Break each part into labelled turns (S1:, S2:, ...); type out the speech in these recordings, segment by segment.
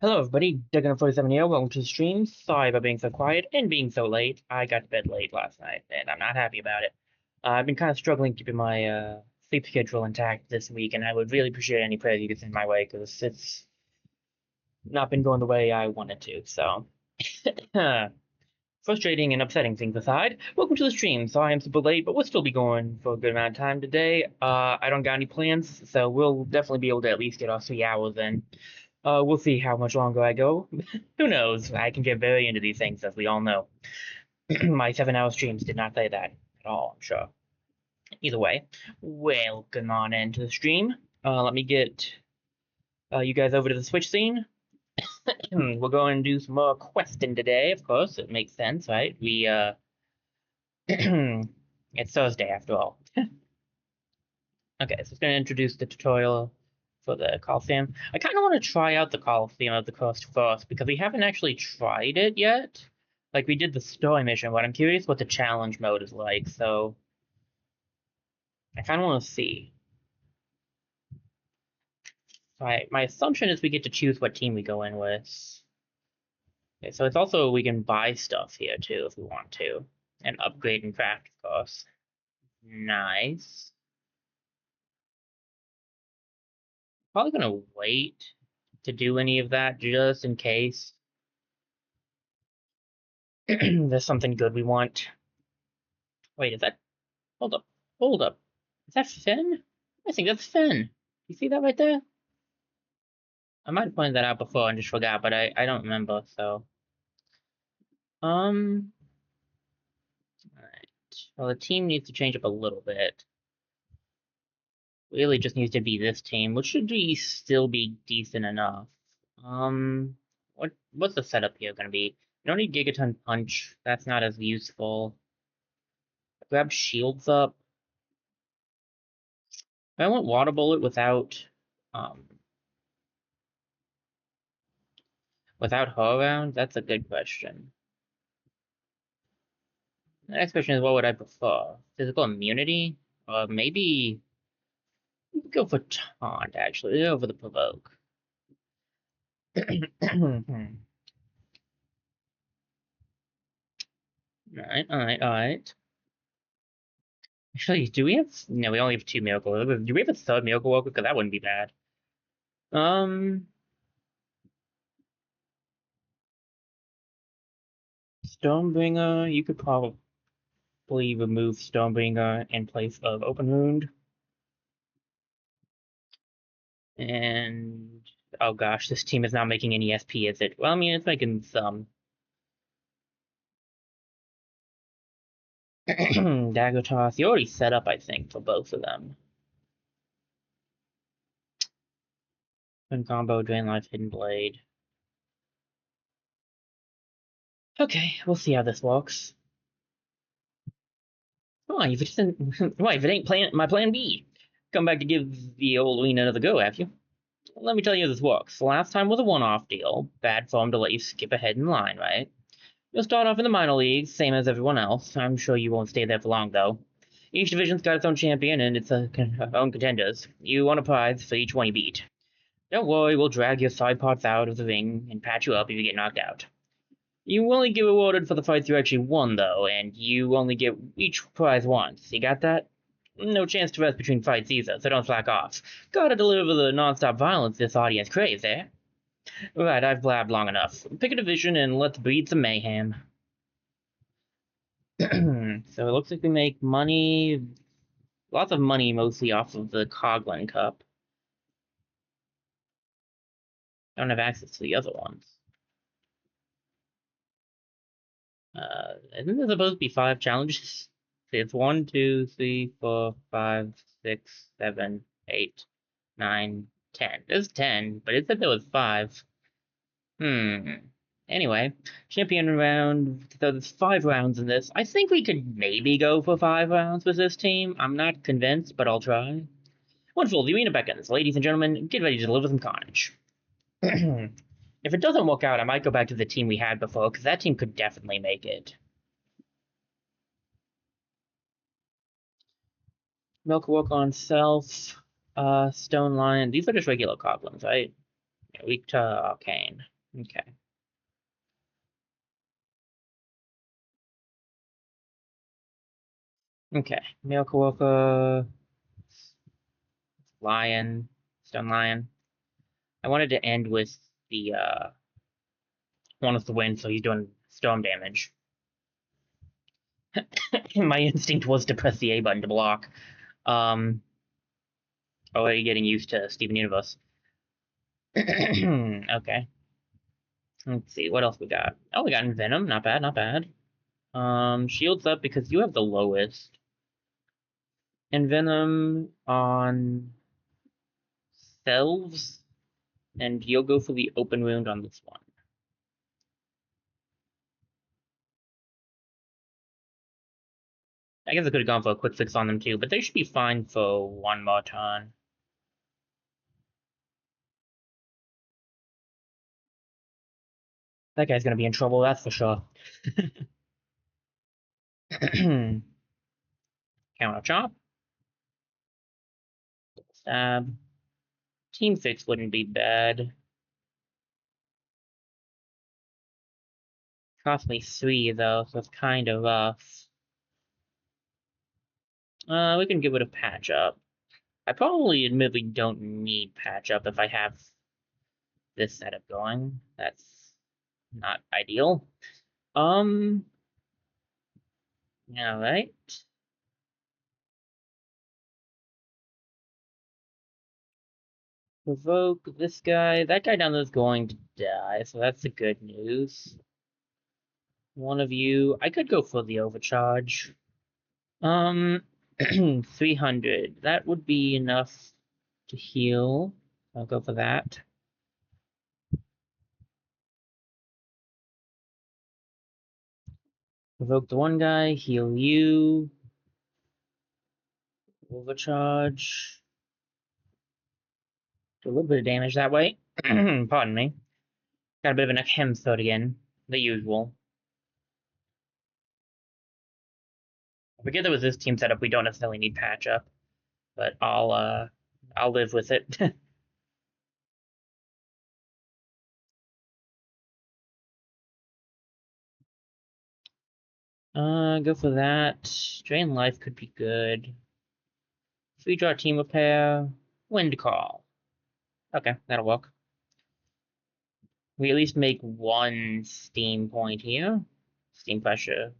S1: Hello everybody, Gilgamech here, welcome to the stream. Sorry about being so quiet and being so late. I got to bed late last night, and I'm not happy about it. I've been kind of struggling keeping my sleep schedule intact this week, and I would really appreciate any prayer you could send my way, because it's not been going the way I wanted to, so... Frustrating and upsetting things aside, welcome to the stream. So I am super late, but we'll still be going for a good amount of time today. I don't got any plans, so we'll definitely be able to at least get our 3 hours in. We'll see how much longer I go. Who knows? I can get very into these things, as we all know. My 7-hour streams did not say that at all, I'm sure. Either way, welcome on into the stream. Let me get you guys over to the Switch scene. We're going to do some more questing today, of course. It makes sense, right? It's Thursday after all. Okay, so it's going to introduce the tutorial for the Coliseum. I kind of want to try out the Coliseum of the Coast first, because we haven't actually tried it yet. Like, we did the story mission, but I'm curious what the challenge mode is like, so... I kind of want to see. My assumption is we get to choose what team we go in with. Okay, so it's also, we can buy stuff here, too, if we want to. And upgrade and craft, of course. Nice. Probably gonna wait to do any of that, just in case there's something good we want. Wait, is that... Hold up. Hold up. Is that Finn? I think that's Finn. You see that right there? I might have pointed that out before and just forgot, but I don't remember, so... Alright. Well, the team needs to change up a little bit. Really just needs to be this team, which should still be decent enough. What's the setup here gonna be? You don't need Gigaton Punch. That's not as useful. Grab shields up. I want Water Bullet without without her around? That's a good question. The next question is, what would I prefer? Physical immunity? Or maybe go for taunt, actually, over the provoke. Alright. Actually, do we have... No, we only have 2 Miracle Workers. Do we have a 3rd Miracle Worker? Because that wouldn't be bad. Stonebringer, you could probably remove Stonebringer in place of Open Wound. And... oh gosh, this team is not making any SP, is it? Well, I mean, it's making some. Dagger Toss, you already set up, I think, for both of them. Twin Combo, Drain Life, Hidden Blade. Okay, we'll see how this works. Why, if it isn't... why, if it ain't my plan B? Come back to give the old Ween another go, have you? Let me tell you how this works. The last time was a one-off deal. Bad form to let you skip ahead in line, right? You'll start off in the minor leagues, same as everyone else. I'm sure you won't stay there for long, though. Each division's got its own champion and its own contenders. You want a prize for each one you beat. Don't worry, we'll drag your side parts out of the ring and patch you up if you get knocked out. You only get rewarded for the fights you actually won, though, and you only get each prize once. You got that? No chance to rest between fights either, so don't slack off. Gotta deliver the non-stop violence this audience craves, eh? Right, I've blabbed long enough. Pick a division and let's breed some mayhem. So it looks like we make money, lots of money mostly off of the Coglin Cup. Don't have access to the other ones. Isn't there supposed to be 5 challenges? It's 1, 2, 3, 4, 5, 6, 7, 8, 9, 10. There's 10, but it said there was 5. Anyway, champion round. So there's 5 rounds in this. I think we could maybe go for 5 rounds with this team. I'm not convinced, but I'll try. Wonderful, the arena beckons. Ladies and gentlemen, get ready to deliver some carnage. If it doesn't work out, I might go back to the team we had before, because that team could definitely make it. Milk Walk on Self, Stone Lion. These are just regular goblins, right? Weak to Arcane. Okay. Okay. Miracle Worker, Lion, Stone Lion. I wanted to end with the one of the win, so he's doing storm damage. My instinct was to press the A button to block. Already getting used to Steven Universe. Okay. Let's see, what else we got? Oh, we got Venom. Not bad, not bad. Shields up because you have the lowest. And Venom on Selves, and you'll go for the open wound on this one. I guess I could have gone for a quick fix on them too, but they should be fine for one more turn. That guy's gonna be in trouble, that's for sure. Counter chop. Stab. Team fix wouldn't be bad. Cost me 3 though, so it's kind of rough. We can give it a patch up. I probably admittedly don't need patch up if I have this setup going. That's not ideal. Alright. Provoke this guy. That guy down there is going to die, so that's the good news. One of you. I could go for the overcharge. 300. That would be enough to heal. I'll go for that. Provoke the one guy, heal you. Overcharge. Do a little bit of damage that way. Pardon me. Got a bit of an hem throat again. The usual. I forget that with this team setup we don't necessarily need patch up, but I'll live with it. Go for that. Drain life could be good. Free draw team repair. Wind call. Okay, that'll work. We at least make one steam point here. Steam pressure.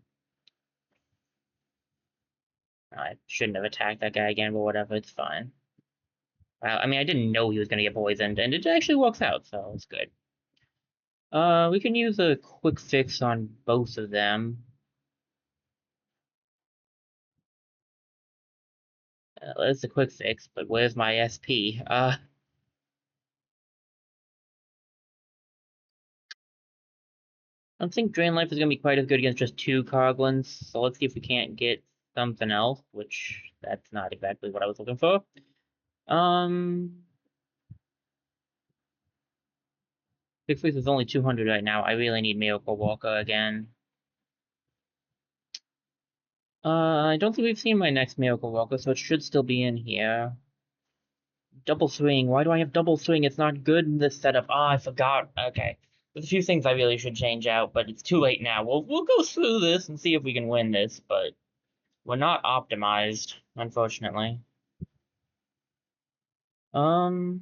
S1: I shouldn't have attacked that guy again, but whatever, it's fine. I mean, I didn't know he was going to get poisoned, and it actually works out, so it's good. We can use a quick fix on both of them. That's a quick fix, but where's my SP? I don't think Drain Life is going to be quite as good against just 2 Coglins, so let's see if we can't get something else, which that's not exactly what I was looking for. Big Fix is only 200 right now. I really need Miracle Walker again. I don't think we've seen my next Miracle Walker, so it should still be in here. Double swing. Why do I have double swing? It's not good in this setup. Ah, I forgot. Okay. There's a few things I really should change out, but it's too late now. We'll go through this and see if we can win this, but we're not optimized, unfortunately. Guess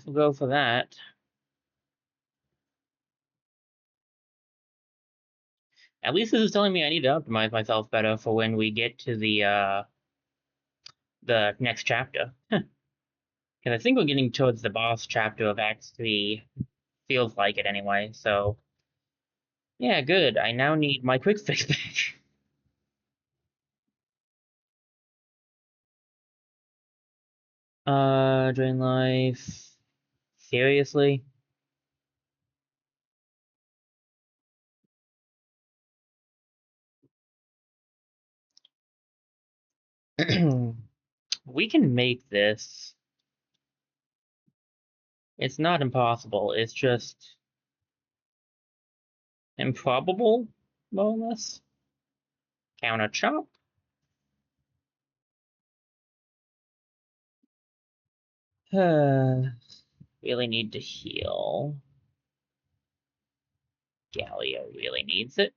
S1: we'll go for that. At least this is telling me I need to optimize myself better for when we get to the next chapter. Because I think we're getting towards the boss chapter of Act 3. Feels like it anyway, so... Yeah, good. I now need my quick fix back. Drain life. Seriously? We can make this. It's not impossible. It's just improbable, more or less. Counter chop. Really need to heal. Galio really needs it.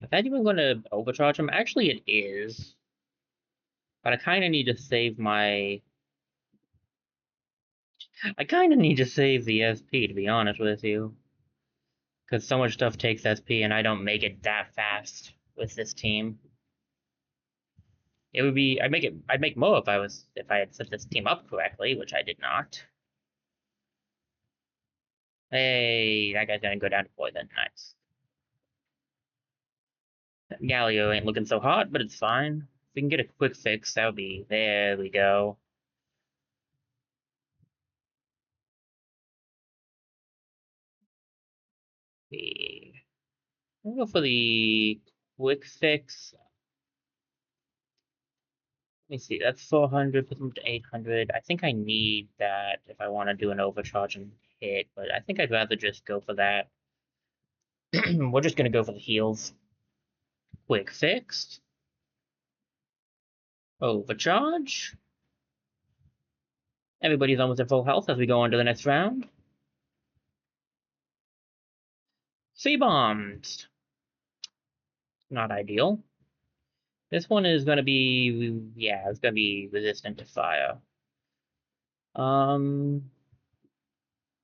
S1: Is that even going to overcharge him? Actually, it is. But I kind of need to save my... I kind of need to save the SP, to be honest with you. Because so much stuff takes SP, and I don't make it that fast with this team. It would be... I'd make more if I had set this team up correctly, which I did not. Hey, that guy's gonna go down to poison. Nice. Galio ain't looking so hot, but it's fine. If we can get a quick fix, that would be... There we go. We'll go for the quick fix. Let me see, that's 400, put them to 800. I think I need that if I want to do an overcharge and hit, but I think I'd rather just go for that. We're just going to go for the heals. Quick fix. Overcharge. Everybody's almost at full health as we go on to the next round. C-bombs. Not ideal. This one is going to be, yeah, it's going to be resistant to fire.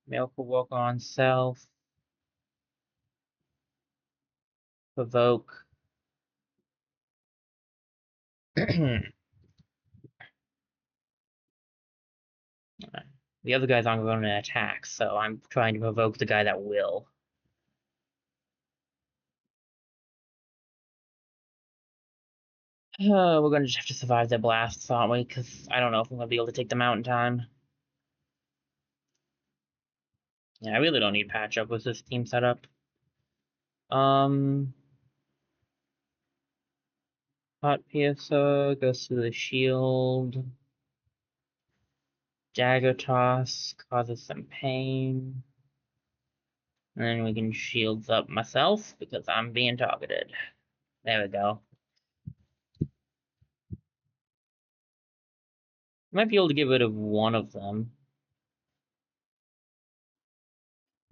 S1: Milk will walk on self. Provoke. The other guys aren't going to attack, so I'm trying to provoke the guy that will. We're going to just have to survive their blasts, aren't we? Because I don't know if I'm going to be able to take them out in time. Yeah, I really don't need patch up with this team setup. Hot Piercer goes to the shield. Dagger Toss causes some pain. And then we can shields up myself because I'm being targeted. There we go. Might be able to get rid of one of them.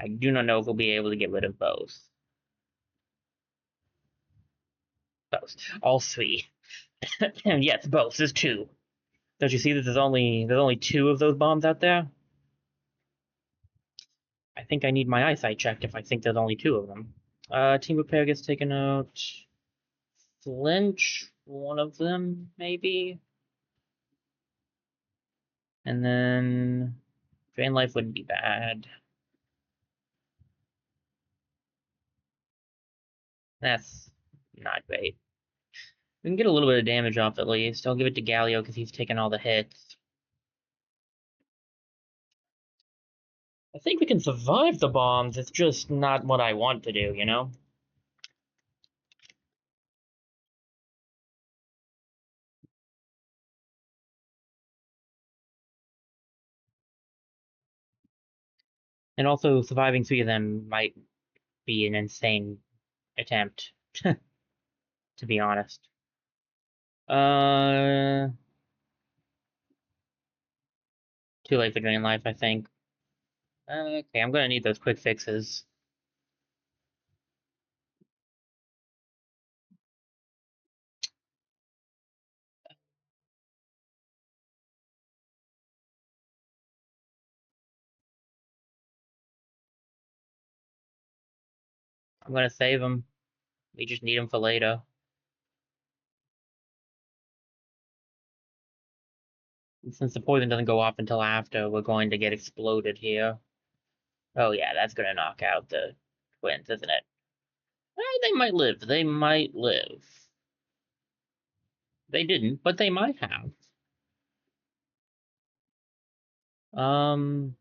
S1: I do not know if we'll be able to get rid of both. Both. All three. And yes, both. There's two. Don't you see that there's only two of those bombs out there? I think I need my eyesight checked if I think there's only two of them. Team repair gets taken out. Flinch, one of them, maybe. And then drain life wouldn't be bad. That's not great. We can get a little bit of damage off at least. I'll give it to Galio because he's taking all the hits. I think we can survive the bombs. It's just not what I want to do, you know? And also, surviving three of them might be an insane attempt, to be honest. Too late for drain life, I think. Okay, I'm gonna need those quick fixes. I'm gonna save them. We just need them for later. And since the poison doesn't go off until after, we're going to get exploded here. Oh yeah, that's gonna knock out the twins, isn't it? They might live. They might live. They didn't, but they might have. Um,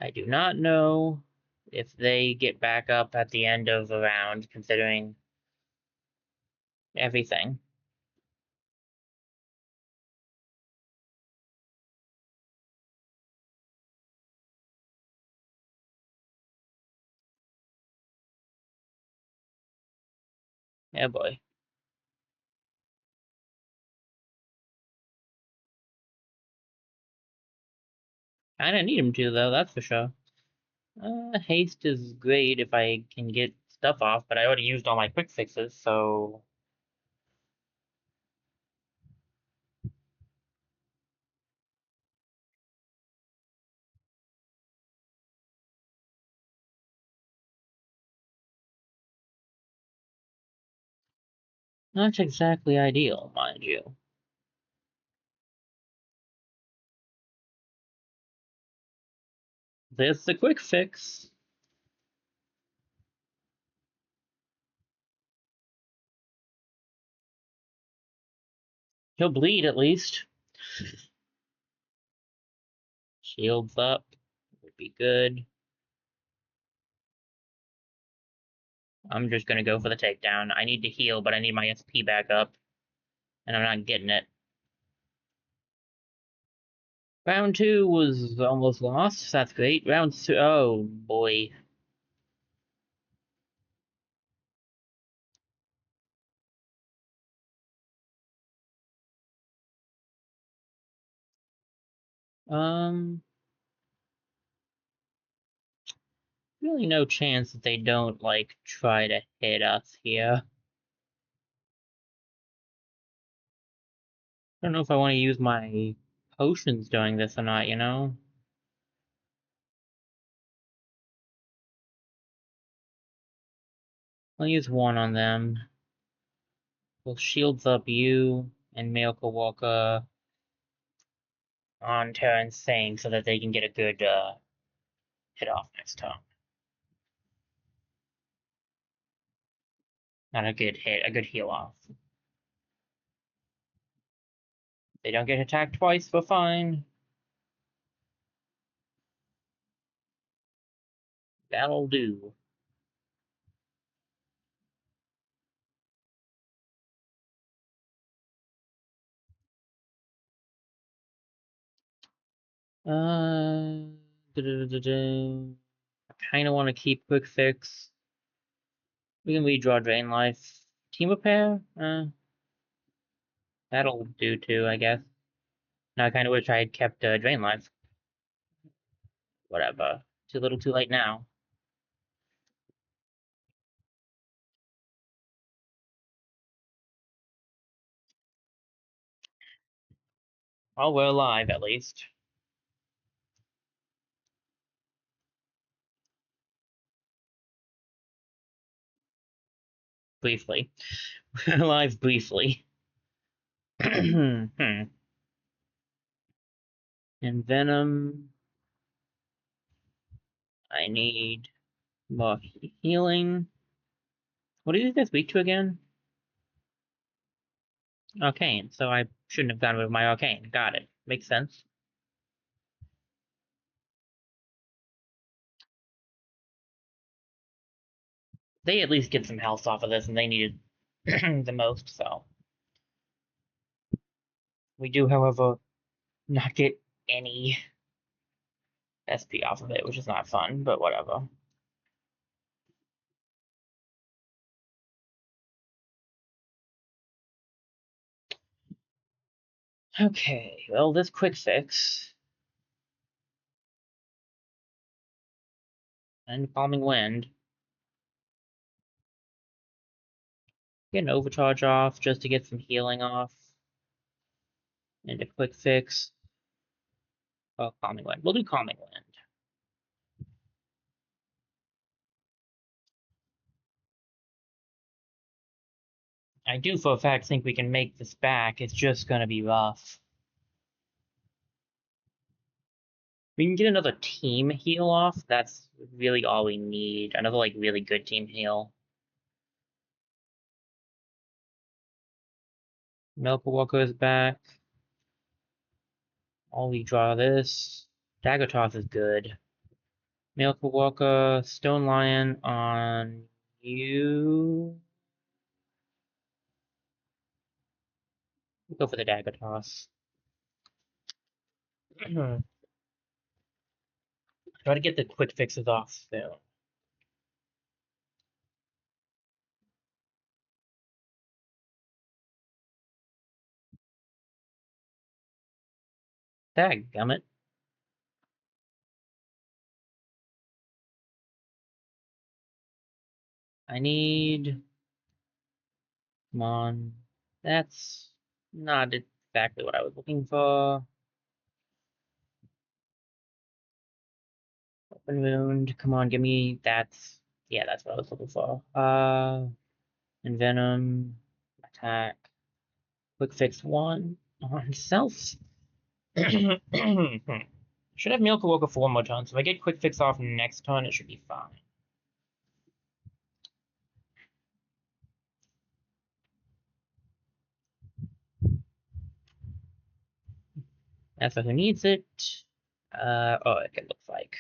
S1: I do not know if they get back up at the end of the round, considering everything. Yeah, boy. Kinda need him to, though, that's for sure. Haste is great if I can get stuff off, but I already used all my quick fixes, so... Not exactly ideal, mind you. There's the quick fix. He'll bleed, at least. Shields up. Would be good. I'm just gonna go for the takedown. I need to heal, but I need my SP back up. And I'm not getting it. Round 2 was almost lost. That's great. Round 2... Oh, boy. Really no chance that they don't, like, try to hit us here. I don't know if I want to use my potions during this or not, you know? I'll use one on them. We'll shields up you and Mayoka Walker on Terra Insane so that they can get a good hit off next time. Not a good hit, a good heal off. They don't get attacked twice, we're fine. That'll do. Uh, I kind of want to keep quick fix. We can redraw drain life. Team repair? That'll do too, I guess. Now I kind of wish I had kept drain life. Whatever. Too little, too late now. Oh, we're alive at least. Briefly. Alive briefly. And Venom. I need more healing. What do you think that's weak to again? Arcane. So I shouldn't have gone with my Arcane. Got it. Makes sense. They at least get some health off of this, and they needed the most, so. We do, however, not get any SP off of it, which is not fun, but whatever. Okay, well, this quick fix and calming wind. Get an overcharge off just to get some healing off. And a quick fix. Oh, calming wind. We'll do calming wind. I do for a fact think we can make this back. It's just gonna be rough. We can get another team heal off. That's really all we need. Another, like, really good team heal. Milk Walker is back. I'll redraw this. Dagger Toss is good. Milk Walker, Stone Lion on you. Go for the Dagger Toss. Try to get the quick fixes off soon. Dadgummit. I need... Come on. That's not exactly what I was looking for. Open wound. Come on, give me that's... Yeah, that's what I was looking for. Envenom. Attack. Quick fix 1 on self. Should have Miracle Worker for 1 more turn, so if I get quick fix off next turn, it should be fine. That's who needs it. Oh, it looks like.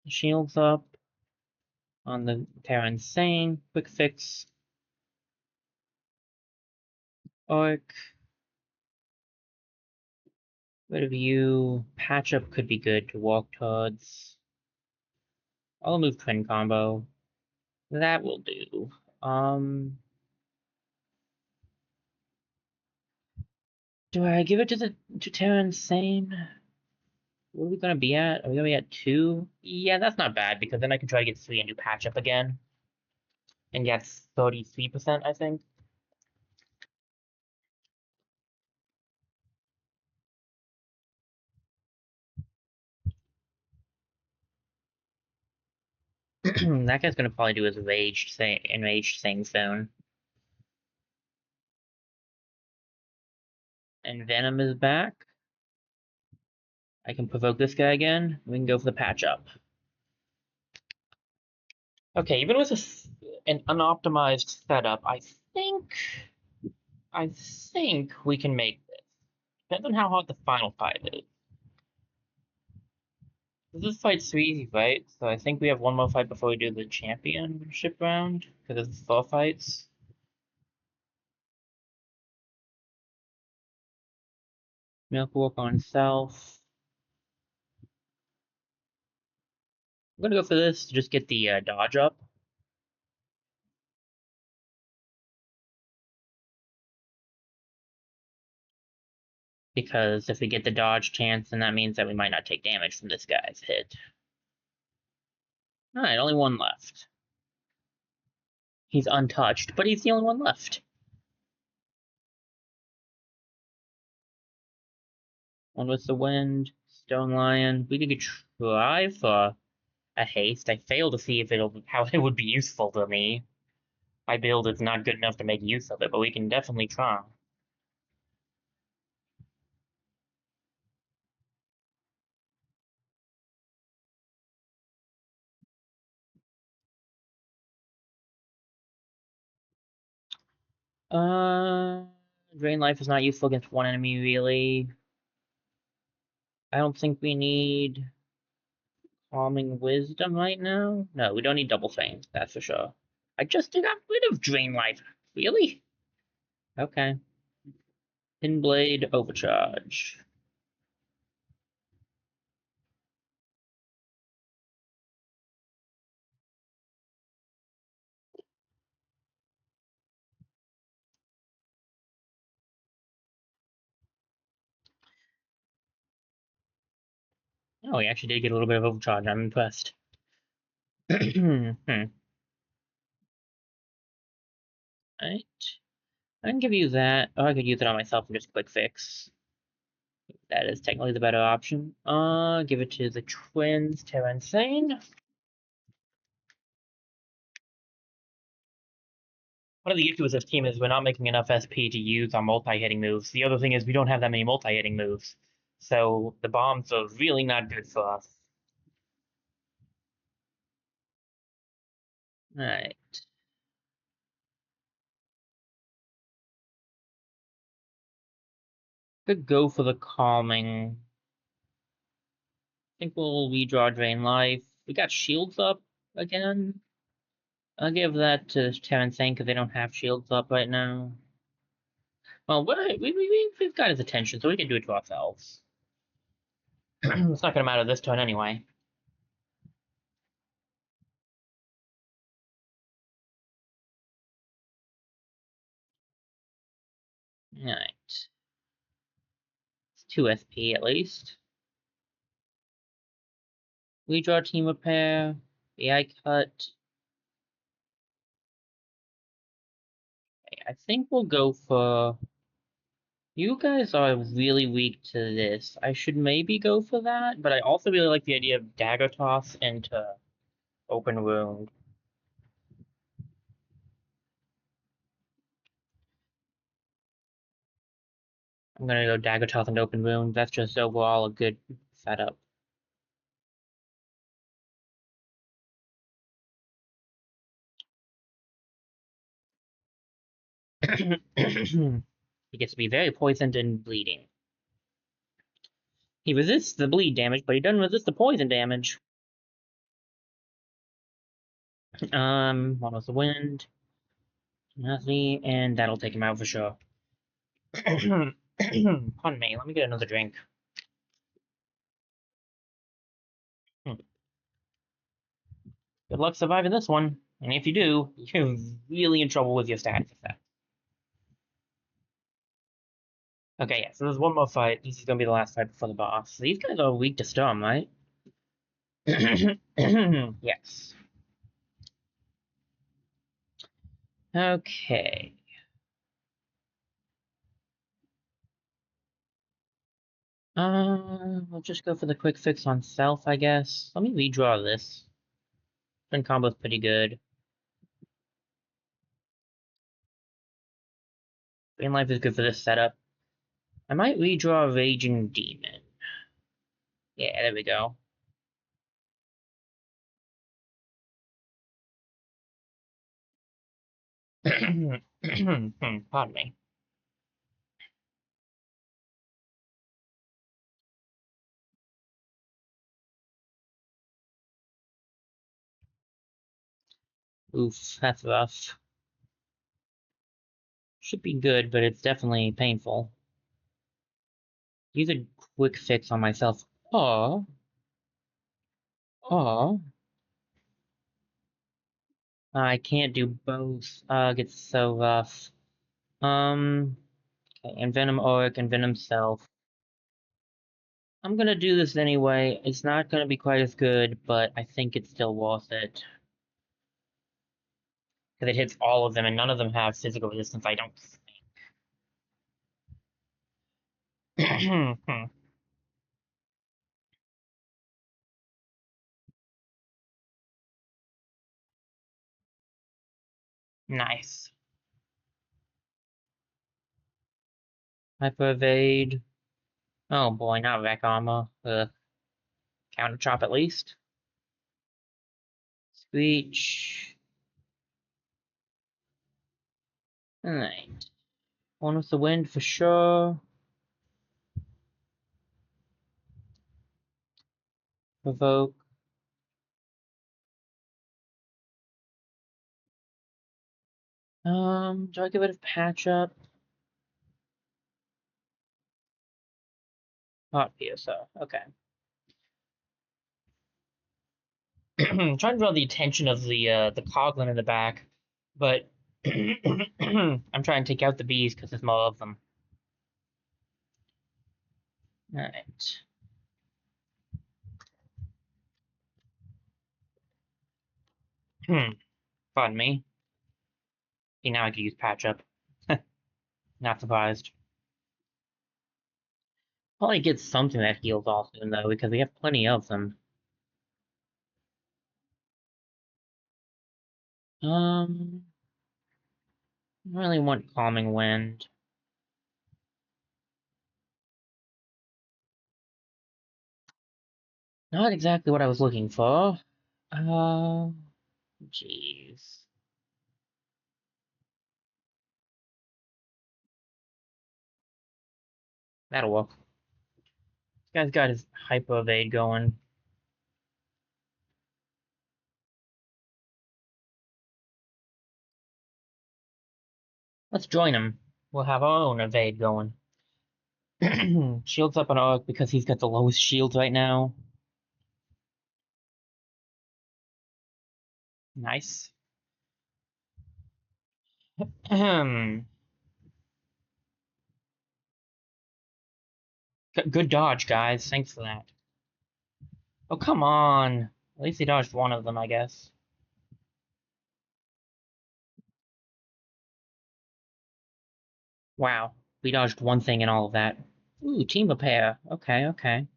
S1: Shields up on the Terra Insane. Quick fix. Orc. Rid of you. Patch up could be good to walk towards. I'll move twin combo. That will do. Do I give it to Terra Insane? What are we gonna be at? Are we gonna be at 2? Yeah, that's not bad because then I can try to get 3 and do patch up again. And get 33%, I think. That guy's gonna probably do his enraged thing soon. And Venom is back. I can provoke this guy again. We can go for the patch up. Okay, even with an unoptimized setup, I think we can make this. Depends on how hard the final fight is. This fight's 3 right? So I think we have 1 more fight before we do the championship round, because it's 4 fights. Milk Walk on Self. I'm gonna go for this to just get the dodge up. Because if we get the dodge chance, then that means that we might not take damage from this guy's hit. Alright, only 1 left. He's untouched, but he's the only one left. One with the wind, Stone Lion. We could try for a haste. I fail to see how it would be useful to me. My build is not good enough to make use of it, but we can definitely try. Drain Life is not useful against 1 enemy, really. I don't think we need Calming Wisdom right now. No, we don't need Double Fang, that's for sure. I just got rid of Drain Life. Really? Okay. Pinblade Overcharge. Oh, we actually did get a little bit of overcharge. I'm impressed. Alright. I can give you that. Or I could use it on myself and just quick fix. That is technically the better option. Give it to the twins, Terra Insane. One of the issues with this team is we're not making enough SP to use our multi-hitting moves. The other thing is we don't have that many multi-hitting moves. So the bombs are really not good for us. Alright. Could go for the calming. I think we'll redraw Drain Life. We got shields up again. I'll give that to Terran Sane because they don't have shields up right now. Well, we've got his attention, so we can do it to ourselves. It's not gonna matter this turn anyway. Alright. 2 SP at least. Redraw team repair. AI cut. I think we'll go for... You guys are really weak to this. I should maybe go for that, but I also really like the idea of dagger toss into open wound. I'm gonna go dagger toss into open wound. That's just overall a good setup. He gets to be very poisoned and bleeding. He resists the bleed damage, but he doesn't resist the poison damage. One was the wind. Nothing, and that'll take him out for sure. Pardon me, let me get another drink. Good luck surviving this one. And if you do, you're really in trouble with your stats effect. Okay, yeah, so there's one more fight. This is gonna be the last fight before the boss. These guys are weak to storm, right? Yes. Okay. We'll just go for the quick fix on self, I guess. Let me redraw this. Then combo's pretty good. Green life is good for this setup. I might redraw Raging Demon. Yeah, there we go. Pardon me. Oof, that's rough. Should be good, but it's definitely painful. Use a quick fix on myself. Oh, I can't do both. It's so rough. Okay, Envenom Auric, Envenom Self. I'm gonna do this anyway. It's not gonna be quite as good, but I think it's still worth it. Because it hits all of them, and none of them have physical resistance, I don't think. Nice. Hyper Evade. Oh boy, not Wreck Armor. Counter Chop at least. Screech. Alright. One with the wind for sure. Provoke. Do I get rid of Patch Up? Hot PSO. Okay. I'm trying to draw the attention of the Coglin in the back, but I'm trying to take out the bees because there's more of them. Alright. Pardon me. Okay, now I can use Patch Up. Not surprised. Probably get something that heals all soon though, because we have plenty of them. I really want Calming Wind. Not exactly what I was looking for. Jeez. That'll work. This guy's got his Hyper Evade going. Let's join him. We'll have our own Evade going. Shields up on Arc because he's got the lowest shields right now. Nice. Good dodge, guys. Thanks for that. Oh, come on. At least he dodged one of them, I guess. Wow. We dodged one thing in all of that. Ooh, team repair. Okay, okay.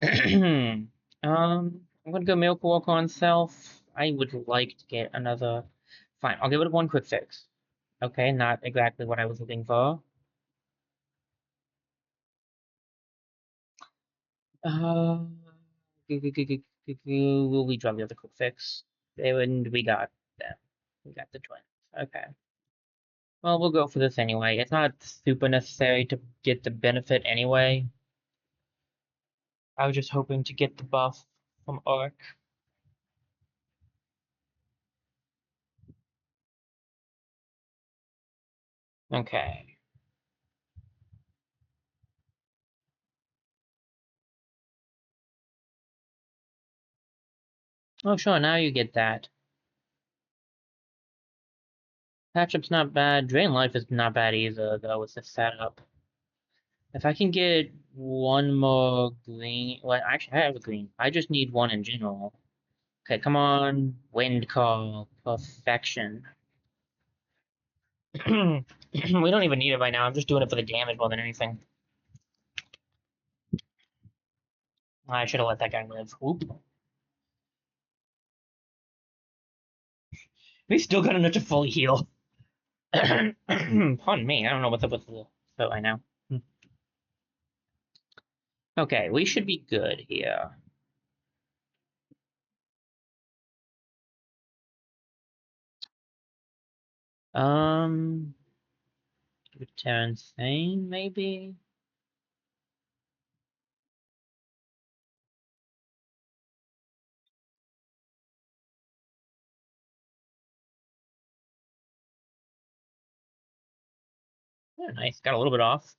S1: I'm gonna go Milk Walk on self. I would like to get another. Fine, I'll give it one quick fix. Okay, not exactly what I was looking for. Uh, will we drop the other quick fix? And we got that. We got the twins. Okay. Well, we'll go for this anyway. It's not super necessary to get the benefit anyway. I was just hoping to get the buff from Arc. Okay. Oh, sure, now you get that. Patchup's not bad. Drain Life is not bad either, though, with the setup. If I can get one more green... Well, actually, I have a green. I just need one in general. Okay, come on. Wind Call. Perfection. We don't even need it right now. I'm just doing it for the damage more than anything. I should have let that guy live. Whoop. We still got enough to fully heal. Pardon me. I don't know what's up with the foot right now. Okay, we should be good here. Um, Terran Thane, maybe? Oh, nice. Got a little bit off.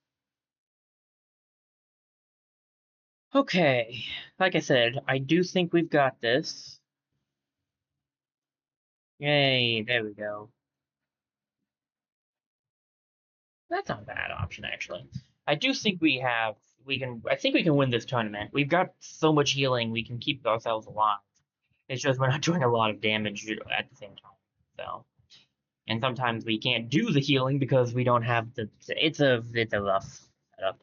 S1: Okay, like I said, I do think we've got this. Yay, there we go. That's not a bad option, actually. I do think I think we can win this tournament. We've got so much healing, we can keep ourselves alive. It's just we're not doing a lot of damage at the same time, so. And sometimes we can't do the healing because we don't have the. It's a rough setup.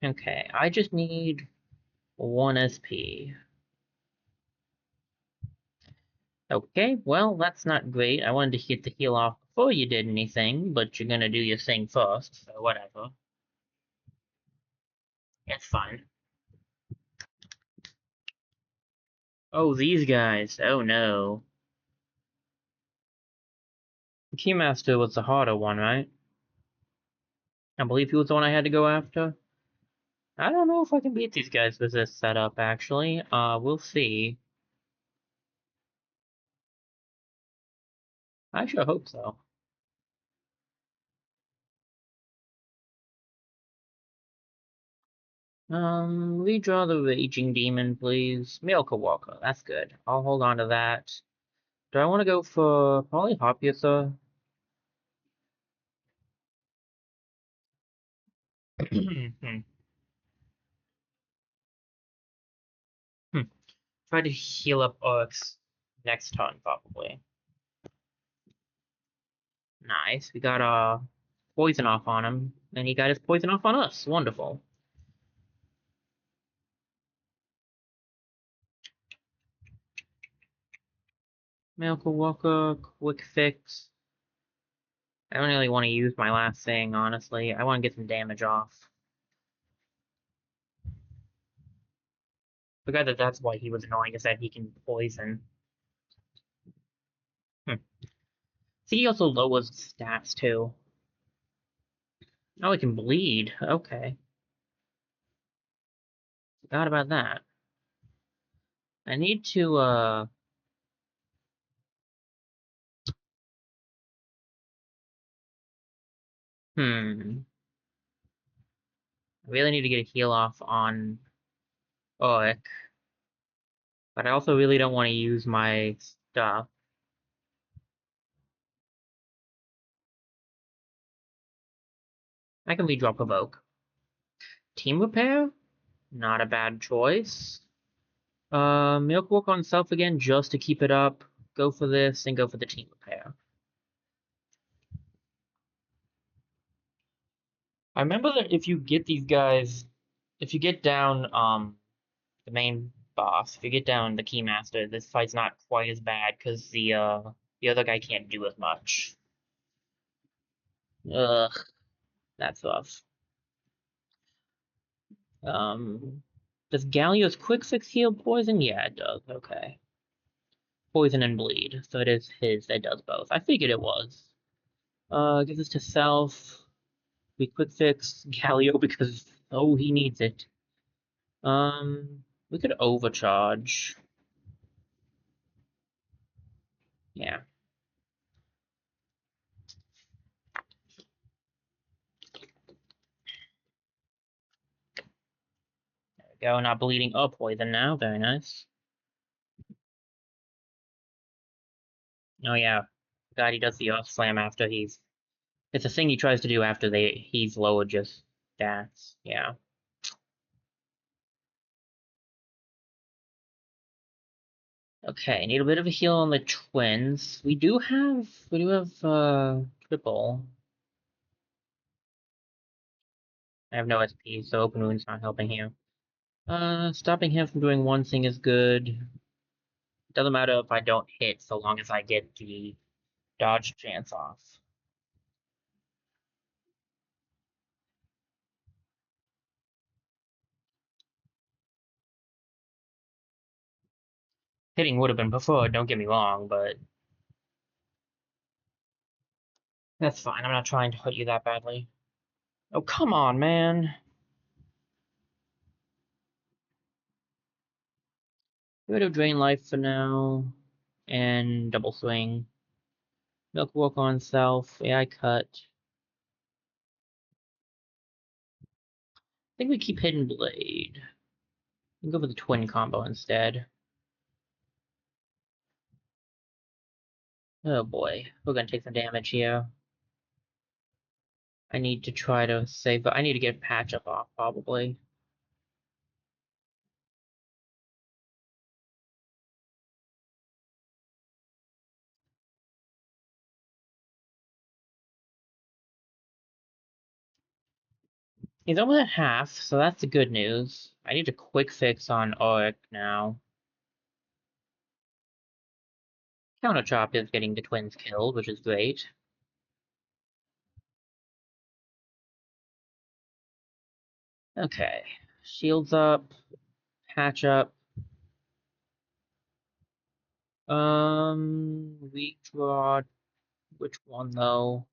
S1: Okay, I just need one SP. Okay, well, that's not great. I wanted to get the heal off before you did anything, but you're gonna do your thing first, so whatever. It's fine. Oh, these guys. Oh no. Keymaster was the harder one, right? I believe he was the one I had to go after. I don't know if I can beat these guys with this setup, actually. We'll see. I sure hope so. Redraw the Raging Demon, please. Milka Walker, that's good. I'll hold on to that. Do I want to go for probably Hopyatha? Hmm. Hmm. Try to heal up Oryx next turn, probably. Nice. We got poison off on him, and he got his poison off on us. Wonderful. Milka Walker, quick fix. I don't really want to use my last thing, honestly. I want to get some damage off. Forgot that that's why he was annoying, is that he can poison. Hmm. See, he also lowers stats, too. Oh, he can bleed. Okay. Forgot about that. I need to, I really need to get a heal off on Oik. But I also really don't want to use my stuff. I can redrop Provoke. Team Repair? Not a bad choice. Milk Walk on Self again just to keep it up. Go for this and go for the Team Repair. I remember that if you get these guys, if you get down the main boss, if you get down the Keymaster, this fight's not quite as bad because the other guy can't do as much. Ugh, that's rough. Does Galio's Quick Fix heal poison? Yeah, it does. Okay. Poison and bleed, so it is his that does both. I figured it was. Give this to Self. We Quick Fix Galio because oh he needs it. We could overcharge. Yeah. There we go, not bleeding. Oh, poison now. Very nice. Oh yeah. God, he does the Earth Slam after he's... It's a thing he tries to do after he's lowered just stats. Yeah. Okay, need a bit of a heal on the twins. We do have triple. I have no SP, so open wound's not helping here. Stopping him from doing one thing is good. Doesn't matter if I don't hit, so long as I get the dodge chance off. Hitting would have been preferred, don't get me wrong, but that's fine. I'm not trying to hurt you that badly. Oh, come on, man. Get rid of Drain Life for now. And double swing. Milk Walk on Self. AI Cut. I think we keep Hidden Blade. We can go for the twin combo instead. Oh boy, we're gonna take some damage here. I need to try to save, but I need to get Patch Up off, probably. He's almost at half, so that's the good news. I need a quick fix on Auric now. Counter Chop is getting the twins killed, which is great. Okay, shields up, patch up. Weak draw. Which one though?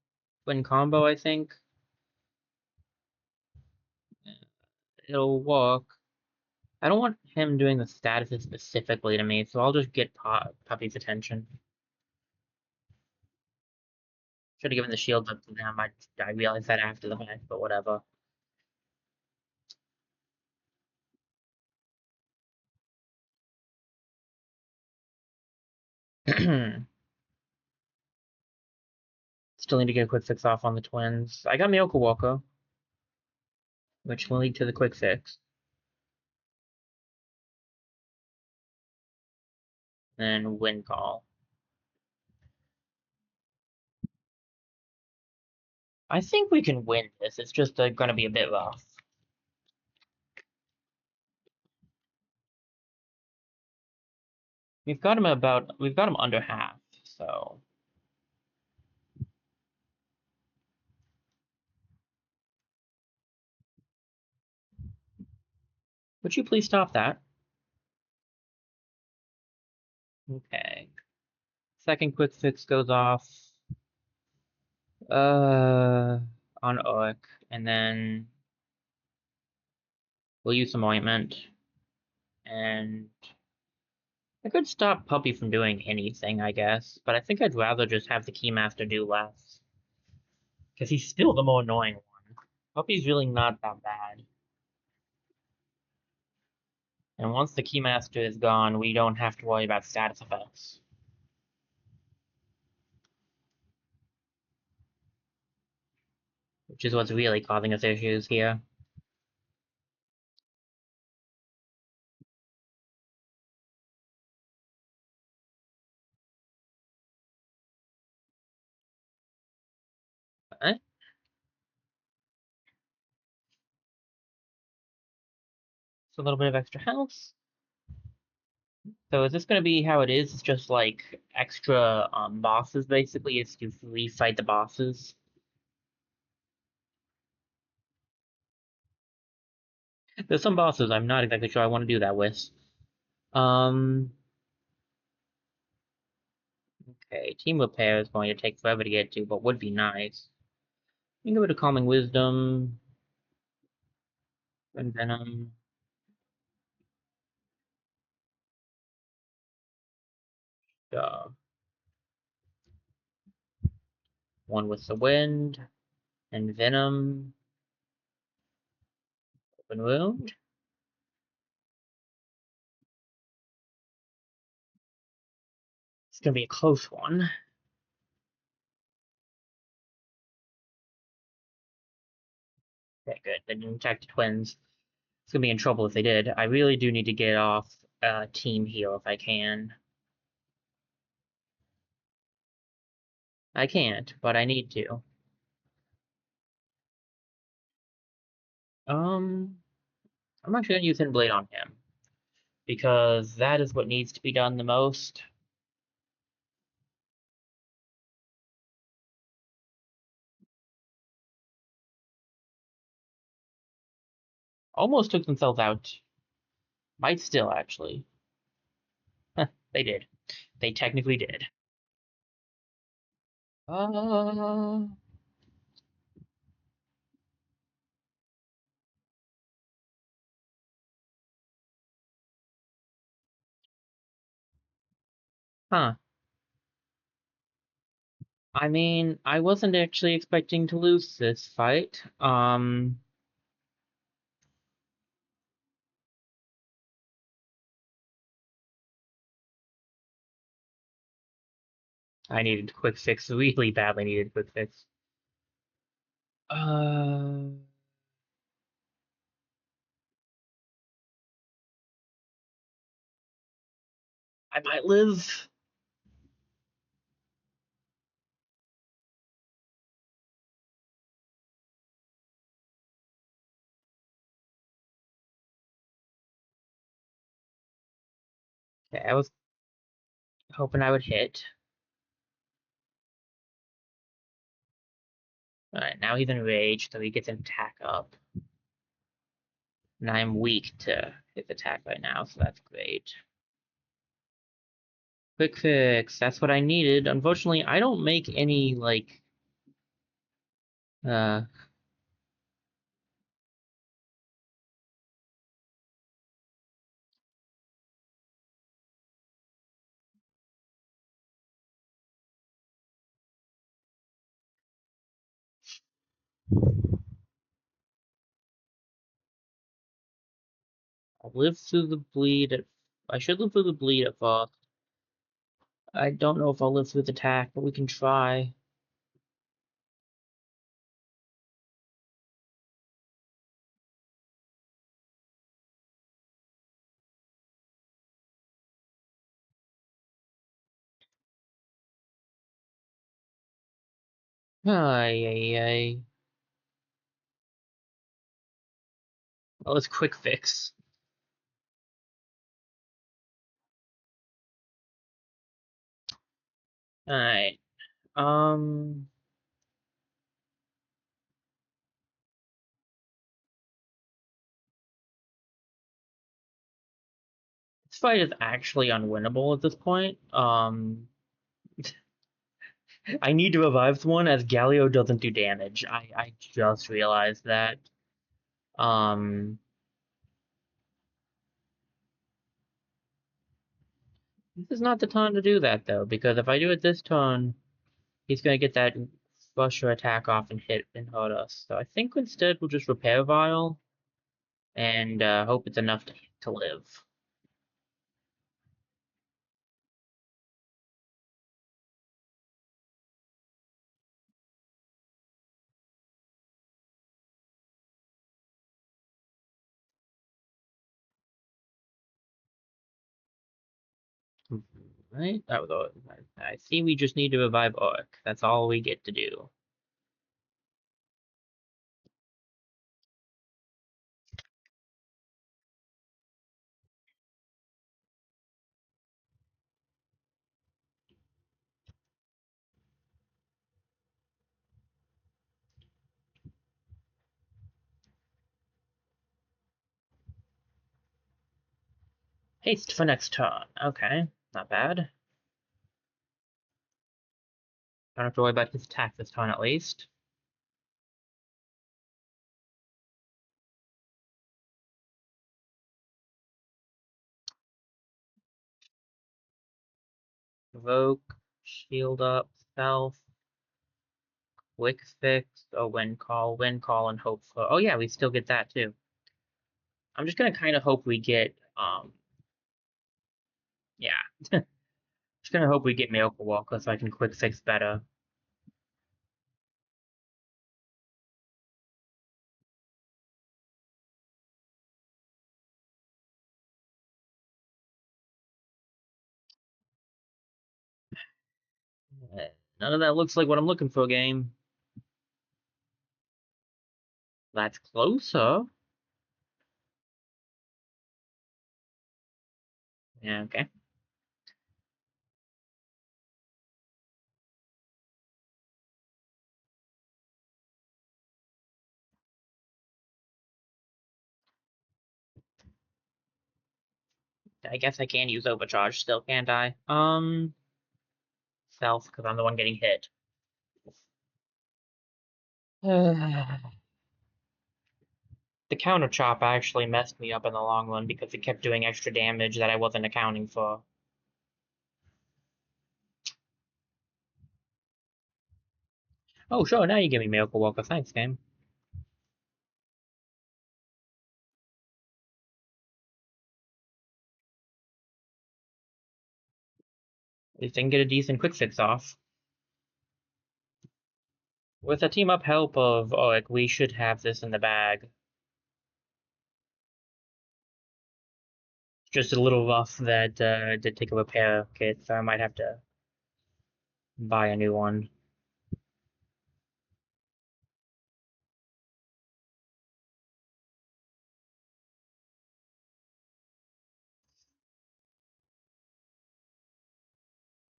S1: Twin combo, I think. It'll work. I don't want him doing the statuses specifically to me, so I'll just get Puppy's attention. Should have given the shields up to them. I realized that after the fact, but whatever. Still need to get a quick fix off on the twins. I got Miracle Walker, which will lead to the quick fix. Then Wind Call. I think we can win this. It's just going to be a bit rough. We've got him under half, so. Would you please stop that? Okay. Second quick fix goes off. On Oak, and then we'll use some ointment. And I could stop Puppy from doing anything, I guess, but I think I'd rather just have the Keymaster do less. Because he's still the more annoying one. Puppy's really not that bad. And once the Keymaster is gone, we don't have to worry about status effects. which is what's really causing us issues here. Okay. So a little bit of extra health. So is this going to be how it is? It's just like extra bosses, basically. It's you refight the bosses. There's some bosses I'm not exactly sure I want to do that with. Um, okay, Team Repair is going to take forever to get to, but would be nice. We can go to Calming Wisdom and Venom. Uh, one with the Wind and Venom. Open Wound. It's gonna be a close one. Okay, good. They didn't attack the twins. It's gonna be in trouble if they did. I really do need to get off team heal if I can. I can't, but I need to. I'm actually gonna use Hidden Blade on him because that is what needs to be done the most. Almost took themselves out. Might still actually. They did. They technically did. Uh, huh. I mean, I wasn't actually expecting to lose this fight. I needed a quick fix, really badly needed a quick fix. Uh, I might live. Okay, I was hoping I would hit. Alright, now he's enraged, so he gets an attack up. And I'm weak to his attack right now, so that's great. Quick fix, that's what I needed. Unfortunately, I don't make any, like, uh, I'll live through the bleed at, I should live through the bleed at first. I don't know if I'll live through the attack, but we can try. Ay, ay, ay. Oh, it's quick fix. Alright. Um, this fight is actually unwinnable at this point. I need to revive one as Galio doesn't do damage. I just realized that. Um, this is not the time to do that though, because if I do it this turn, he's gonna get that Rusher attack off and hit and hurt us. So I think instead we'll just repair Vial and hope it's enough to live. Right? That was all. I see we just need to revive Orc. That's all we get to do. Haste for next turn. Okay, not bad. Don't have to worry about his attack this turn at least. Evoke, shield up, self, quick fix, or wind call, and hope for. Oh yeah, we still get that too. I'm just gonna kind of hope we get yeah. Just gonna hope we get Miracle Walker so I can quick fix better. None of that looks like what I'm looking for, game. That's closer. Yeah, okay. I guess I can use Overcharge still, can't I? Self, because I'm the one getting hit. The counter chop actually messed me up in the long run because it kept doing extra damage that I wasn't accounting for. Oh, sure, now you give me Miracle Walker. Thanks, game. At least I can get a decent quick fix off. With a team up help of Oric, we should have this in the bag. Just a little rough that did take a repair kit, so I might have to buy a new one.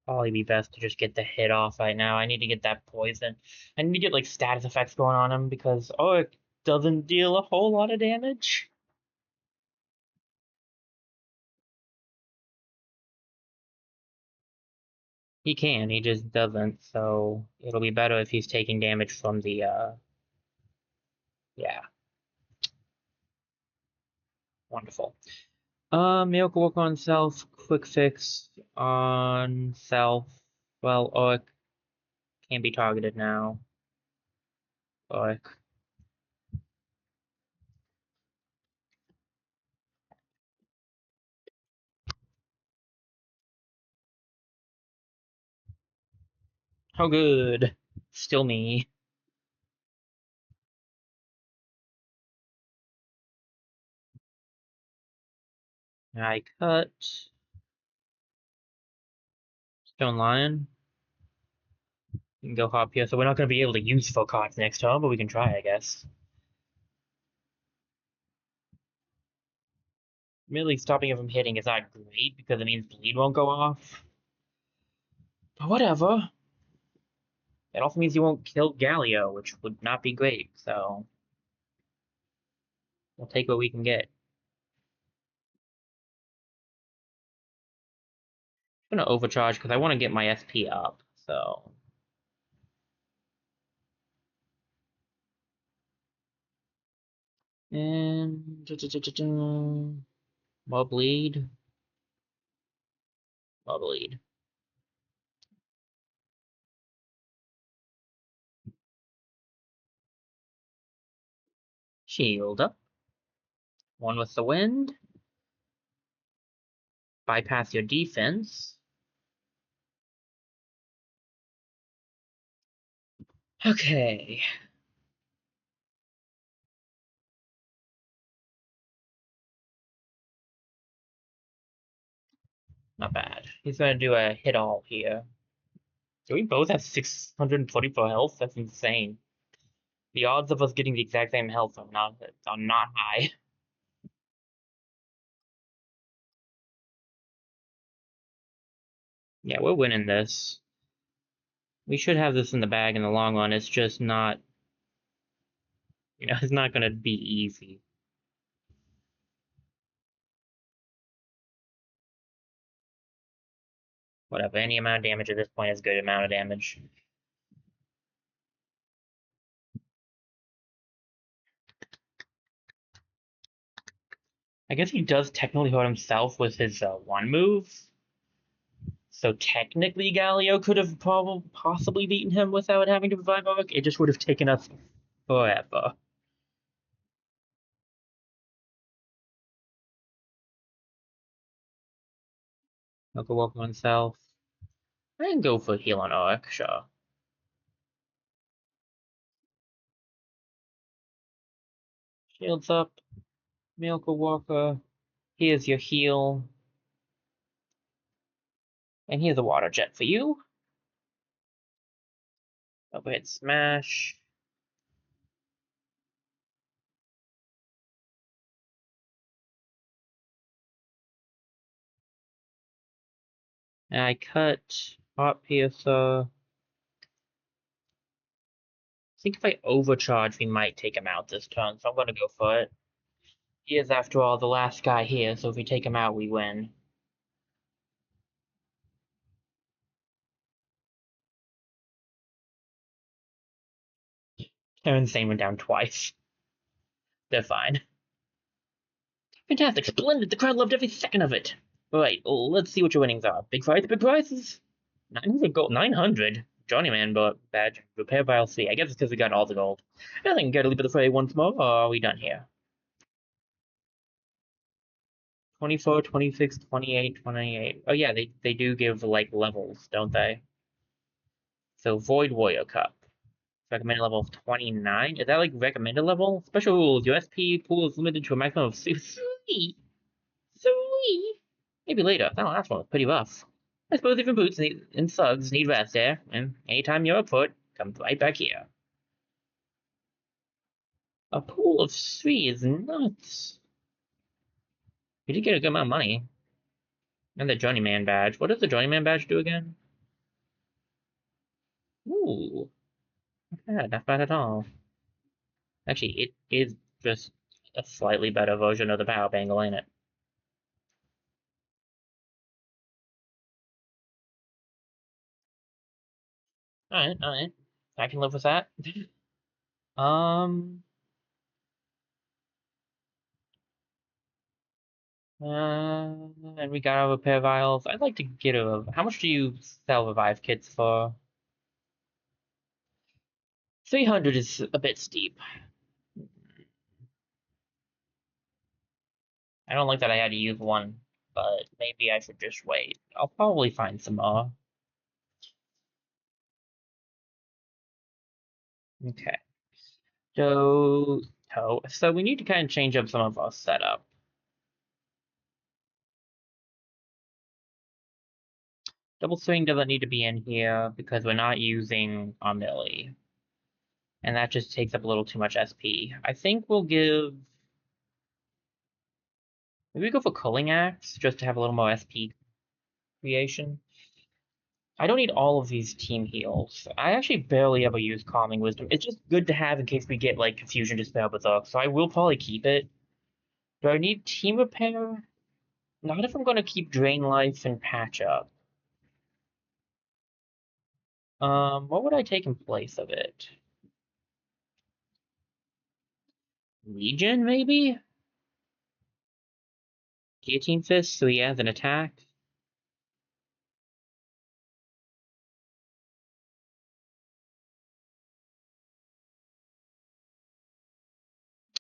S1: Probably be best to just get the hit off right now. I need to get that poison. I need to get like status effects going on him because Oric doesn't deal a whole lot of damage. He can, he just doesn't, so it'll be better if he's taking damage from the yeah. Wonderful. Miracle Work on self, quick fix on self. Well, Oric can be targeted now. Oric. How good. Still me. I cut. Stone Lion. We can go hop here, so we're not going to be able to use full cards next turn, but we can try, I guess. Merely stopping it from hitting is not great because it means bleed won't go off. But whatever. It also means you won't kill Galio, which would not be great, so we'll take what we can get. I'm gonna overcharge because I want to get my SP up, so. And more bleed. More bleed. Shield up. One with the wind. Bypass your defense. Okay. Not bad. He's gonna do a hit all here. Do we both have 644 health? That's insane. The odds of us getting the exact same health are not high. Yeah, we're winning this. We should have this in the bag in the long run. It's just not, it's not gonna be easy. Whatever, any amount of damage at this point is a good amount of damage. I guess he does technically hurt himself with his one move. So technically, Galio could have possibly beaten him without having to revive Arc. It just would have taken us forever. I'll go walk oneself. I can go for heal on Arc, sure. Shields up. Milka Walker. Here's your heal. And here's a water jet for you. Overhead smash. And I cut Heart Piercer. I think if I overcharge, we might take him out this turn, so I'm gonna go for it. He is, after all, the last guy here, so if we take him out, we win. Terran Sane went down twice. They're fine. Fantastic, splendid, the crowd loved every second of it. Alright, let's see what your winnings are. Big prizes? 900 gold, 900? Journeyman badge, repair by LC. I guess it's because we got all the gold. I think gotta leave it the fray once more, or are we done here? 24, 26, 28, 28. Oh yeah, they do give, like, levels, don't they? So, Void Warrior Cup. Recommended level of 29. Is that, like, recommended level? Special rules. Your SP pool is limited to a maximum of 3. 3? Maybe later. That last one was pretty rough. I suppose even boots and sugs need rest there, and anytime you're up for it, come right back here. A pool of 3 is nuts. You did get a good amount of money. And the Journeyman badge. What does the Journeyman badge do again? Ooh. Yeah, not bad at all. Actually, it is just a slightly better version of the power bangle, ain't it? Alright, alright. I can live with that. Um, and we got our repair vials. I'd like to get a. How much do you sell revive kits for? 300 is a bit steep. I don't like that I had to use one, but maybe I should just wait. I'll probably find some more. Okay. So we need to kind of change up some of our setup. Double swing doesn't need to be in here because we're not using our melee. And that just takes up a little too much SP. I think we'll give. Maybe we go for Culling Axe just to have a little more SP creation. I don't need all of these team heals. I actually barely ever use Calming Wisdom. It's just good to have in case we get, like, Confusion, Dispel, Berserk, so I will probably keep it. Do I need Team Repair? Not if I'm going to keep Drain Life and Patch Up. What would I take in place of it? Legion, maybe? Guillotine Fist, so he has an attack.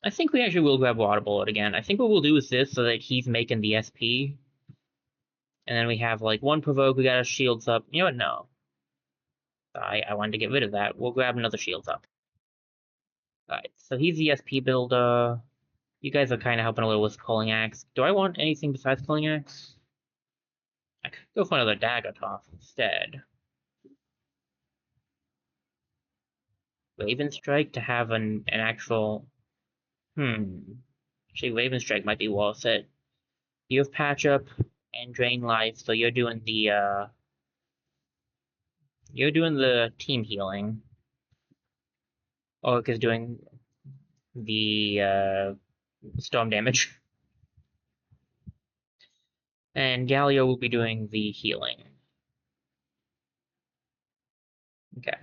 S1: I think we actually will grab Water Bullet again. I think what we'll do is this so that he's making the SP. And then we have, like, one Provoke, we got our shields up. You know what? No. I wanted to get rid of that. We'll grab another shields up. Alright, so he's the SP builder. You guys are kind of helping a little with Culling Axe. Do I want anything besides Culling Axe? I could go for another dagger toss instead. Raven Strike to have an actual. Actually, Raven Strike might be worth it. You have patch up and drain life, so you're doing the team healing. Orc is doing the storm damage. And Galio will be doing the healing. Okay.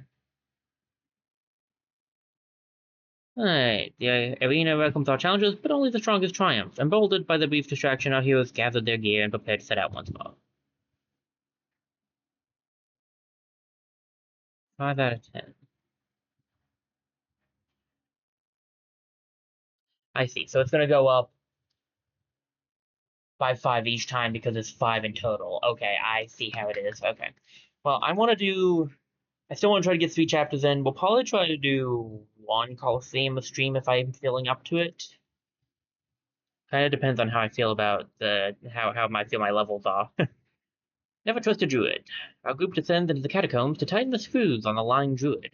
S1: Alright, the arena welcomes our challenges, but only the strongest triumph. Emboldened by the brief distraction, our heroes gathered their gear and prepared to set out once more. 5 out of 10. I see. So it's going to go up by 5 each time because it's 5 in total. Okay, I see how it is. Okay. Well, I still want to try to get 3 chapters in. We'll probably try to do 1 Coliseum a stream if I'm feeling up to it. Kind of depends on how I feel about how I feel my levels are. Never trust a druid. Our group descends into the catacombs to tighten the screws on the lying druid.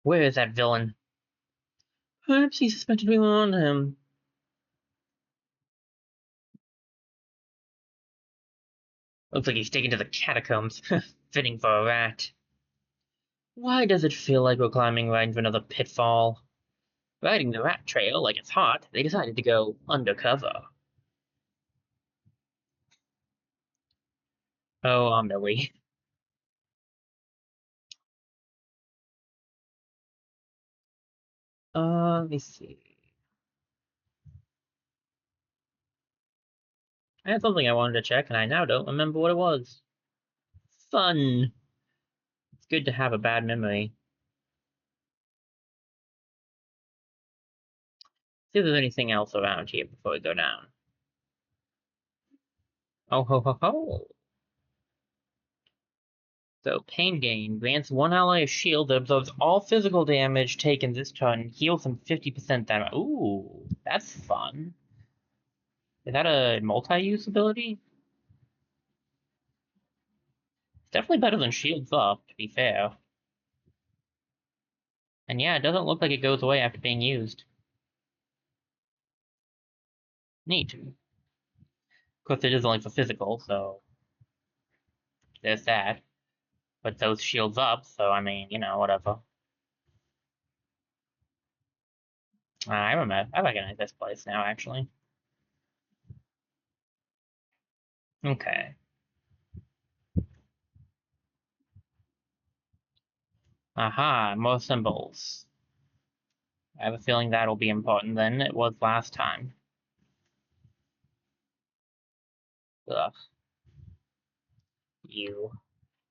S1: Where is that villain? Perhaps he suspected we were on him. Looks like he's taken to the catacombs. Fitting for a rat. Why does it feel like we're climbing right into another pitfall? Riding the rat trail like it's hot, they decided to go undercover. Oh, Millie. Let me see. I had something I wanted to check, and I now don't remember what it was. Fun. It's good to have a bad memory. See if there's anything else around here before we go down. Oh ho ho ho! So, Pain Gain grants one ally a shield that absorbs all physical damage taken this turn, heals them 50% damage. Ooh, that's fun. Is that a multi-use ability? It's definitely better than Shields Up, to be fair. And yeah, it doesn't look like it goes away after being used. Neat. Of course, it is only for physical, so there's that. But those shields up, so I mean, whatever. I remember. I recognize this place now, actually. Okay. Aha, more symbols. I have a feeling that'll be important than it was last time. Ugh. You.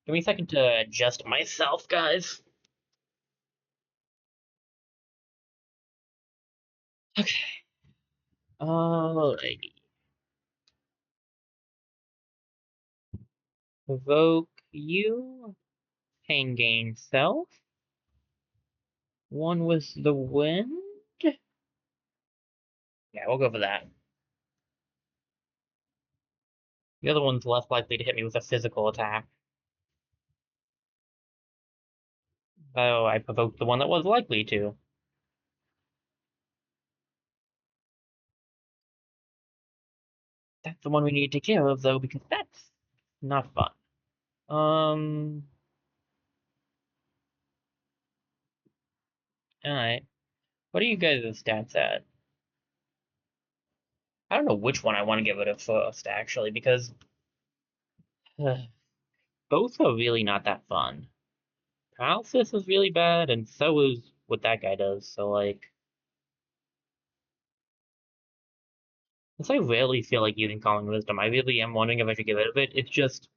S1: Give me a second to adjust myself, guys. Okay. Alrighty. Evoke you. Pain gain self. One was the wind. Yeah, we'll go for that. The other one's less likely to hit me with a physical attack. So I provoked the one that was likely to. That's the one we need to take care of, though, because that's not fun. Alright. What are you guys' stats at? I don't know which one I want to get rid of first, actually, because both are really not that fun. Paralysis is really bad, and so is what that guy does, so, like... Since I rarely feel like using Calling Wisdom, I really am wondering if I should get rid of it. It's just...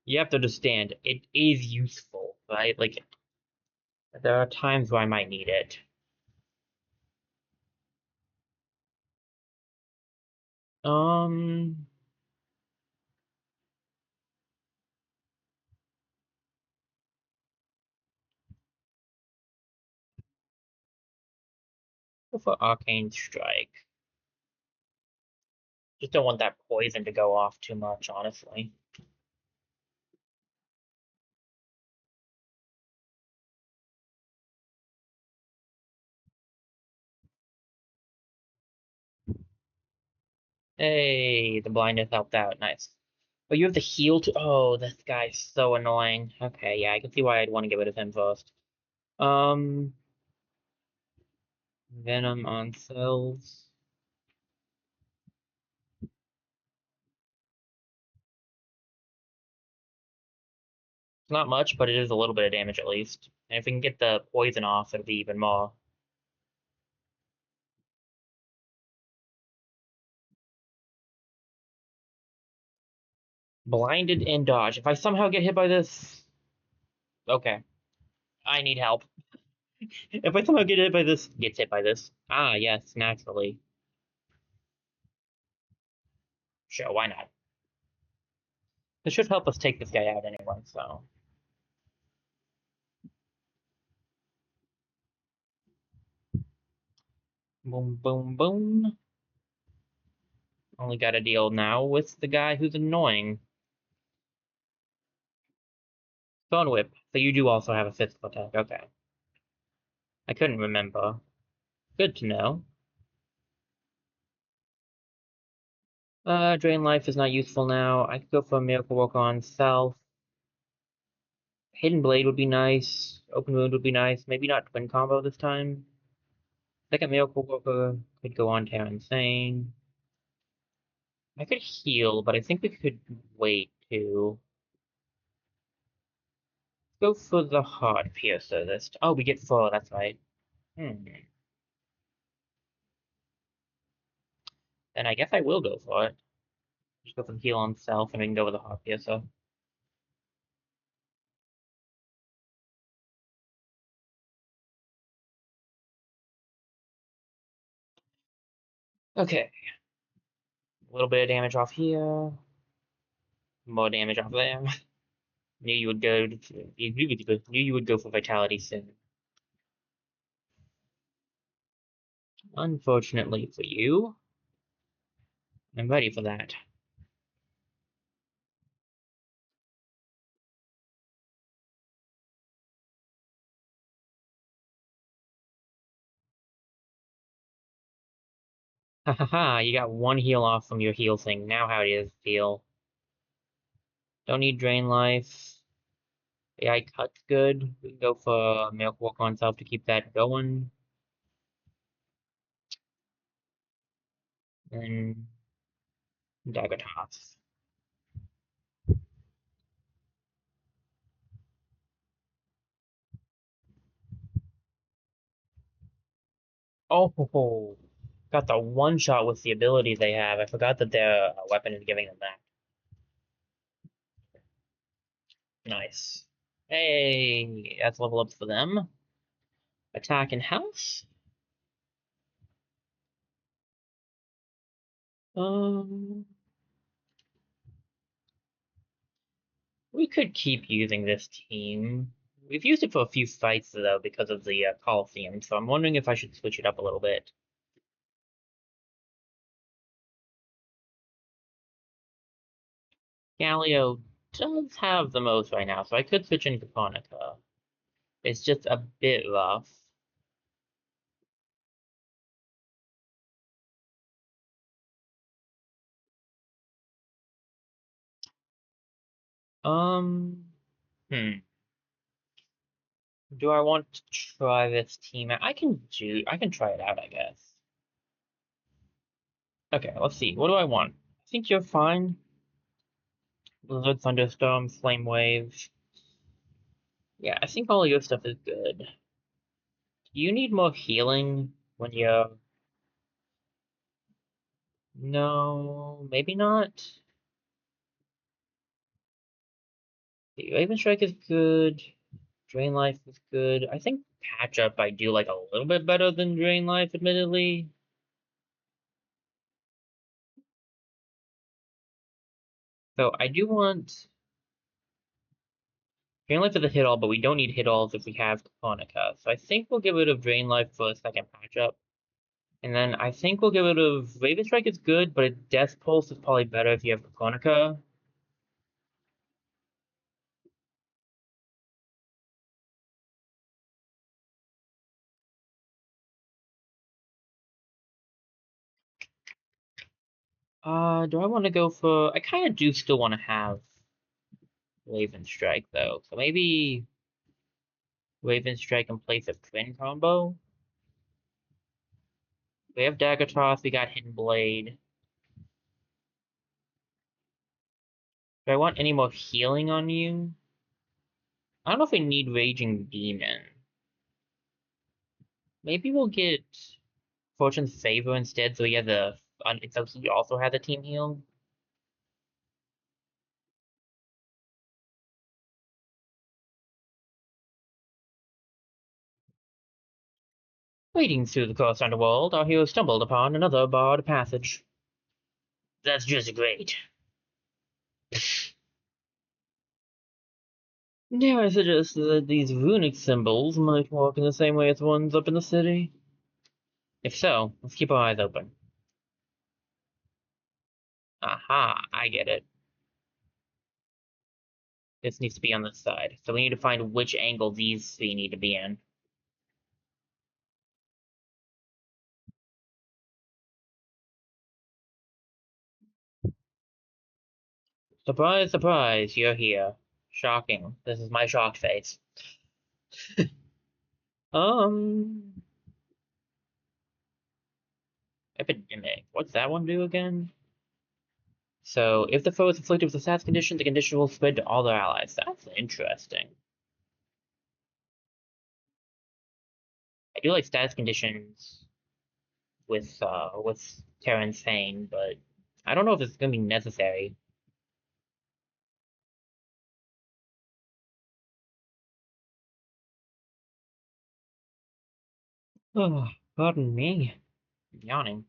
S1: You have to understand, it is useful, right? Like, there are times where I might need it. Um... go for Arcane Strike. Just don't want that poison to go off too much, honestly. Hey, the blindness helped out. Nice. Oh, you have the heal to. Oh, this guy's so annoying. Okay, yeah, I can see why I'd want to get rid of him first. Um, Venom on cells. Not much, but it is a little bit of damage at least. And if we can get the poison off, it'll be even more. Blinded and dodge. If I somehow get hit by this. Okay. I need help. If I somehow get hit by this. Gets hit by this. Ah, yes, naturally. Sure, why not? This should help us take this guy out anyway, so. Boom, boom, boom. Only got to deal now with the guy who's annoying. Stone Whip. So you do also have a physical attack. Okay. I couldn't remember. Good to know. Drain Life is not useful now. I could go for a Miracle Worker on Self. Hidden Blade would be nice. Open Wound would be nice. Maybe not Twin Combo this time. Second Miracle Worker could go on Terra Insane. I could heal, but I think we could wait to go for the Heart Piercer this. Oh, we get 4, that's right. Then I guess I will go for it. Just go for the heal on self, and we can go with the Heart Piercer. Okay. A little bit of damage off here. More damage off there. Knew you would go. Knew you would go for Vitality soon. Unfortunately for you, I'm ready for that. Ha ha ha! You got 1 heal off from your heal thing. Now how does it feel? Don't need Drain Life. AI Cut's good. We can go for Milk Walk on Self to keep that going. And Dagger Toss. Oh, got the one shot with the ability they have. I forgot that their weapon is giving them that. Nice. Hey, that's level ups for them. Attack and health. Um, we could keep using this team. We've used it for a few fights though because of the Coliseum, so I'm wondering if I should switch it up a little bit. Galio does have the most right now, so I could switch into Konica. It's just a bit rough. Um, hmm. Do I want to try this team out? I can try it out, I guess. Okay, let's see. What do I want? I think you're fine. Blizzard, Thunderstorm, Flame Wave. Yeah, I think all your stuff is good. Do you need more healing when you're... No, maybe not. The Raven Strike is good. Drain Life is good. I think Patch Up I do like a little bit better than Drain Life, admittedly. So I do want Drain Life is a hit all, but we don't need hit alls if we have Konica. So I think we'll get rid of Drain Life for a second patch up. And then I think we'll get rid of Raven Strike is good, but a Death Pulse is probably better if you have Draconica. Do I want to go for... I kind of do still want to have Raven Strike, though. So maybe Raven Strike in place of Twin Combo. We have Dagger Toss, we got Hidden Blade. Do I want any more healing on you? I don't know if we need Raging Demon. Maybe we'll get Fortune's Favor instead, so he has a... So he also has a team heal. Wading through the cursed underworld, our hero stumbled upon another barred passage. That's just great. Dare I suggest that these runic symbols might work in the same way as ones up in the city? If so, let's keep our eyes open. Aha, I get it. This needs to be on this side. So we need to find which angle these three need to be in. Surprise, surprise, you're here. Shocking. This is my shocked face. Um... Epidemic. What's that one do again? So, if the foe is afflicted with a status condition, the condition will spread to all their allies. That's interesting. I do like status conditions with Terran Sane, but I don't know if it's gonna be necessary. Oh, pardon me. I'm yawning.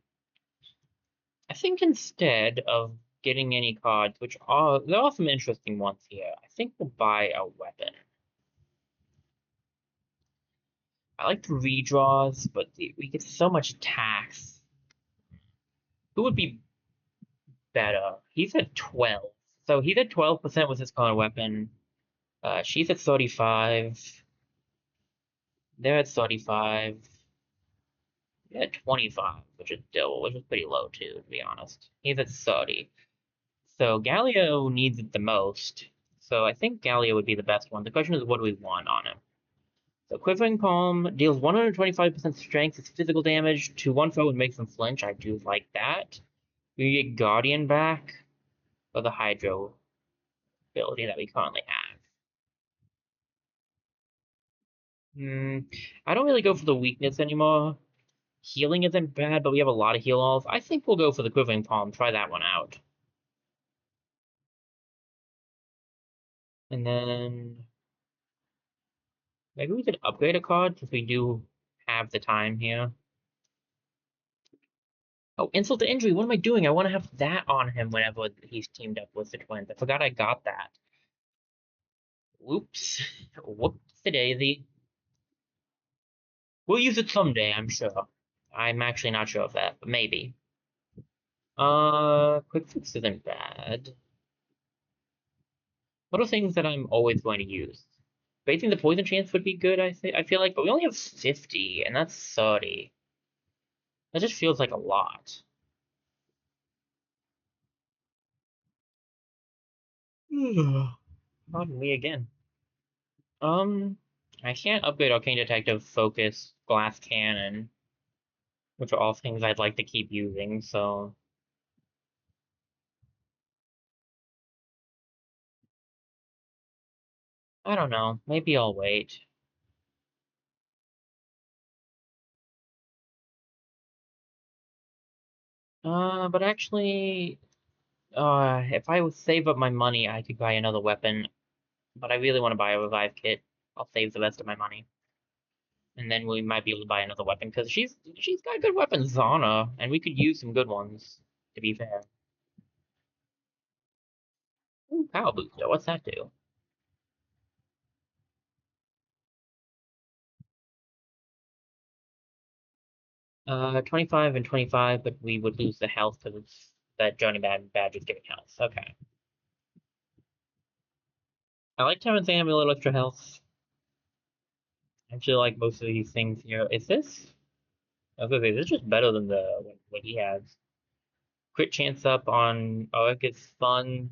S1: I think instead of getting any cards, which are there are some interesting ones here, I think we'll buy a weapon. I like the redraws, but we get so much tax. Who would be better? He's at 12. So he's at 12% with his current weapon. She's at 35. They're at 35. They're at 25, which is pretty low too, to be honest. He's at 30. So Galio needs it the most. So I think Galio would be the best one. The question is, what do we want on him? So Quivering Palm deals 125% strength, its physical damage to one foe and makes them flinch. I do like that. We get Guardian back for the Hydro ability that we currently have. I don't really go for the weakness anymore. Healing isn't bad, but we have a lot of heal alls. I think we'll go for the Quivering Palm, try that one out. And then maybe we could upgrade a card since we do have the time here. Oh, insult to injury. What am I doing? I want to have that on him whenever he's teamed up with the twins. I forgot I got that. Whoops. Whoops the daisy. We'll use it someday, I'm sure. I'm actually not sure of that, but maybe. Quick fix isn't bad. What are things that I'm always going to use? Raising the poison chance would be good, I feel like, but we only have 50, and that's 30. That just feels like a lot. Pardon me again. I can't upgrade Arcane Detective, Focus, Glass Cannon, which are all things I'd like to keep using, so... I don't know. Maybe I'll wait. But actually, if I would save up my money, I could buy another weapon. But I really want to buy a revive kit. I'll save the rest of my money. And then we might be able to buy another weapon, because she's got good weapons on her, and we could use some good ones, to be fair. Ooh, Power Booster, what's that do? 25 and 25, but we would lose the health because that Johnny badge is giving health. Okay. I like Terran's a little extra health. I actually like most of these things here. Is this? I was gonna say, this is just better than the what he has. Crit chance up on Oak is fun,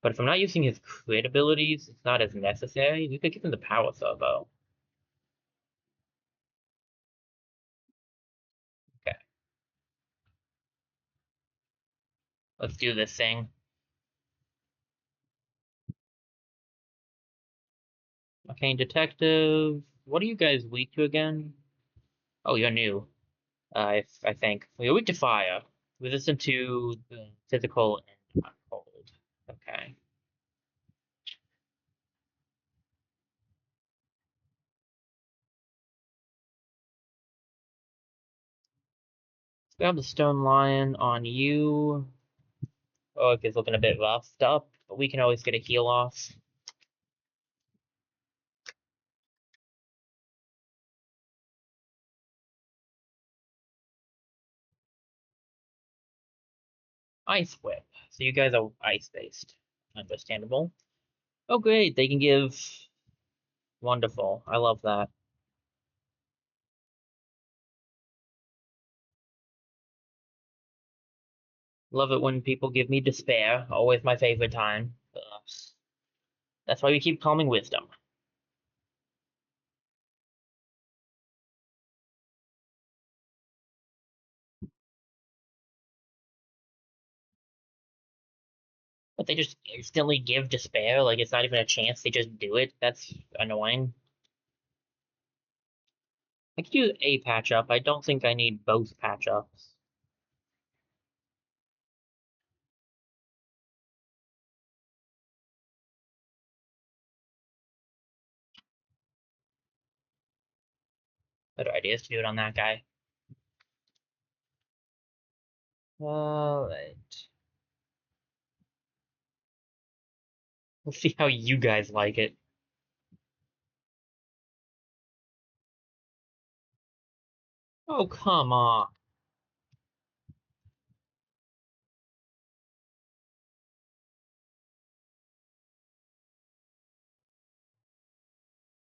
S1: but if I'm not using his crit abilities, it's not as necessary. We could give him the power servo. Okay, let's do this thing. Okay, detective. What are you guys weak to again? Oh, you're new. I think you're weak to fire, resistant to the physical and cold. Okay. Let's grab the stone lion on you. Oh, it's looking a bit roughed up, but we can always get a heal off. Ice whip. So you guys are ice based. Understandable. Oh, great. They can give. Wonderful. I love that. Love it when people give me despair. Always my favorite time. That's why we keep calming wisdom. But they just instantly give despair. Like it's not even a chance. They just do it. That's annoying. I could use a patch up. I don't think I need both patch ups. Better ideas to do it on that guy. Alright. We'll see how you guys like it. Oh, come on.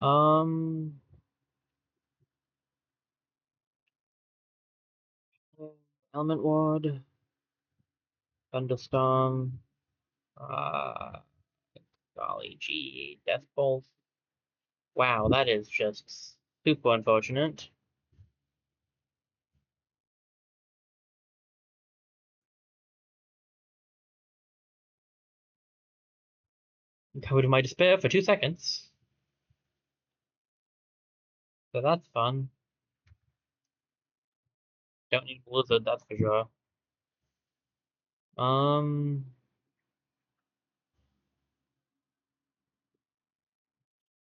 S1: Um, Element Ward, Thunderstorm, uh, golly gee, Death Bolt. Wow, that is just super unfortunate. Covered in my despair for 2 seconds. So that's fun. Don't need Blizzard, that's for sure. Um,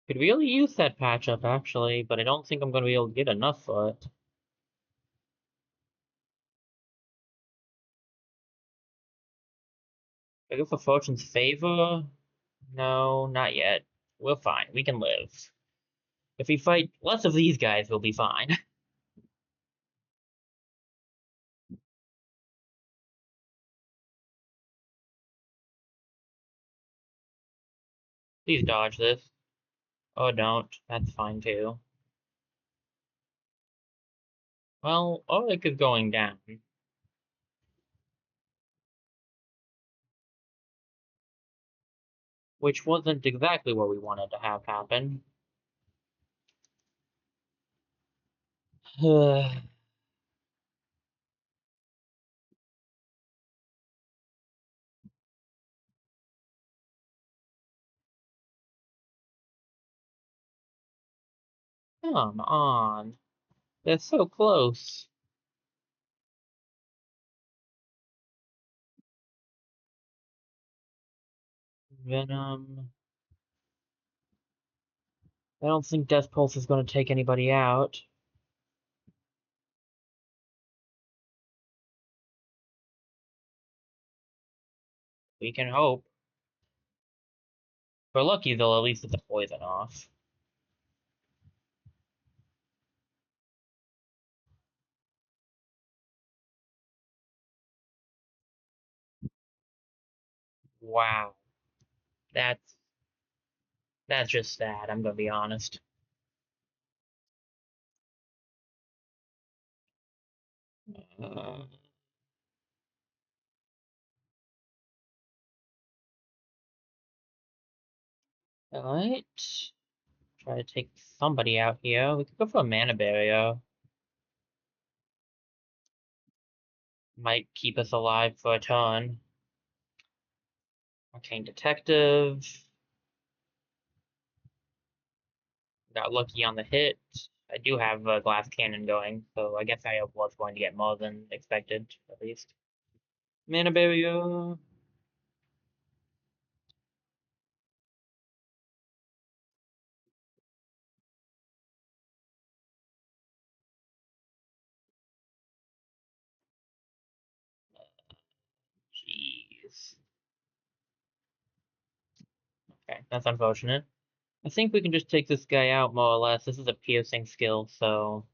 S1: could really use that patch up actually, but I don't think I'm gonna be able to get enough for it. I go for Fortune's Favor? No, not yet. We're fine. We can live. If we fight less of these guys, we'll be fine. Please dodge this. Oh, don't. That's fine too. Well, Oleg is going down, which wasn't exactly what we wanted to have happen. Come on. They're so close. Venom. I don't think Death Pulse is going to take anybody out. We can hope. If we're lucky, they'll at least get the poison off. Wow. That's just sad, I'm gonna be honest. Uh, Alright. Try to take somebody out here. We could go for a mana barrier. Might keep us alive for a turn. Arcane Detective. Got lucky on the hit. I do have a glass cannon going, so I guess I was going to get more than expected, at least. Mana barrier. Jeez. Okay, that's unfortunate. I think we can just take this guy out more or less. This is a piercing skill, so.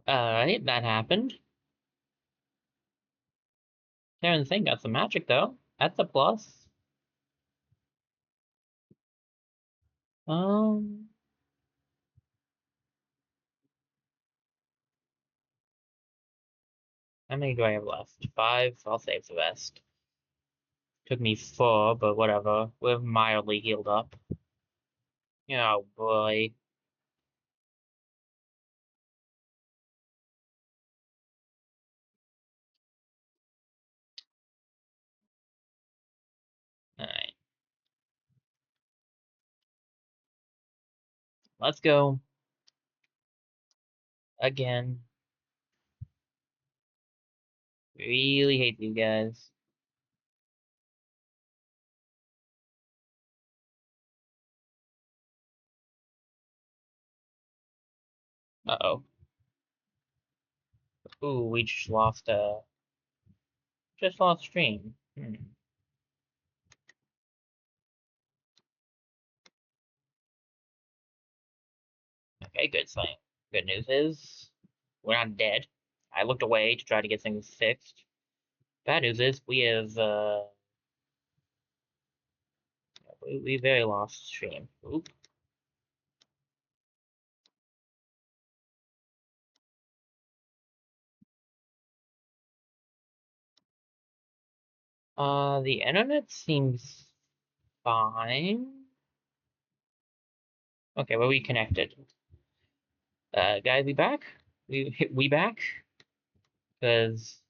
S1: Alright, that happened. Karen Thing got some magic though. That's a plus. Um, how many do I have left? 5. I'll save the rest. Took me 4, but whatever. We're mildly healed up. Oh boy. Alright, let's go. Again. Really hate these guys. Uh-oh. Ooh, we just lost stream. Okay, good sign. Good news is we're not dead. I looked away to try to get things fixed. Bad news is we very lost stream. Oop. The internet seems fine. Okay, well, we connected. Guys, we back? We back? Because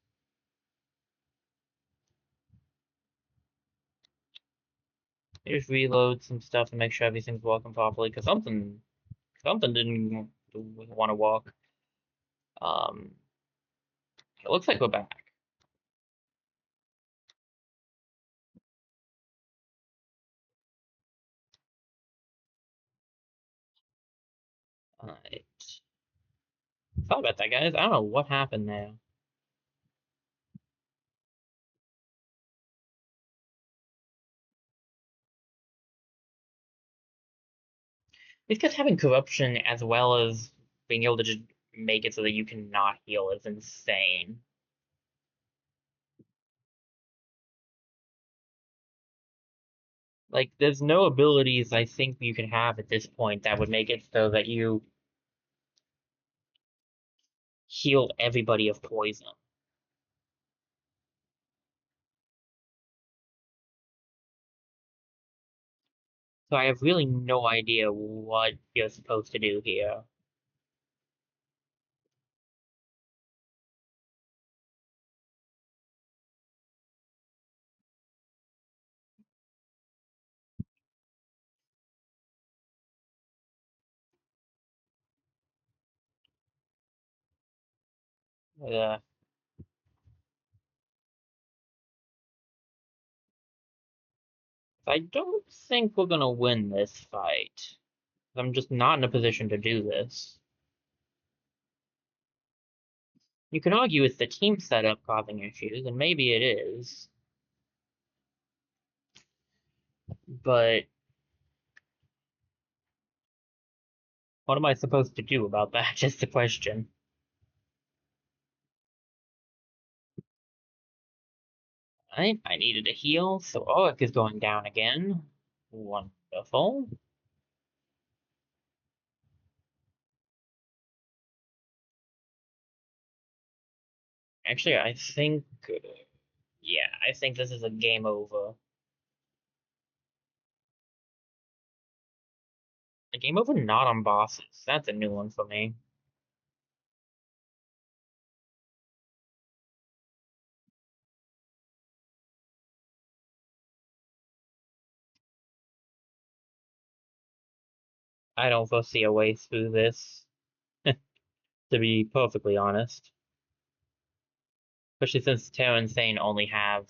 S1: just reload some stuff and make sure everything's working properly. Because something didn't want to walk. Um, it looks like we're back. Alright. Sorry about that, guys. I don't know what happened there. It's because having corruption as well as being able to just make it so that you cannot heal is insane. Like, there's no abilities I think you can have at this point that would make it so that you heal everybody of poison. So I have really no idea what you're supposed to do here. Uh, I don't think we're gonna win this fight. I'm just not in a position to do this. You can argue it's the team setup causing issues, and maybe it is. But What am I supposed to do about that? Just the question. I needed a heal, so Oric is going down again. Wonderful. Actually, I think... yeah, I think this is a game over. A game over not on bosses. That's a new one for me. I don't foresee a way through this, to be perfectly honest. Especially since Terra and Thane only have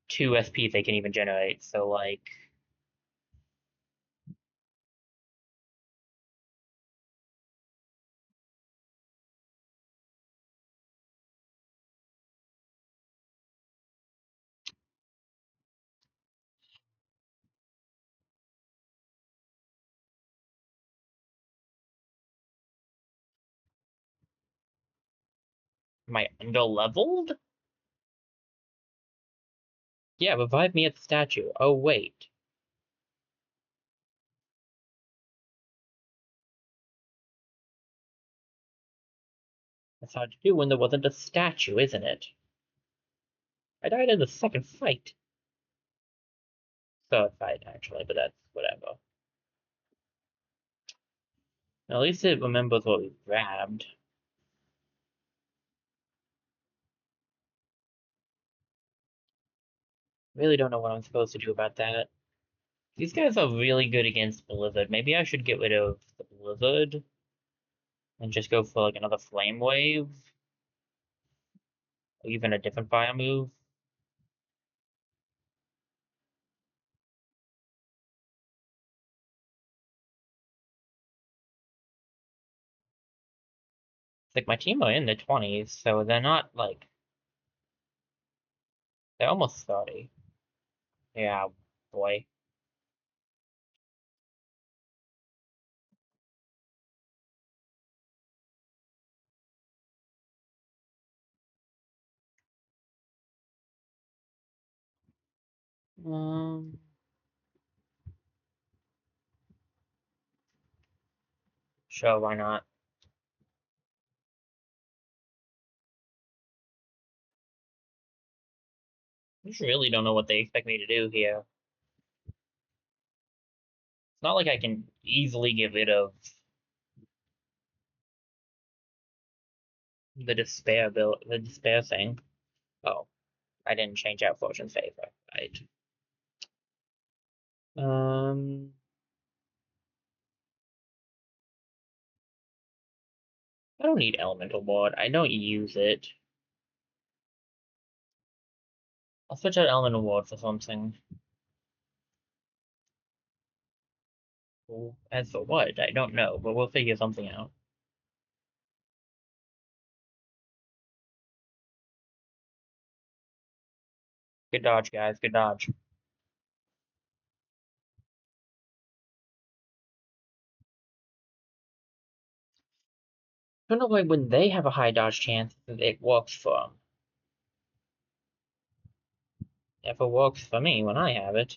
S1: 2 SP they can even generate, so like... Am I under-leveled? Yeah, revive me at the statue. Oh, wait. That's hard to do when there wasn't a statue, isn't it? I died in the second fight. Third fight, actually, but that's whatever. At least it remembers what we grabbed. Really don't know what I'm supposed to do about that. These guys are really good against Blizzard. Maybe I should get rid of the Blizzard and just go for like another Flame Wave, or even a different fire move. Like my team are in the 20s, so they're not like... they're almost 30. Yeah, boy. Um, sure, why not? I just really don't know what they expect me to do here. It's not like I can easily get rid of the despair thing. Oh, I didn't change out Fortune's favor, right? Um, I don't need Elemental Ward. I don't use it. I'll switch out Elemental Ward for something. Well, as for what, I don't know, but we'll figure something out. Good dodge, guys. Good dodge. I don't know why when they have a high dodge chance, it works for them. If it works for me when I have it.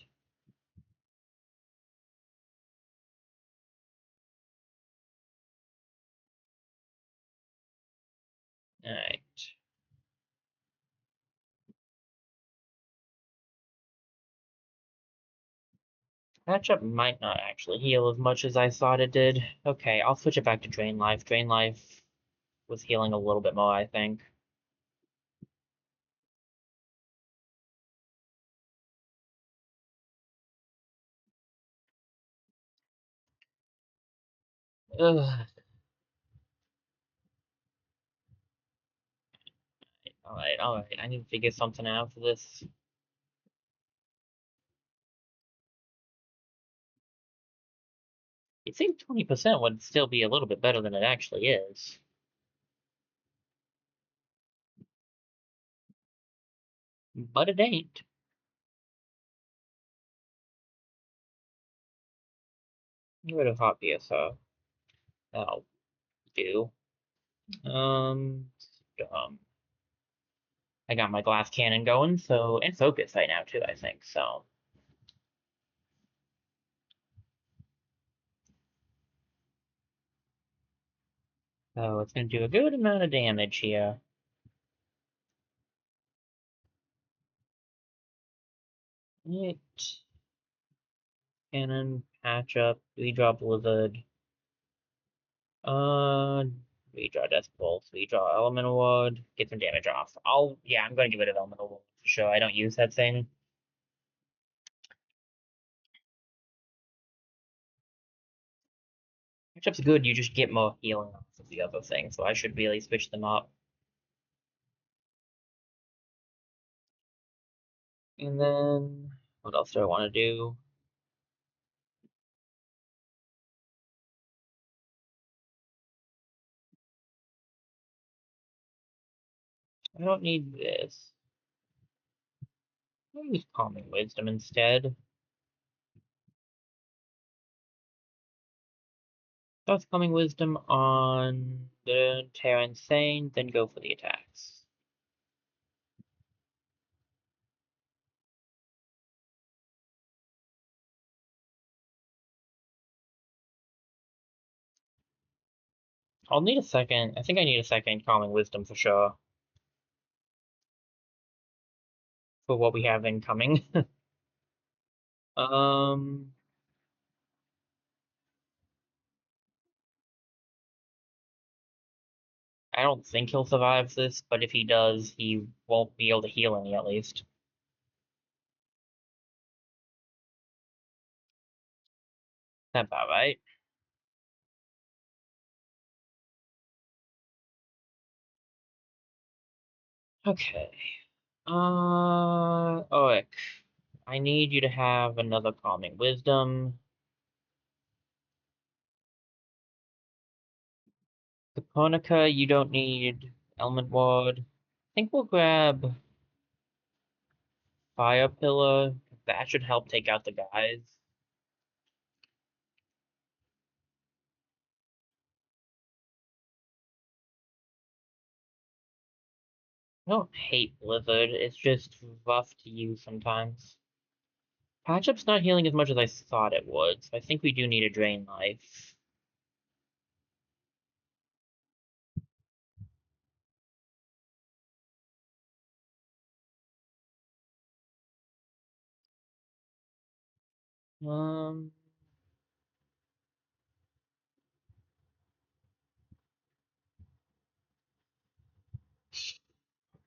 S1: Alright. Matchup might not actually heal as much as I thought it did. Okay, I'll switch it back to Drain Life. Drain Life was healing a little bit more, I think. Ugh. Alright. I need to figure something out for this. You'd think 20% would still be a little bit better than it actually is. But it ain't. Get rid of hot BSO. That'll do. Um, I got my glass cannon going, so, and focus right now too, I think, so. So it's gonna do a good amount of damage here. Right. Cannon, patch up, redraw Blizzard. Uh, redraw Death Bolt, redraw Elemental Ward, get some damage off. Yeah, I'm gonna get rid of Elemental Ward for sure. I don't use that thing. Matchup's good, you just get more healing off of the other thing, so I should really switch them up. And then, what else do I want to do? I don't need this. I'll use Calming Wisdom instead. Start Calming Wisdom on the Terra Insane, then go for the attacks. I'll need a second. I think I need a second Calming Wisdom for sure. For what we have incoming. um, I don't think he'll survive this, but if he does, he won't be able to heal any at least. That's about right. Okay. Oik. I need you to have another Calming Wisdom. Caponica, you don't need Element Ward. I think we'll grab Fire Pillar. That should help take out the guys. I don't hate Blizzard, it's just rough to use sometimes. Patchup's not healing as much as I thought it would, so I think we do need a Drain Life. Um,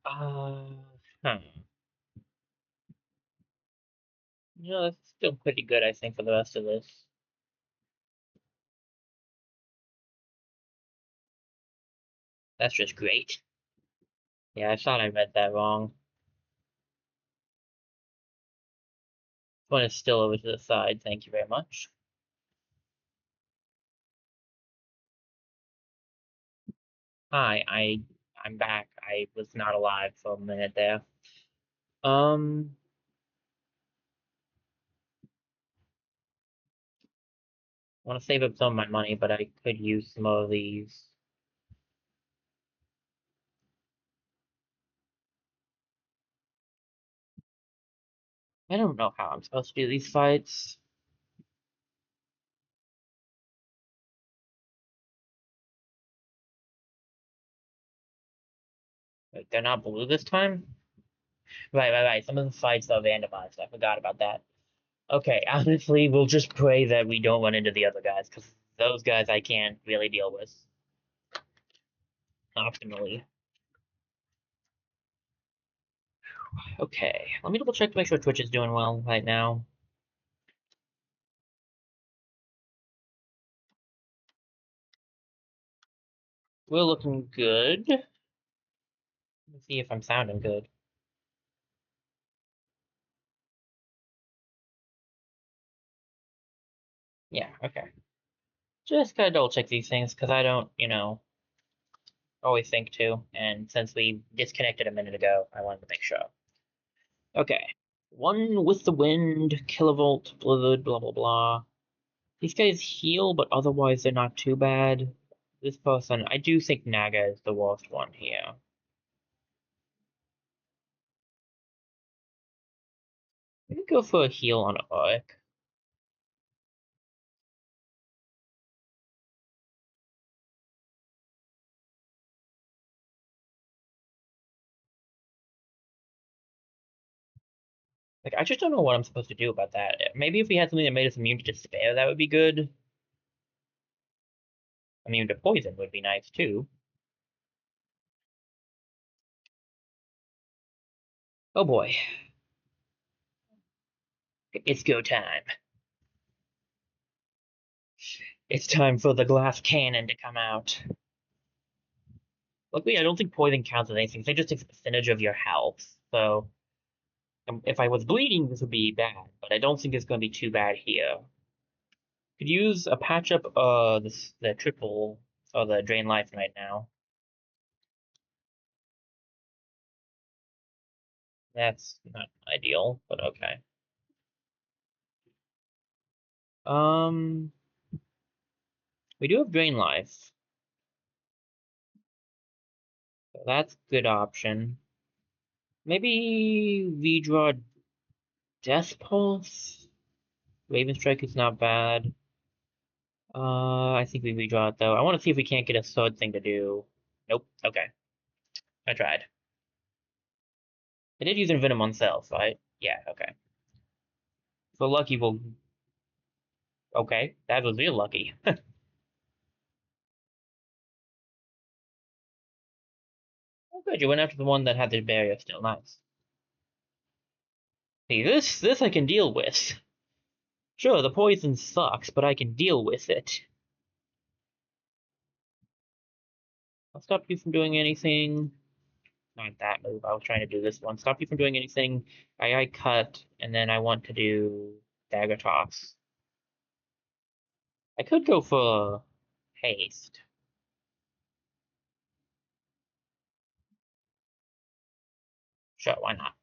S1: uh, hmm. That's still pretty good, I think, for the rest of this. That's just great. Yeah, I thought I read that wrong. This one is still over to the side, thank you very much. Hi, I'm back. I was not alive for a minute there. Um, I want to save up some of my money, but I could use some of these. I don't know how I'm supposed to do these fights. Wait, they're not blue this time? Right. Some of the fights are randomized. I forgot about that. Okay, honestly, we'll just pray that we don't run into the other guys, because those guys I can't really deal with optimally. Okay, let me double check to make sure Twitch is doing well right now. We're looking good. Let's see if I'm sounding good. Yeah, okay. Just gotta double check these things, because I don't, always think to, and since we disconnected a minute ago, I wanted to make sure. Okay. One with the wind, kilovolt, blizzard, blah blah blah. These guys heal, but otherwise they're not too bad. This person, I do think Naga is the worst one here. We could go for a heal on Urk. Like, I just don't know what I'm supposed to do about that. Maybe if we had something that made us immune to despair, that would be good. Immune to poison would be nice, too. Oh boy. It's go time. It's time for the glass cannon to come out. Luckily, I don't think poison counts as anything. They just take a percentage of your health. So, if I was bleeding, this would be bad. But I don't think it's going to be too bad here. Could use a patch up the triple or the drain life right now. That's not ideal, but okay. We do have drain life. So that's a good option. Maybe we draw Death Pulse. Raven Strike is not bad. I think we redraw it though. I want to see if we can't get a sword thing to do. Nope. Okay. I tried. I did use Envenom on self, right? Yeah, okay. So lucky we'll... Okay, that was real lucky. Oh, good, you went after the one that had the barrier still. Nice. See, this I can deal with. Sure, the poison sucks, but I can deal with it. I'll stop you from doing anything. Not that move. I was trying to do this one. Stop you from doing anything. I cut, and then I want to do dagger toss. I could go for haste. Sure, why not?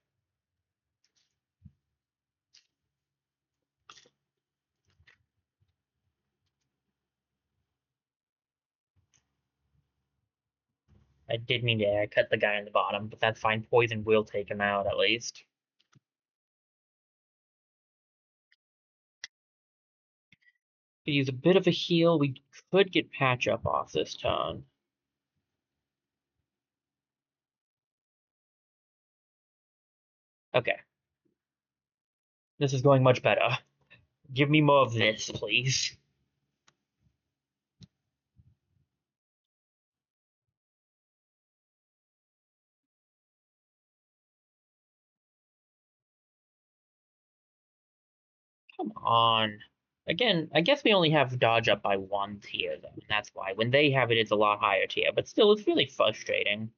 S1: I did mean to cut the guy on the bottom, but that's fine. Poison will take him out at least. Could use a bit of a heal. We could get patch up off this turn. Okay. This is going much better. Give me more of this, please. Come on. Again, I guess we only have dodge up by 1 tier, though, and that's why. When they have it, it's a lot higher tier, but still, it's really frustrating.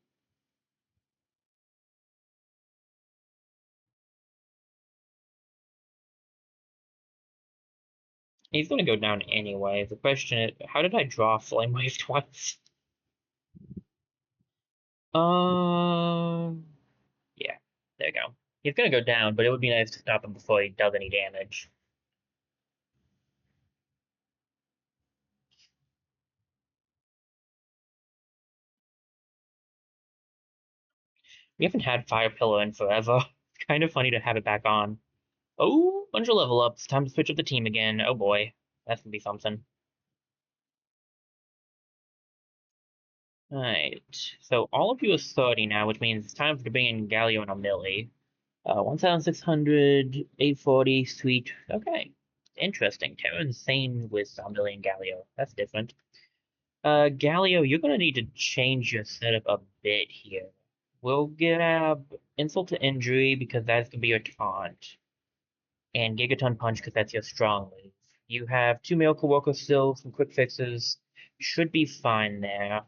S1: He's gonna go down anyway. The question is, how did I draw Flame Wave twice? Yeah, there you go. He's gonna go down, but it would be nice to stop him before he does any damage. We haven't had Fire Pillar in forever. It's kind of funny to have it back on. Oh, bunch of level ups. Time to switch up the team again. Oh boy, that's gonna be something. Alright, so all of you are 30 now, which means it's time to bring in Galio and Amili. 1,600, 840, sweet. Okay, interesting. Terran's same with Amili and Galio. That's different. Galio, you're gonna need to change your setup a bit here. We'll grab Insult to Injury because that's gonna be your taunt, and Gigaton Punch because that's your strong move. You have 2 Miracle Worker still, some quick fixes. Should be fine there.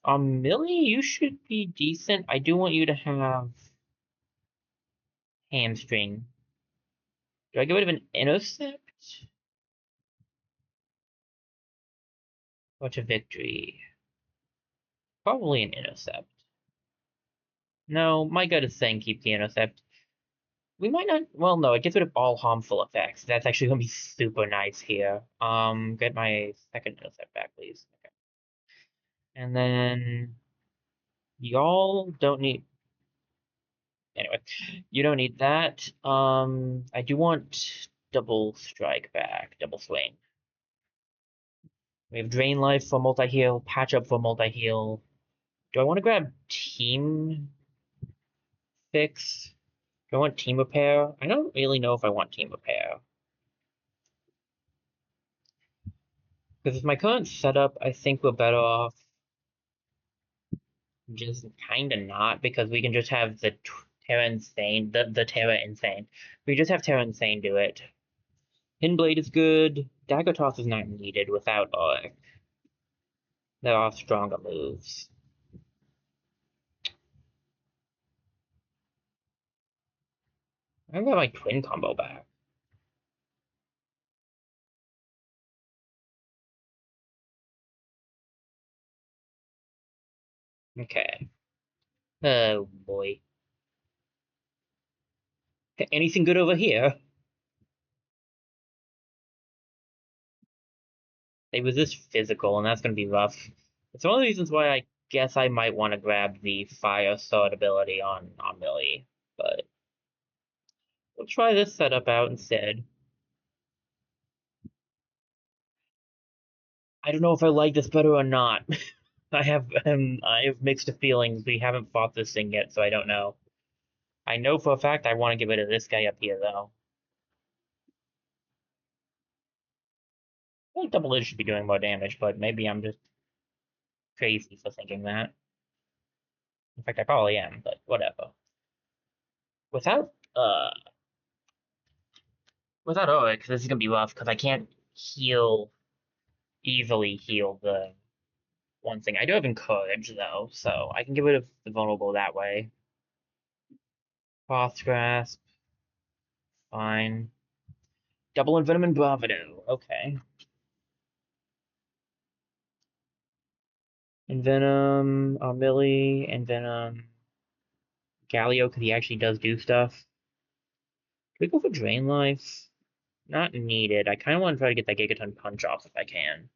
S1: Millie, you should be decent. I do want you to have Hamstring. Do I get rid of an Intercept? Or to Victory? Probably an Intercept. No, my gut is saying keep the Intercept. We might not. Well, no, it gets rid of all harmful effects. That's actually gonna be super nice here. Get my second set back, please. Okay. And then y'all don't need. Anyway, you don't need that. I do want double strike back, double swing. We have drain life for multi heal, patch up for multi heal. Do I want to grab team fix? Do I want team repair? I don't really know if I want team repair. Because with my current setup, I think we're better off just kind of not, because we can just have the Terra Insane, the Terra Insane. We just have Terra Insane do it. Pinblade is good. Dagger Toss is not needed without Auric. There are stronger moves. I got my twin combo back. Okay. Oh boy. Anything good over here? They resist physical, and that's going to be rough. It's one of the reasons why I guess I might want to grab the Fire Sword ability on Millie, but we'll try this setup out instead. I don't know if I like this better or not. I have mixed feelings. We haven't fought this thing yet, so I don't know. I know for a fact I want to get rid of this guy up here, though. I think Double Edge should be doing more damage, but maybe I'm just crazy for thinking that. In fact, I probably am, but whatever. Without uh without Oryx, this is gonna be rough because I can't heal easily heal the one thing. I do have Encourage though, so I can get rid of the vulnerable that way. Frost Grasp, fine. Double Envenom and Bravado. Okay. Envenom, Millie, Envenom, Galio, because he actually does do stuff. Do we go for Drain Life? Not needed. I kind of want to try to get that Gigaton Punch off if I can.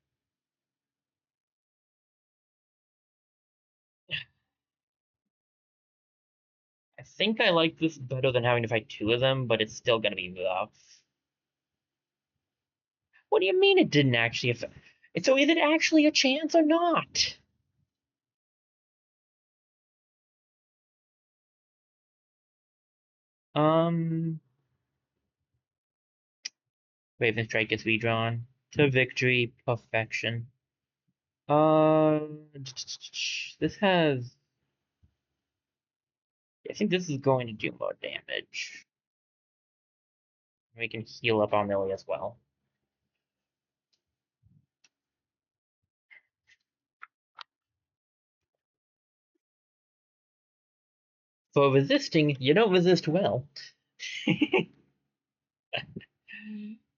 S1: I think I like this better than having to fight two of them, but it's still going to be rough. What do you mean it didn't actually affect? So is it actually a chance or not? Um, Raven Strike gets redrawn to victory, perfection. Uh, this has. I think this is going to do more damage. We can heal up on Millie as well. For resisting, you don't resist well.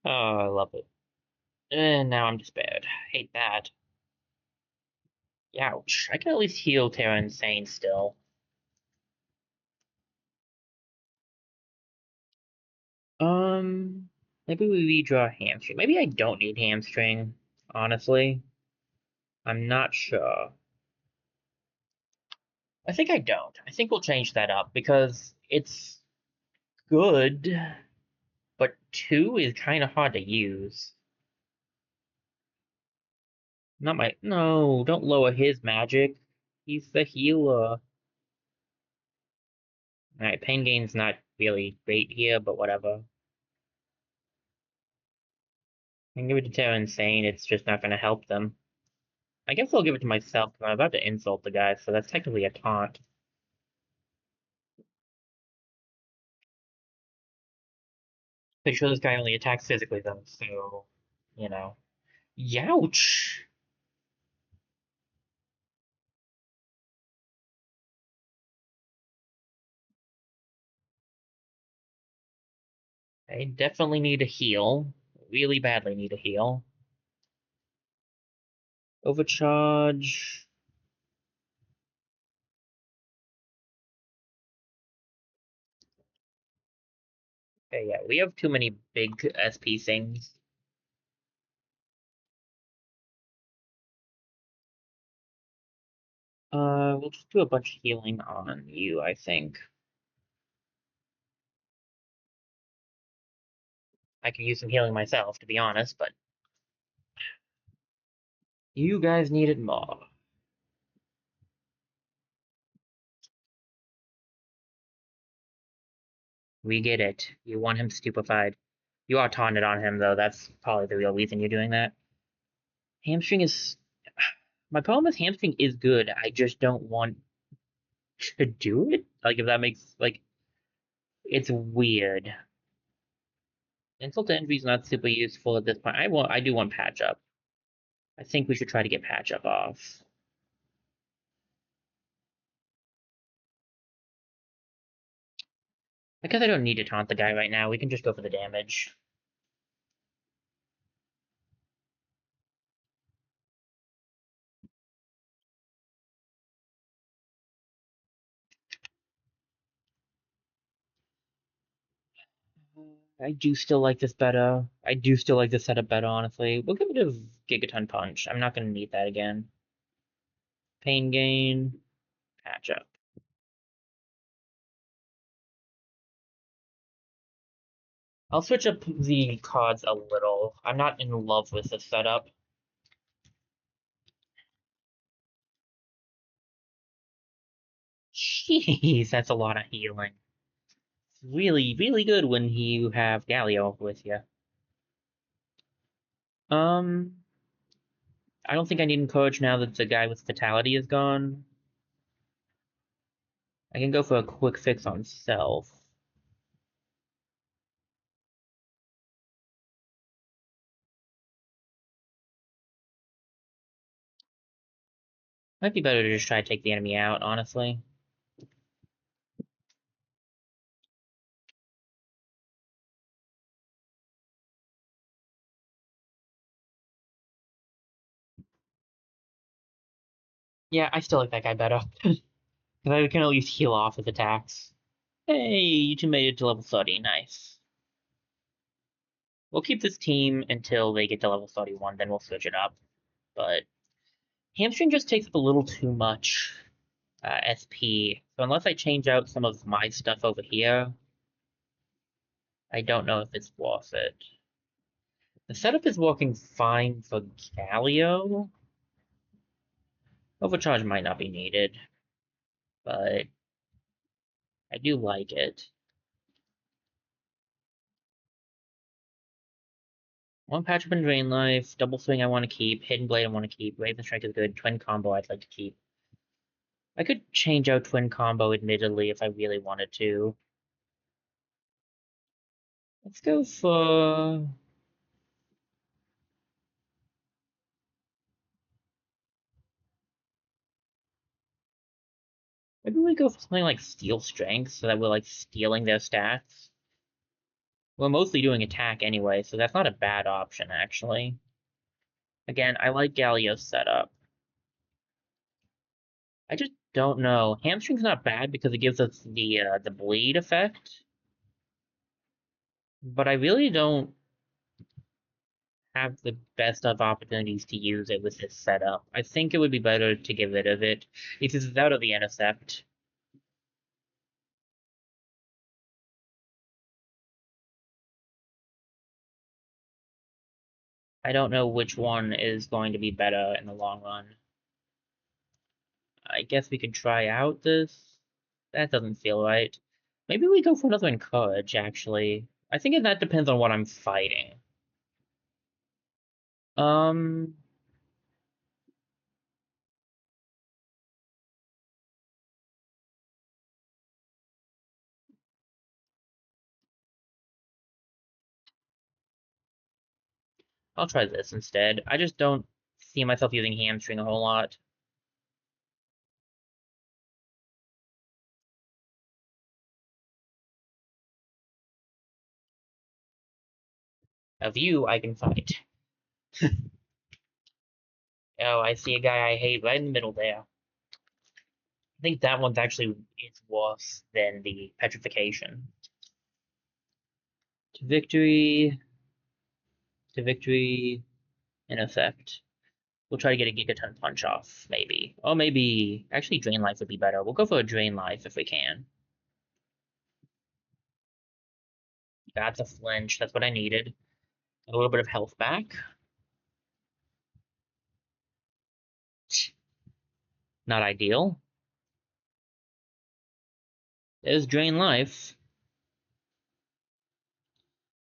S1: Oh, I love it. And now I'm despaired. Hate that. Ouch. I can at least heal Terra Insane still. Maybe we redraw Hamstring. Maybe I don't need Hamstring, honestly. I'm not sure. I think I don't. I think we'll change that up because it's good, but 2 is kind of hard to use. Not my. No, don't lower his magic. He's the healer. Alright, pain gain's not really great here, but whatever. I can give it to Terra Insane, it's just not gonna help them. I guess I'll give it to myself because I'm about to insult the guy, so that's technically a taunt. Pretty sure this guy only attacks physically though, so you know. Youch! I definitely need a heal. Really badly need a heal. Overcharge. Okay, yeah, we have too many big SP things. We'll just do a bunch of healing on you, I think. I could use some healing myself, to be honest, but you guys need it more. We get it. You want him stupefied. You are taunted on him, though. That's probably the real reason you're doing that. Hamstring is... My problem with hamstring is good. I just don't want to do it. Like, if that makes... Like, it's weird. Insult to injury is not super useful at this point. I do want patch up. I think we should try to get patch up off. Because I don't need to taunt the guy right now. We can just go for the damage. I do still like this better. I do still like this setup better, honestly. We'll get rid of Gigaton Punch. I'm not going to need that again. Pain gain, patch up. I'll switch up the cards a little. I'm not in love with this setup. Jeez, that's a lot of healing. It's really, really good when you have Galio with you. I don't think I need Encourage now that the guy with Fatality is gone. I can go for a quick fix on Self. Might be better to just try to take the enemy out, honestly. Yeah, I still like that guy better. Because I can at least heal off his attacks. Hey, you two made it to level 30. Nice. We'll keep this team until they get to level 31, then we'll switch it up. But Hamstring just takes up a little too much SP. So unless I change out some of my stuff over here, I don't know if it's worth it. The setup is working fine for Galio. Overcharge might not be needed, but I do like it. One patch up and drain life, double swing I want to keep, hidden blade I want to keep, Raven Strike is good, twin combo I'd like to keep. I could change out twin combo admittedly if I really wanted to. Let's go for... Maybe we go for something like Steel Strength so that we're like stealing their stats. We're mostly doing attack anyway, so that's not a bad option actually. Again, I like Galio's setup. I just don't know. Hamstring's not bad because it gives us the bleed effect. But I really don't have the best of opportunities to use it with this setup. I think it would be better to get rid of it. If it's out of the intercept. I don't know which one is going to be better in the long run. I guess we could try out this. That doesn't feel right. Maybe we go for another Encourage, actually. I think that depends on what I'm fighting. Um, I'll try this instead. I just don't see myself using Hamstring a whole lot. Of you, I can fight. Oh, I see a guy I hate right in the middle there. I think that one's actually is worse than the petrification. To victory, to victory, intercept. We'll try to get a Gigaton Punch off, maybe. Oh, maybe... Actually, Drain Life would be better. We'll go for a Drain Life if we can. That's a flinch. That's what I needed. A little bit of health back. Not ideal. There's Drain Life.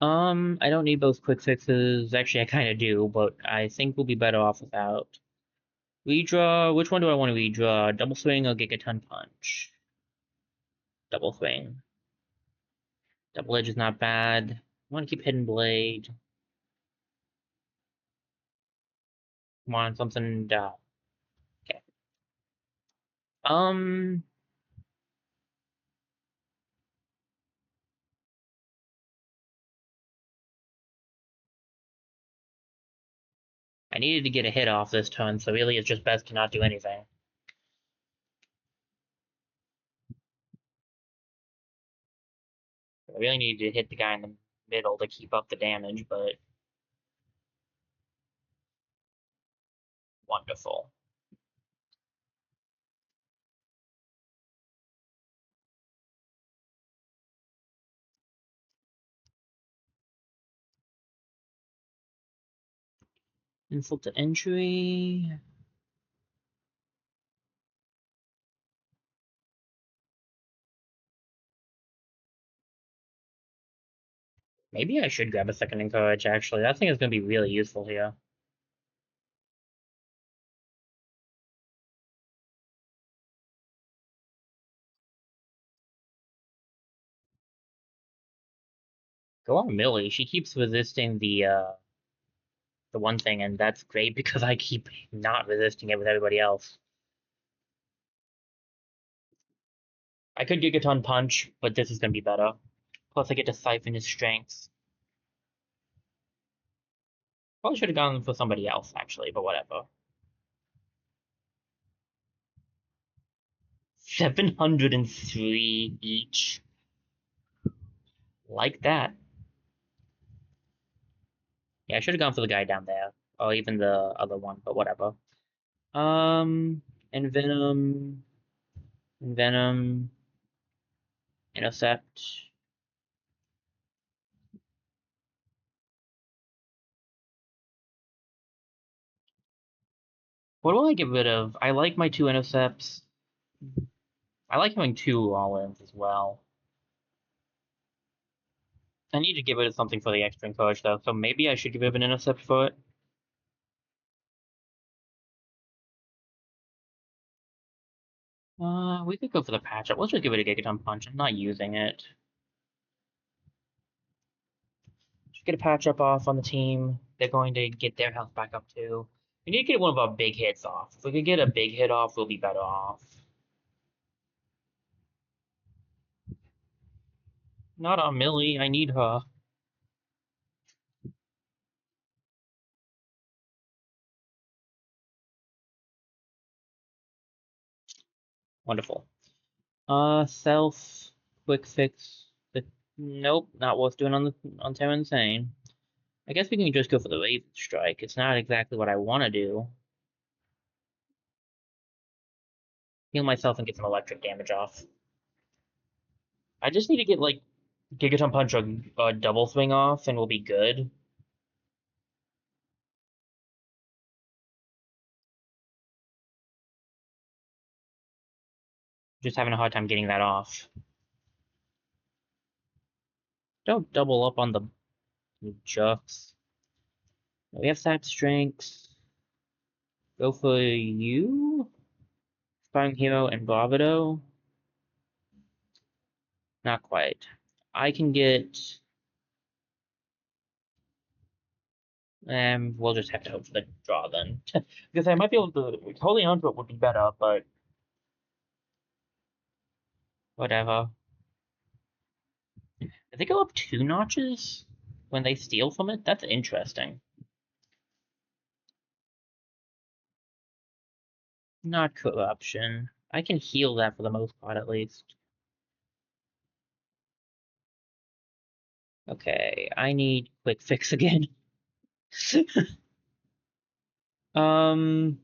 S1: I don't need both quick fixes. Actually, I kind of do, but I think we'll be better off without. Redraw. Which one do I want to redraw? Double Swing or Gigaton Punch? Double Swing. Double Edge is not bad. I want to keep Hidden Blade. Want something. Okay. I needed to get a hit off this turn, so really it's just best to not do anything. I really needed to hit the guy in the middle to keep up the damage, but wonderful. Insult to injury. Maybe I should grab a second encourage, actually. That thing is going to be really useful here. Go on Millie. She keeps resisting the one thing, and that's great because I keep not resisting it with everybody else. I could Gigaton Punch, but this is going to be better. Plus, I get to siphon his strengths. Probably should have gone for somebody else, actually, but whatever. 703 each. Like that. Yeah, I should have gone for the guy down there. Or even the other one, but whatever. Envenom. Envenom. Intercept. What will I get rid of? I like my 2 intercepts. I like having 2 all-ins as well. I need to get rid of something for the extra encourage, though, so maybe I should get rid of an intercept for it. We could go for the patch-up. Let's just give it a Gigaton Punch. I'm not using it. Just get a patch-up off on the team. They're going to get their health back up, too. We need to get one of our big hits off. If we could get a big hit off, we'll be better off. Not on Millie. I need her. Wonderful. Self, quick fix. Nope, not worth doing on Terra Insane. I guess we can just go for the Raven Strike. It's not exactly what I want to do. Heal myself and get some electric damage off. I just need to get, like, Gigaton Punch or Double Swing off, and we'll be good. Just having a hard time getting that off. Don't double up on the Jucks. We have Sap Strengths. Go for you? Sparring Hero and Bravado? Not quite. I can get... we'll just have to hope for the draw then. Because I might be able to... Holding onto it would be better, but... Whatever. Did they go up 2 notches when they steal from it? That's interesting. Not corruption. I can heal that for the most part, at least. Okay, I need quick fix again. um,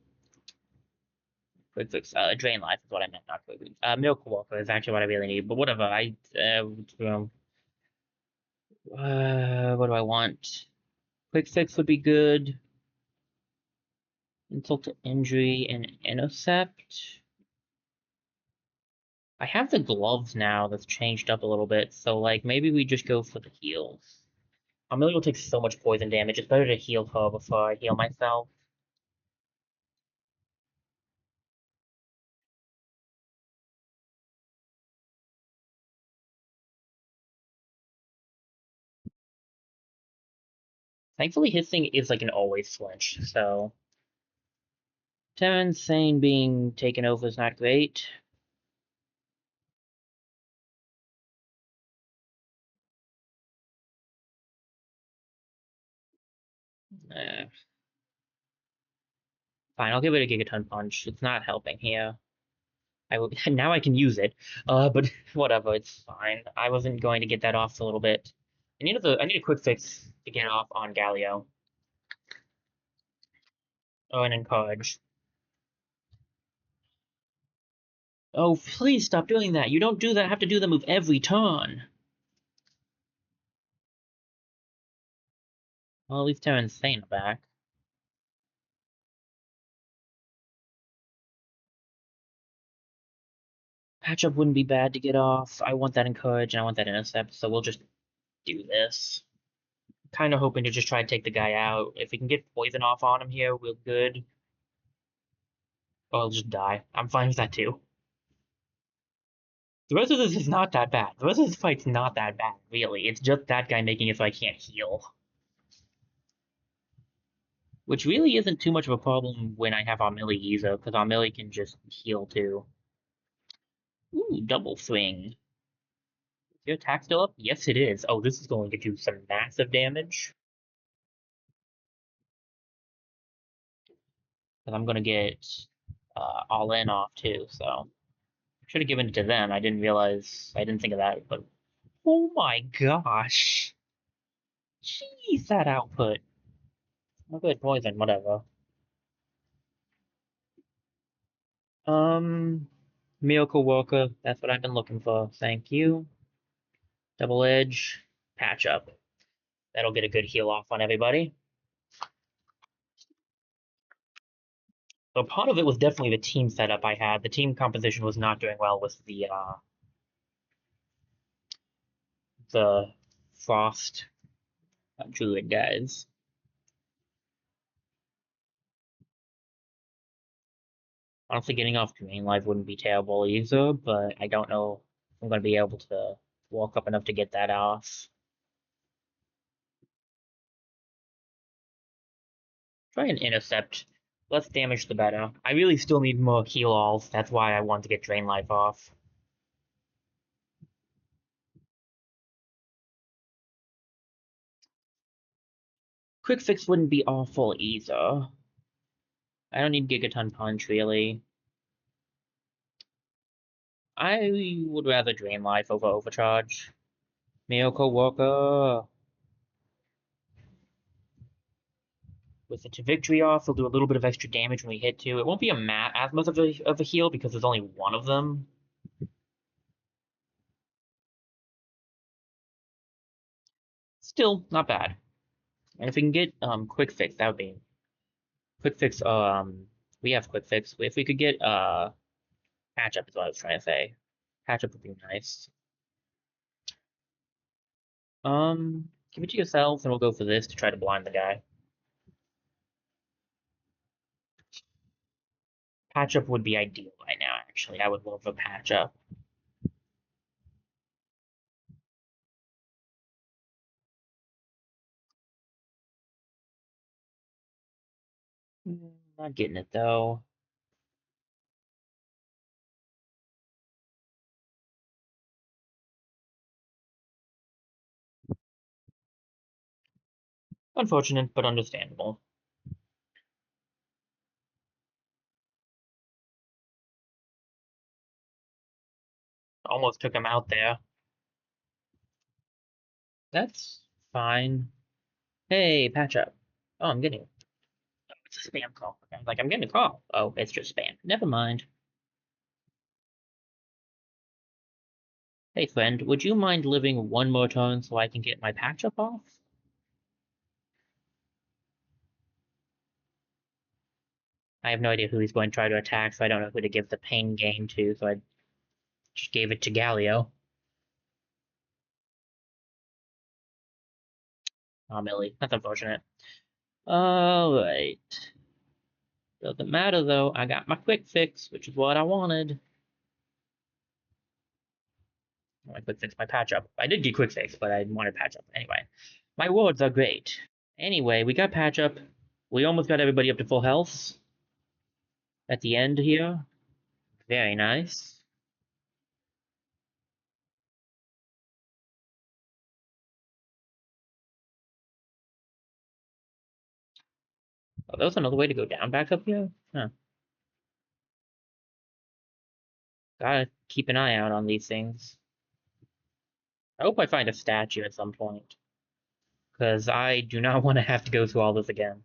S1: quick fix. Drain life is what I meant, not quick fix. Milk walker is actually what I really need, but whatever. What do I want? Quick fix would be good. Insult to injury and intercept. I have the gloves now that's changed up a little bit, so like maybe we just go for the heals. Amelia will take so much poison damage. It's better to heal her before I heal myself. Thankfully, his thing is like an always flinch, so Terrence Sane being taken over is not great. Uh, Fine, I'll give it a Gigaton Punch. It's not helping here. I will now I can use it. But whatever, it's fine. I wasn't going to get that off for a little bit. I need a quick fix to get off on Galio. Oh, and encourage. Oh, please stop doing that. You don't do that. Have to do that move every turn. Well, at least Terrence Sane back. Patchup wouldn't be bad to get off. I want that encourage and I want that intercept, so we'll just do this. Kind of hoping to just try to take the guy out. If we can get poison off on him here, we're good. Or I'll just die. I'm fine with that too. The rest of this is not that bad. The rest of this fight's not that bad, really. It's just that guy making it so I can't heal. Which really isn't too much of a problem when I have Amelie either, because Amelie can just heal too. Ooh, double swing. Is your attack still up? Yes, it is. Oh, this is going to do some massive damage. Because I'm going to get all in off too, so. Should have given it to them. I didn't realize, I didn't think of that, but oh my gosh. Jeez, that output. Oh, good, poison, whatever. Um, Miracle Worker, that's what I've been looking for. Thank you. Double Edge, Patch Up. That'll get a good heal off on everybody. So part of it was definitely the team setup I had. The team composition was not doing well with the Frost Druid guys. Honestly, getting off Green Life wouldn't be terrible either, but I don't know if I'm going to be able to walk up enough to get that off. Try and intercept. Less damage, the better. I really still need more heal alls. That's why I want to get Drain Life off. Quick Fix wouldn't be awful either. I don't need Gigaton Punch, really. I would rather Drain Life over Overcharge. Miracle Worker. With the Victory off, we'll do a little bit of extra damage when we hit two. It won't be as much of a heal because there's only one of them. Still, not bad. And if we can get quick fix, that would be quick fix. We have quick fix. If we could get patch up is what I was trying to say. Patch up would be nice. Give it to yourselves, and we'll go for this to try to blind the guy. Patch up would be ideal right now. Actually, I would love a patch up. Not getting it though. Unfortunate, but understandable. Almost took him out there. That's fine. Hey, patch up. Oh, I'm getting. Oh, it's a spam call. I was like, I'm getting a call. Oh, it's just spam. Never mind. Hey, friend, would you mind living one more turn so I can get my patch up off? I have no idea who he's going to try to attack, so I don't know who to give the pain game to, so I just gave it to Galio. Oh, Millie. That's unfortunate. Alright. Doesn't matter, though. I got my quick fix, which is what I wanted. My quick fix, my patch up. I did get quick fix, but I wanted patch up. Anyway, my wards are great. Anyway, we got patch up. We almost got everybody up to full health at the end here. Very nice. Oh, that was another way to go down back up here? Huh. Gotta keep an eye out on these things. I hope I find a statue at some point. Because I do not want to have to go through all this again.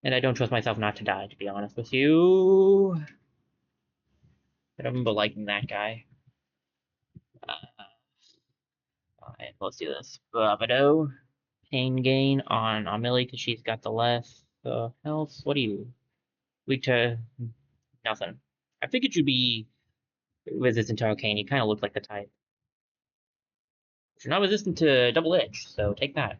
S1: And I don't trust myself not to die, to be honest with you. I don't remember liking that guy. Alright, let's do this. Bravado. Pain gain on Amelie because she's got the less health. What are you? Weak to nothing. I figured you'd be resistant to arcane. You kind of look like the type. You're not resistant to double edge, so take that.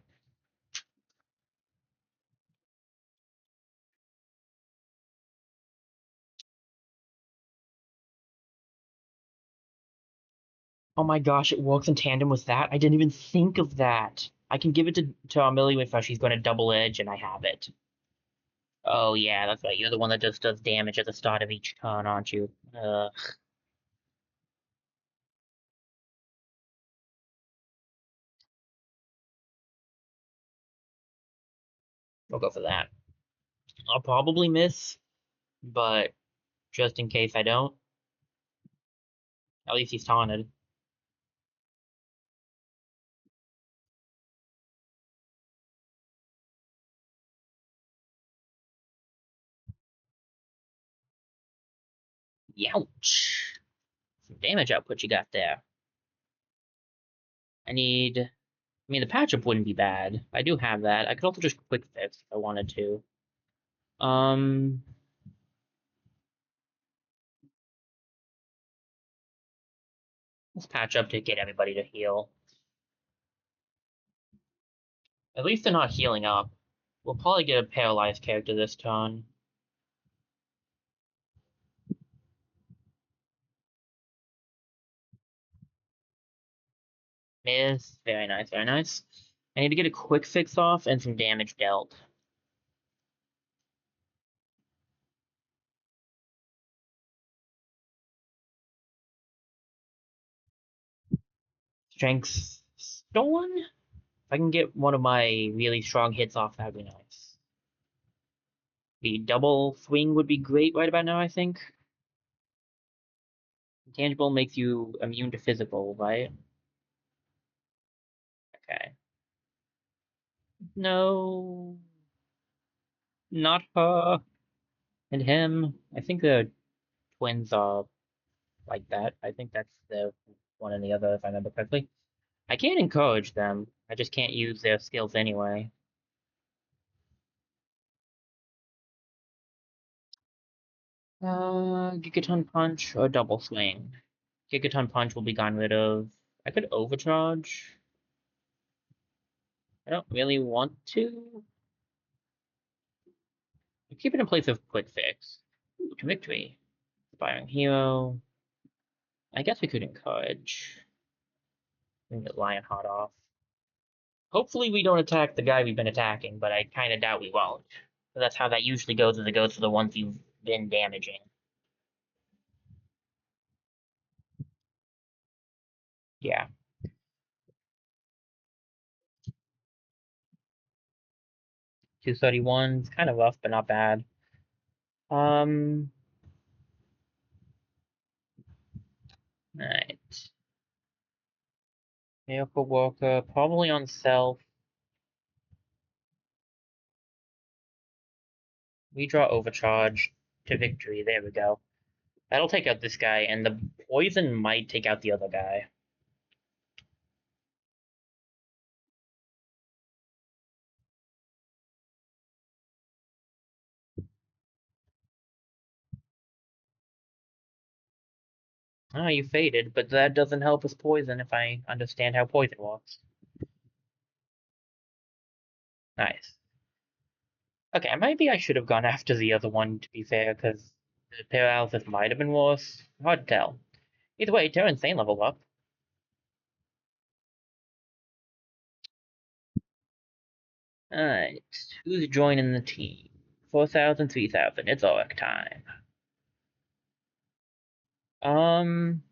S1: Oh my gosh, it works in tandem with that. I didn't even think of that. I can give it to Amelie if she's going to double edge, and I have it. Oh yeah, that's right. You're the one that just does damage at the start of each turn, aren't you? We'll go for that. I'll probably miss, but just in case I don't, at least he's taunted. Youch! Some damage output you got there. I mean, the patch up wouldn't be bad. I do have that. I could also just quick fix if I wanted to. Um, let's patch up to get everybody to heal. At least they're not healing up. We'll probably get a paralyzed character this turn. Miss. Very nice, very nice. I need to get a quick fix off and some damage dealt. Strength stolen? If I can get one of my really strong hits off, that'd be nice. The double swing would be great right about now, I think. Intangible makes you immune to physical, right? Okay. No, not her and him. I think the twins are like that. I think that's the one and the other, if I remember correctly. I can't encourage them. I just can't use their skills anyway. Gigaton Punch or Double Swing. Gigaton Punch will be gotten rid of. I could Overcharge. I don't really want to. Keep it in place of Quick Fix. Ooh, to victory. Inspiring Hero. I guess we could encourage. And get Lionheart off. Hopefully we don't attack the guy we've been attacking, but I kind of doubt we won't. So that's how that usually goes, is it goes for the ones you've been damaging. Yeah. 231 is kind of rough, but not bad. Um, Alright. Miracle Walker, probably on Self. We draw Overcharge to victory. There we go. That'll take out this guy, and the poison might take out the other guy. Ah, you faded, but that doesn't help with poison if I understand how poison works. Nice. Okay, maybe I should have gone after the other one, to be fair, because the paralysis might have been worse. Hard to tell. Either way, Terra Insane level up. Alright, who's joining the team? 4,000, 3,000. It's orc time. Um,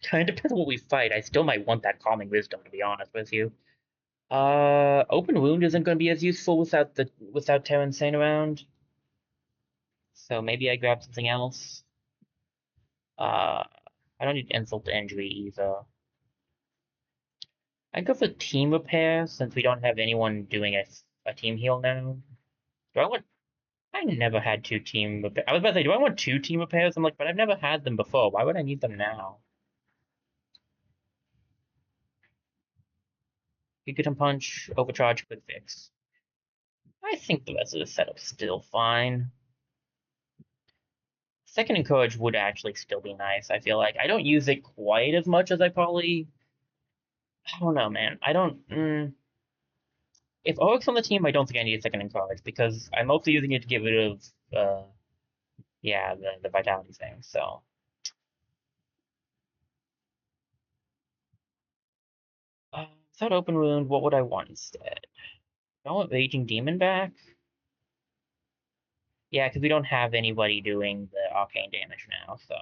S1: kind of depends on what we fight. I still might want that Calming Wisdom, to be honest with you. Open Wound isn't going to be as useful without Terra Insane around. So maybe I grab something else. Uh, I don't need Insult to Injury either. I go for Team Repair since we don't have anyone doing a team heal now. Do I want? I never had two team repair. I was about to say, do I want two team repairs? I'm like, but I've never had them before. Why would I need them now? Gigaton Punch, Overcharge, Quick Fix. I think the rest of the setup's still fine. Second Encourage would actually still be nice, I feel like. I don't use it quite as much as I probably... I don't know, man. I don't... If Oric's on the team, I don't think I need a second Encourage, because I'm mostly using it to get rid of, yeah, the Vitality thing, so... Without Open Wound, what would I want instead? I want Raging Demon back? Yeah, because we don't have anybody doing the arcane damage now, so...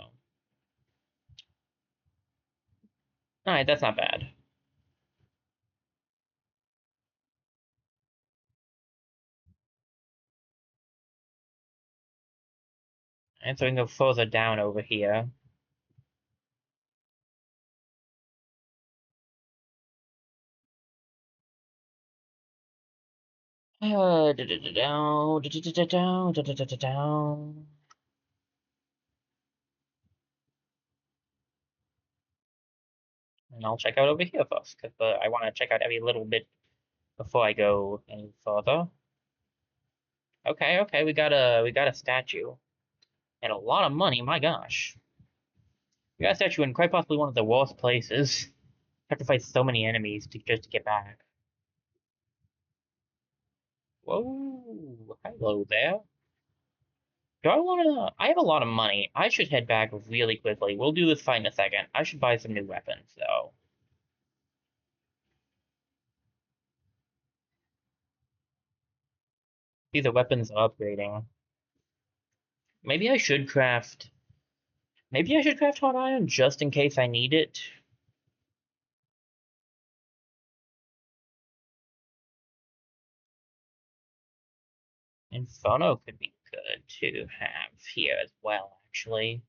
S1: Alright, that's not bad. And so we can go further down over here. And I'll check out over here first, because I want to check out every little bit before I go any further. Okay, we got a statue. And a lot of money, my gosh. We got a statue in quite possibly one of the worst places. Have to fight so many enemies just to get back. Whoa, hello there. Do I wanna... I have a lot of money. I should head back really quickly. We'll do this fight in a second. I should buy some new weapons, though. See, the weapons are upgrading. Maybe I should craft... Maybe I should craft hot iron just in case I need it. Inferno could be good to have here as well, actually.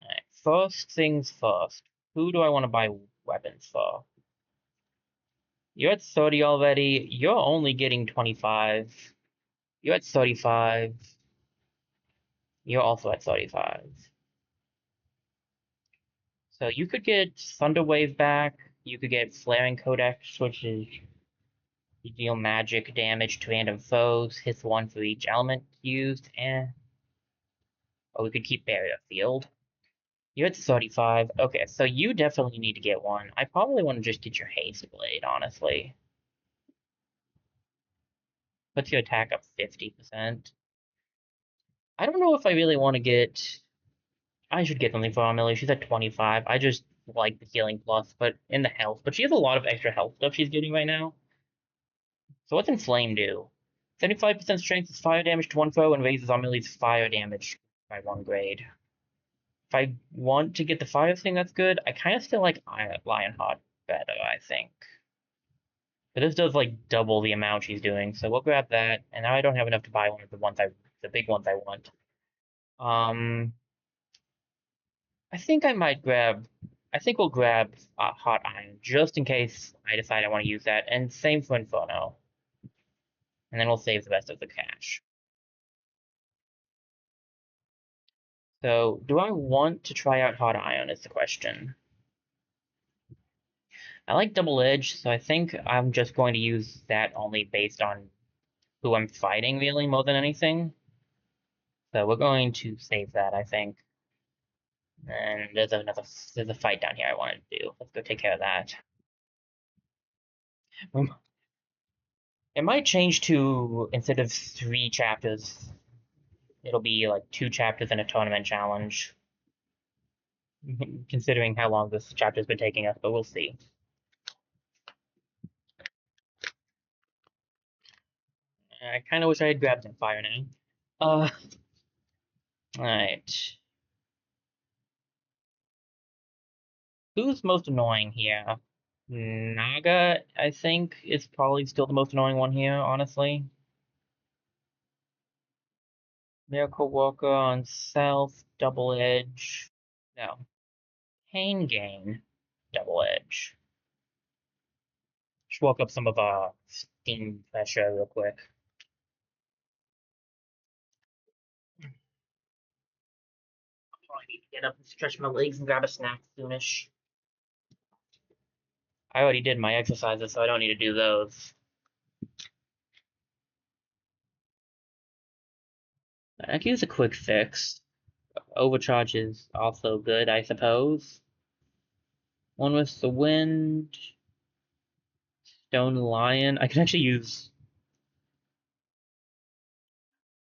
S1: Alright, first things first. Who do I want to buy weapons for? You're at 30 already. You're only getting 25. You're at 35. You're also at 35. So you could get Thunderwave back. You could get Flaring Codex, which is you deal magic damage to random foes, hits one for each element used, or we could keep Barrier Field. You're at 35. Okay, so you definitely need to get one. I probably want to just get your Haste Blade, honestly. Puts your attack up 50%. I don't know if I really want to get... I should get something for Amelie. She's at 25. I just like the healing plus, but in the health. But she has a lot of extra health stuff she's getting right now. So what's Inflame do? 75% strength is fire damage to one foe and raises Amelie's fire damage by 1 grade. If I want to get the fire thing, that's good. I kind of still like Lionheart better, I think. But this does like double the amount she's doing, so we'll grab that. And now I don't have enough to buy one of the big ones I want. I think I might grab. I think we'll grab hot iron just in case I decide I want to use that, and same for Inferno, and then we'll save the rest of the cash. So, do I want to try out hot iron? Is the question. I like double edge, so I think I'm just going to use that only based on who I'm fighting, really, more than anything. So we're going to save that, I think. And there's a fight down here I wanted to do. Let's go take care of that. It might change to, instead of 3 chapters, it'll be like 2 chapters and a tournament challenge. Considering how long this chapter's been taking us, but we'll see. I kind of wish I had grabbed some fire now. Alright. Who's most annoying here? Naga, I think, is probably still the most annoying one here, honestly. Miracle Walker on South, Double Edge. No. Pain Gain, Double Edge. Just walk up some of our Steam pressure real quick. Probably need to get up and stretch my legs and grab a snack soonish. I already did my exercises, so I don't need to do those. I could use a quick fix. Overcharge is also good, I suppose. One with the wind. Stone Lion. I can actually use.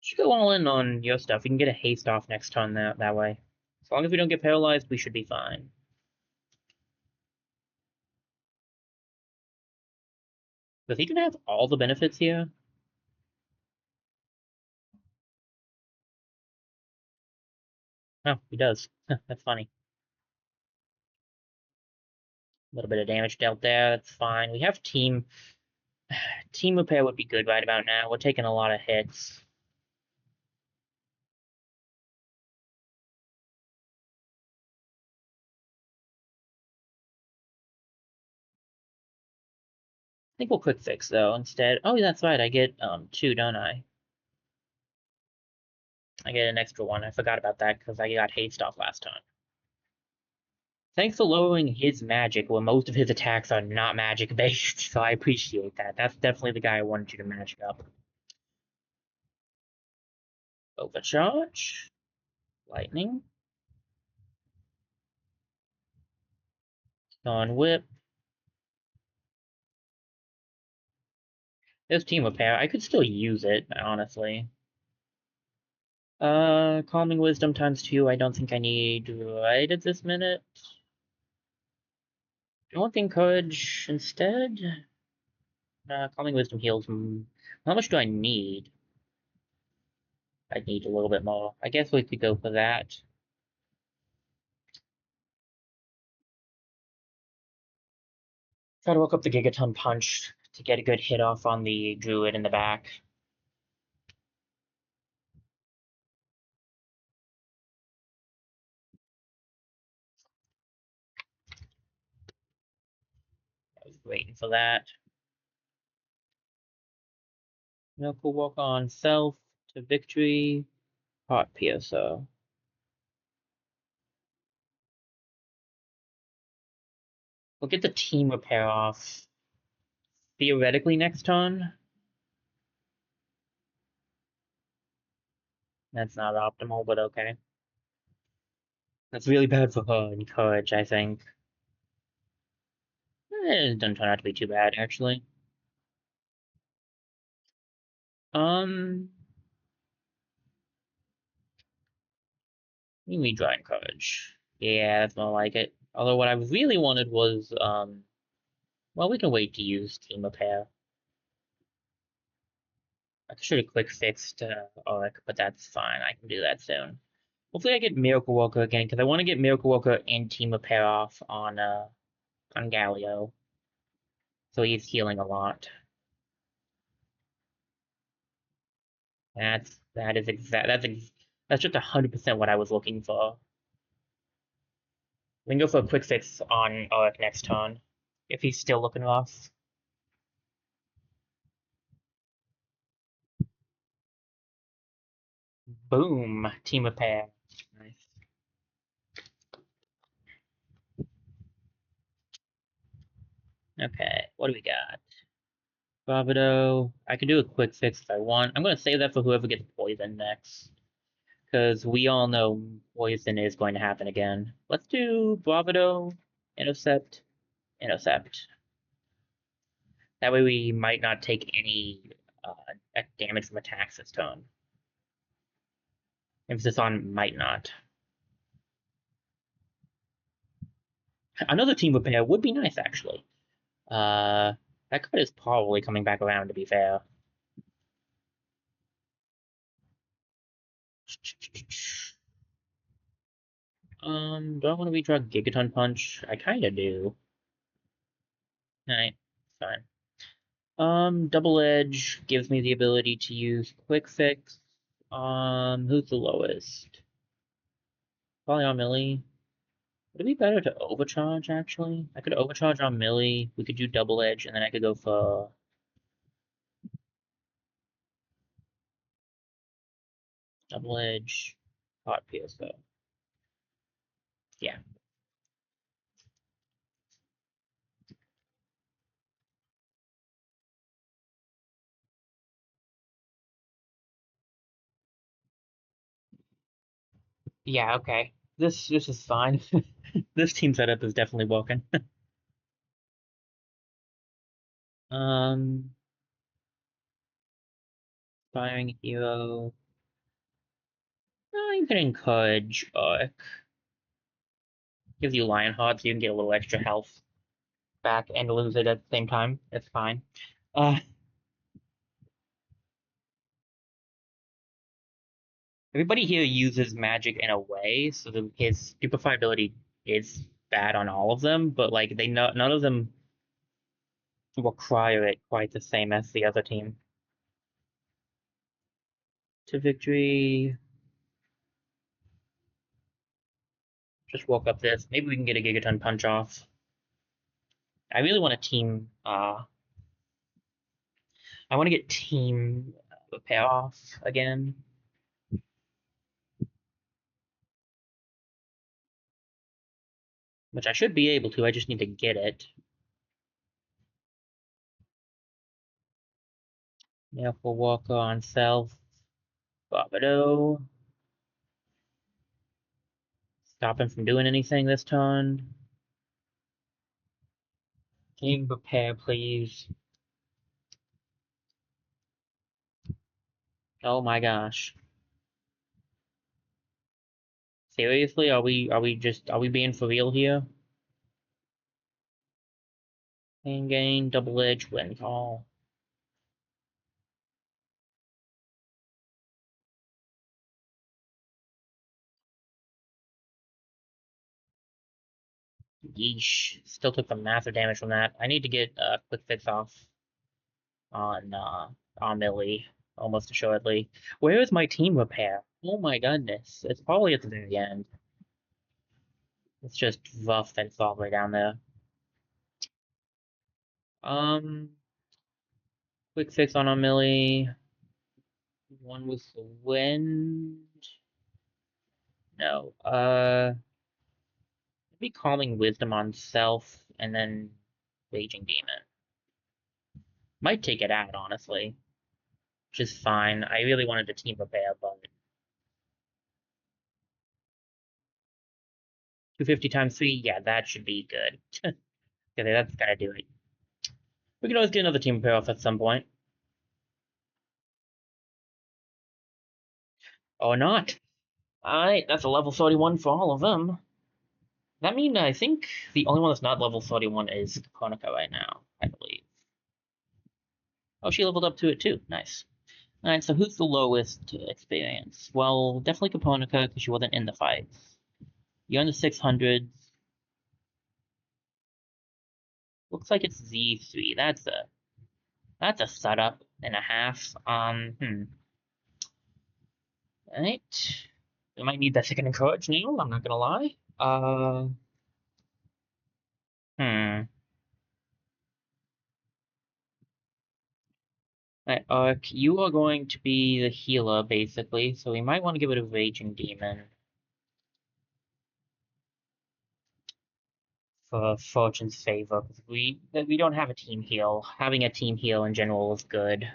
S1: Should go all in on your stuff. We can get a haste off next turn that way. As long as we don't get paralyzed, we should be fine. Does he gonna have all the benefits here? Oh, he does. That's funny. A little bit of damage dealt there. That's fine. We have team. Team repair would be good right about now. We're taking a lot of hits. I think we'll quick fix though instead. Oh, that's right. I get 2, don't I? I get an extra one. I forgot about that because I got haste off last time. Thanks for lowering his magic, where most of his attacks are not magic based, so I appreciate that. That's definitely the guy I wanted you to match up. Overcharge. Lightning. Stun Whip. There's Team Repair. I could still use it, honestly. Calming Wisdom ×2, I don't think I need right at this minute. Do you want the Encourage instead? Calming Wisdom heals. How much do I need? I need a little bit more. I guess we could go for that. Try to work up the Gigaton Punch to get a good hit off on the Druid in the back. I was waiting for that. Miracle Walk on Self to victory. Heart Piercer. We'll get the Team Repair off theoretically next turn. That's not optimal, but okay. That's really bad for her and Courage, I think. It doesn't turn out to be too bad, actually. Um, me draw Courage. Yeah, that's more like it. Although what I really wanted was, well, we can wait to use Team Repair. I should have quick fixed Auric, but that's fine. I can do that soon. Hopefully I get Miracle Walker again, because I want to get Miracle Walker and Team Repair off on Galio. So he's healing a lot. That's just 100% what I was looking for. We can go for a quick fix on Alec next turn, if he's still looking rough. Boom! Team repair. Nice. Okay, what do we got? Bravado. I can do a quick fix if I want. I'm going to save that for whoever gets poisoned next. Because we all know poison is going to happen again. Let's do Bravado, Intercept, Intercept. That way we might not take any damage from attacks this turn. Emphasis on might not. Another team repair would be nice, actually. That card is probably coming back around, to be fair. Do I want to redraw Gigaton Punch? I kind of do. Alright, fine. Double Edge gives me the ability to use Quick Fix. Who's the lowest? Probably on Millie. Would it be better to overcharge, actually? I could overcharge on Millie, we could do Double Edge, and then I could go for... Double Edge, Hot Piercer. Yeah. Yeah, okay. This is fine. This team setup is definitely working. um, Firing Hero. You can encourage gives you Lionheart, so you can get a little extra health back and lose it at the same time. It's fine. Uh, Everybody here uses magic in a way, so that his stupefy ability is bad on all of them, but like none of them require it quite the same as the other team. To victory. Just woke up this. Maybe we can get a Gigaton Punch off. I really want a team. I want to get team repair off again. Which I should be able to. I just need to get it. Yeah, we'll walk on self. Barbado. Stop him from doing anything this turn. Team repair, please. Oh my gosh. Seriously, are we being for real here? Pain gain, double edge, win call. Yeesh. Still took some massive damage from that. I need to get a quick fix off on Millie, almost assuredly. Where is my team repair? Oh my goodness. It's probably at the very end. It's just rough and it's all the way down there. Quick fix on Millie. One with the wind. No. Maybe calming wisdom on self and then raging demon. Might take it out, honestly. Which is fine. I really wanted to team repair, but 250 times 3, yeah, that should be good. Okay, that's gotta do it. We can always get another team repair off at some point. Or not. Alright, that's a level 31 for all of them. That means I think the only one that's not level 31 is Konica right now, I believe. Oh, she leveled up to it too. Nice. Alright, so who's the lowest experience? Well, definitely Caponica, because she wasn't in the fights. You're in the 600s. Looks like it's Z3. That's a setup and a half. Alright. We might need that second encourage now, I'm not gonna lie. Hmm. Alright, Ark, you are going to be the healer, basically, so we might want to get rid of Raging Demon for Fortune's favor, because we don't have a team heal. Having a team heal in general is good.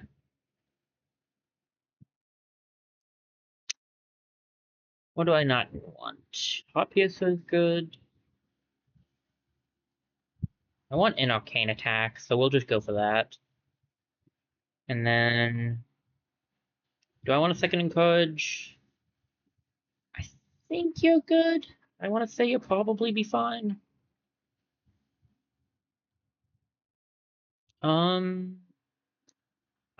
S1: What do I not want? Hot Piercer is good. I want an Arcane Attack, so we'll just go for that. And then... do I want a second Encourage? I think you're good. I want to say you'll probably be fine. I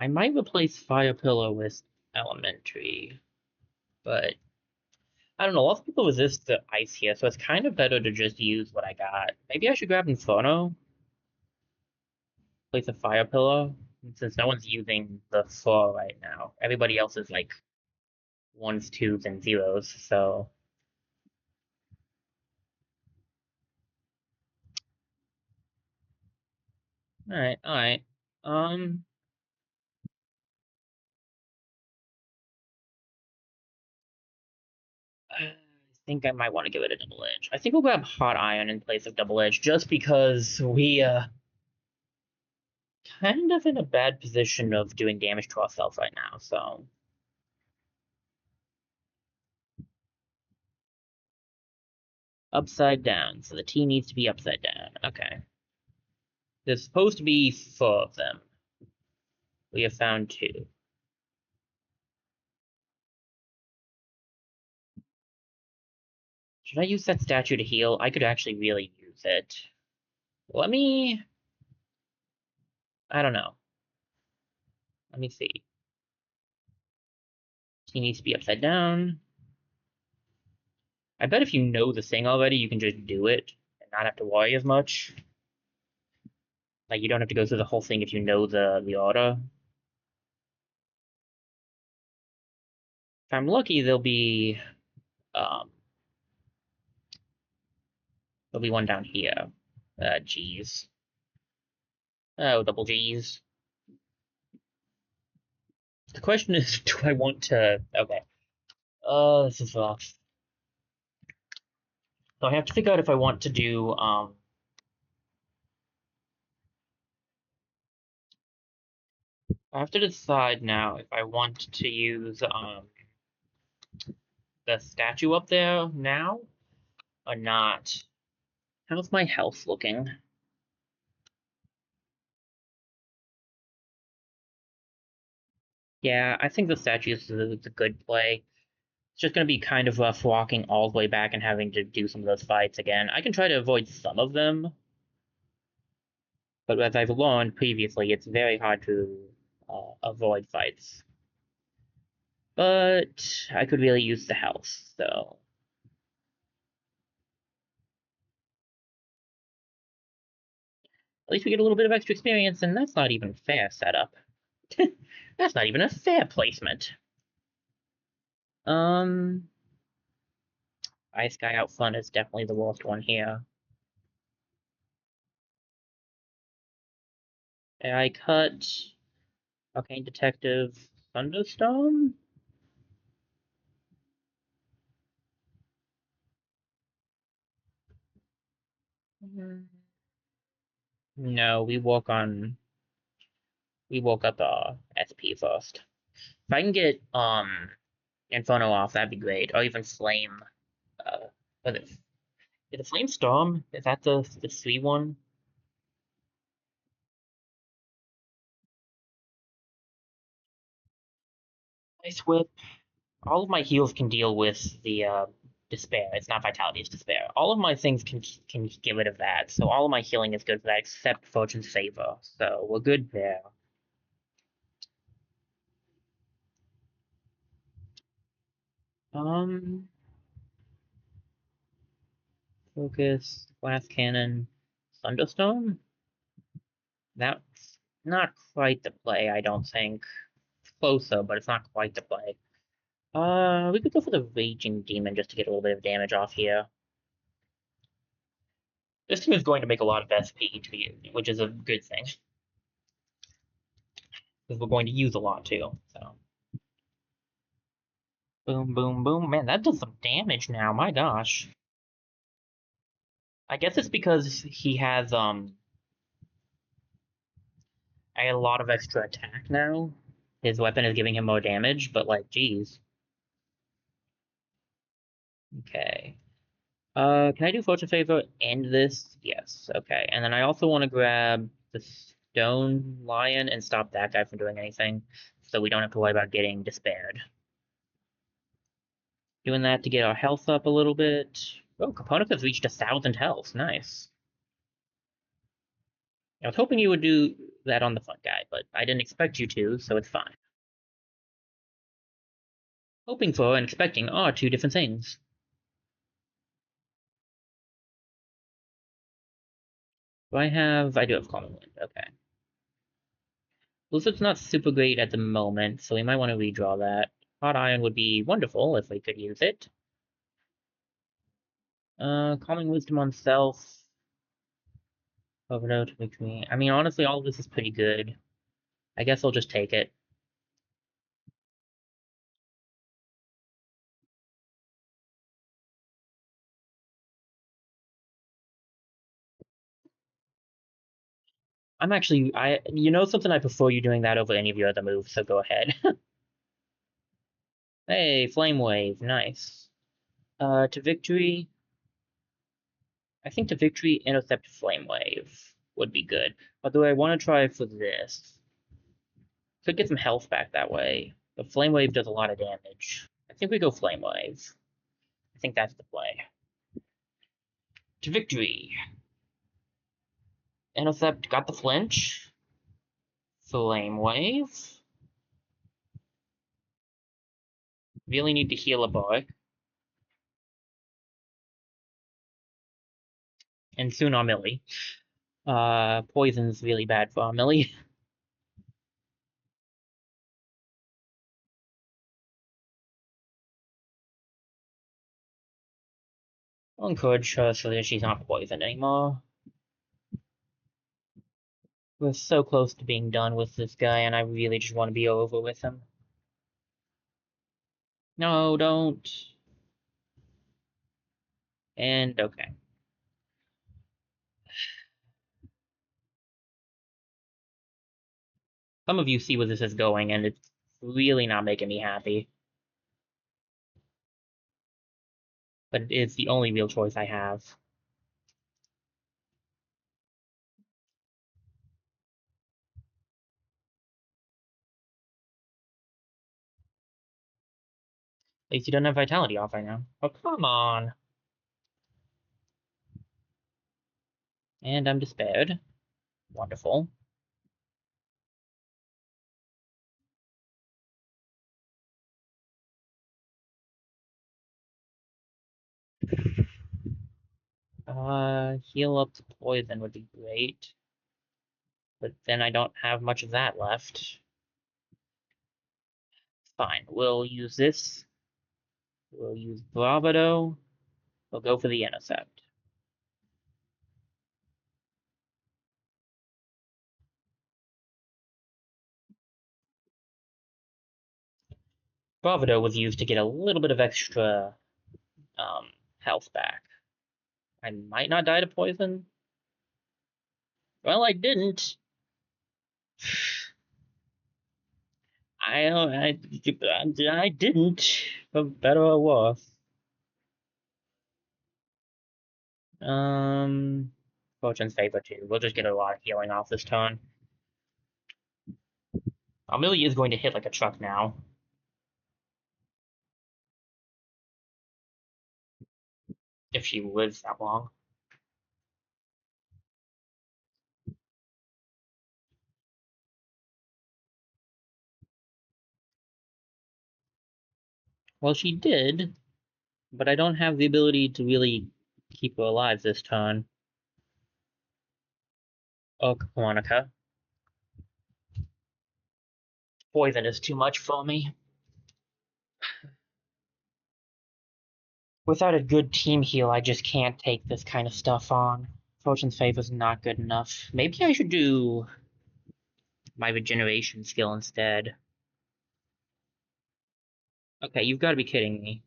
S1: might replace Fire Pillar with Elementary, but I don't know. A lot of people resist the ice here, so it's kind of better to just use what I got. Maybe I should grab Inferno, place a Fire Pillar, since no one's using the 4 right now. Everybody else is like 1s, 2s, and 0s, so... Alright, alright. I think I might want to give it a Double Edge. I think we'll grab Hot Iron in place of Double Edge, just because we, kind of in a bad position of doing damage to ourselves right now, so... Upside down, so the T needs to be upside down. Okay. There's supposed to be 4 of them. We have found 2. Should I use that statue to heal? I could actually really use it. Let me... I don't know. Let me see. He needs to be upside down. I bet if you know the thing already, you can just do it and not have to worry as much. Like, you don't have to go through the whole thing if you know the order. If I'm lucky, um, there'll be one down here. G's. Oh, double G's. The question is, do I want to... Okay. This is rough. So I have to figure out if I want to do, I have to decide now if I want to use, the statue up there now, or not. How's my health looking? Yeah, I think the statue is a good play. It's just going to be kind of rough walking all the way back and having to do some of those fights again. I can try to avoid some of them, but as I've learned previously, it's very hard to avoid fights. But I could really use the health, so... At least we get a little bit of extra experience, and that's not even fair setup. That's not even a fair placement. Ice Guy out front is definitely the worst one here. AI cut. Arcane Detective. Thunderstorm? No, we woke up SP first. If I can get Inferno off, that'd be great. Or even Flame. Was it, is it Flame Storm? Is that the 3 one? Ice Whip. All of my heals can deal with the despair. It's not vitality, it's despair. All of my things can get rid of that. So all of my healing is good for that, except Fortune's favor. So we're good there. Focus, Glass Cannon, Thunderstorm. That's not quite the play, I don't think. It's closer, but it's not quite the play. We could go for the Raging Demon just to get a little bit of damage off here. This team is going to make a lot of SP to you, which is a good thing. Because we're going to use a lot too, so. Boom, boom, boom. Man, that does some damage now, my gosh. I guess it's because he has, I had a lot of extra attack now. His weapon is giving him more damage, but like, geez. Okay. Can I do Fortune Favor and this? Yes, okay. And then I also want to grab the Stone Lion and stop that guy from doing anything, so we don't have to worry about getting despaired. Doing that to get our health up a little bit. Oh, Caponika's reached 1,000 health. Nice. I was hoping you would do that on the front guy, but I didn't expect you to, so it's fine. Hoping for and expecting are two different things. I do have Common Wind, okay. Blizzard's not super great at the moment, so we might want to redraw that. Hot Iron would be wonderful if we could use it. Calming Wisdom on Self. Overload to Victory. I mean, honestly, all of this is pretty good. I guess I'll just take it. I'm actually, you know something, I prefer you doing that over any of your other moves, so go ahead. Hey, Flame Wave, nice. To Victory. I think to Victory, Intercept Flame Wave would be good. Although I want to try for this. Could get some health back that way. But Flame Wave does a lot of damage. I think we go Flame Wave. I think that's the play. To Victory. Intercept got the flinch. Flame Wave. Really need to heal a boy. And soon our Millie. Poison's really bad for our Millie. I'll encourage her so that she's not poisoned anymore. We're so close to being done with this guy, and I really just want to be over with him. No, don't. And okay. Some of you see where this is going, and it's really not making me happy. But it is the only real choice I have. At least you don't have Vitality off right now. Oh, come on. And I'm despaired. Wonderful. Heal up to poison would be great. But then I don't have much of that left. Fine, we'll use this. We'll use Bravado. We'll go for the Intercept. Bravado was used to get a little bit of extra health back. I might not die to poison. Well, I didn't. I didn't, for better or worse. Fortune's favor too. We'll just get a lot of healing off this turn. Amelia is going to hit like a truck now. If she lives that long. Well, she did, but I don't have the ability to really keep her alive this turn. Oh, Monica. Poison is too much for me. Without a good team heal, I just can't take this kind of stuff on. Potion's Favor's not good enough. Maybe I should do my regeneration skill instead. Okay, you've got to be kidding me.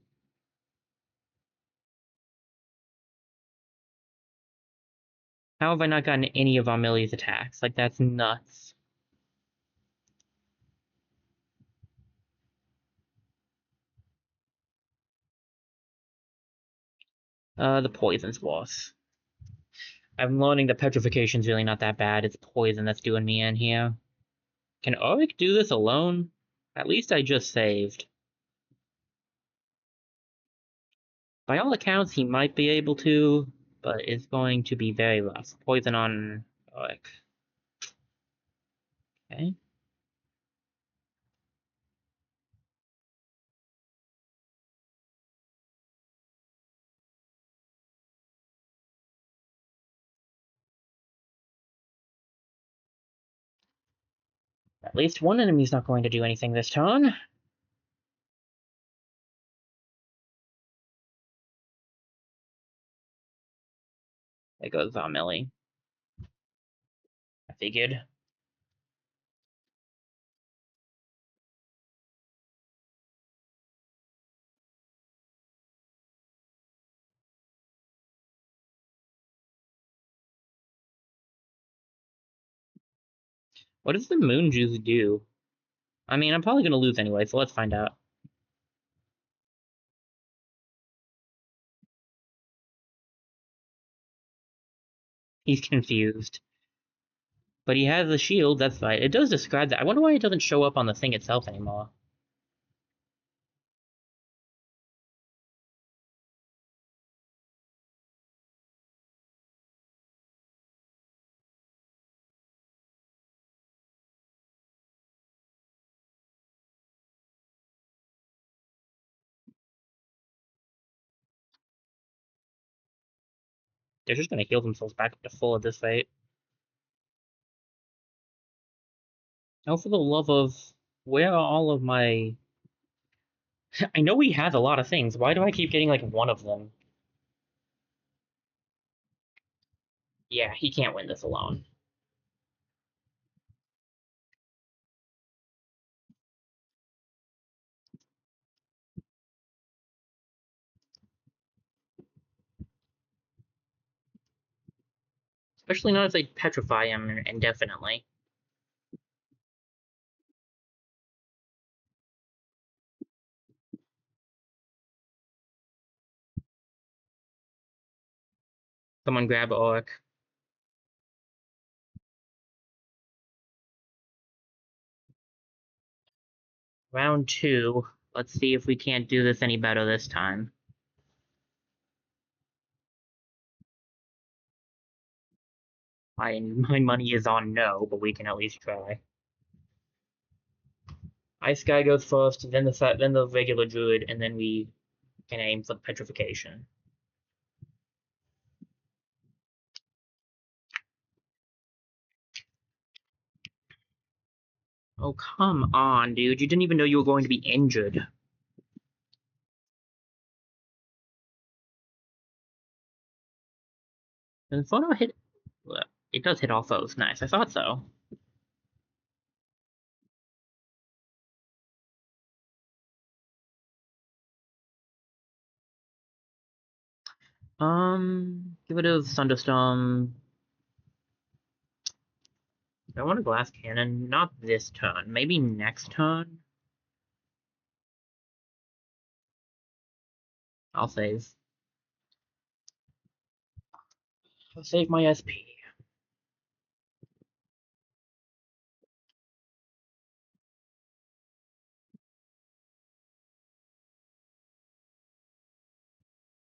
S1: How have I not gotten any of Armelia's attacks? Like, that's nuts. The poison's worse. I'm learning that petrification's really not that bad. It's poison that's doing me in here. Can Auric do this alone? At least I just saved. By all accounts, he might be able to, but it's going to be very rough. Poison on Auric. Okay. At least one enemy's not going to do anything this turn. There goes Armelie. I figured. What does the moon juice do? I mean, I'm probably going to lose anyway, so let's find out. He's confused. But he has a shield, that's right. It does describe that. I wonder why it doesn't show up on the thing itself anymore. They're just going to heal themselves back up to full at this rate. Oh, for the love of... Where are all of my... I know he has a lot of things. Why do I keep getting, like, one of them? Yeah, he can't win this alone. Especially not if they petrify him indefinitely. Someone grab Auric. Round 2. Let's see if we can't do this any better this time. My money is on no, but we can at least try. Ice Guy goes first, then the regular druid, and then we can aim for petrification. Oh, come on, dude. You didn't even know you were going to be injured. And Photo hit... It does hit all foes. Nice, I thought so. Give it a Thunderstorm. I want a Glass Cannon. Not this turn. Maybe next turn? I'll save. I'll save my SP.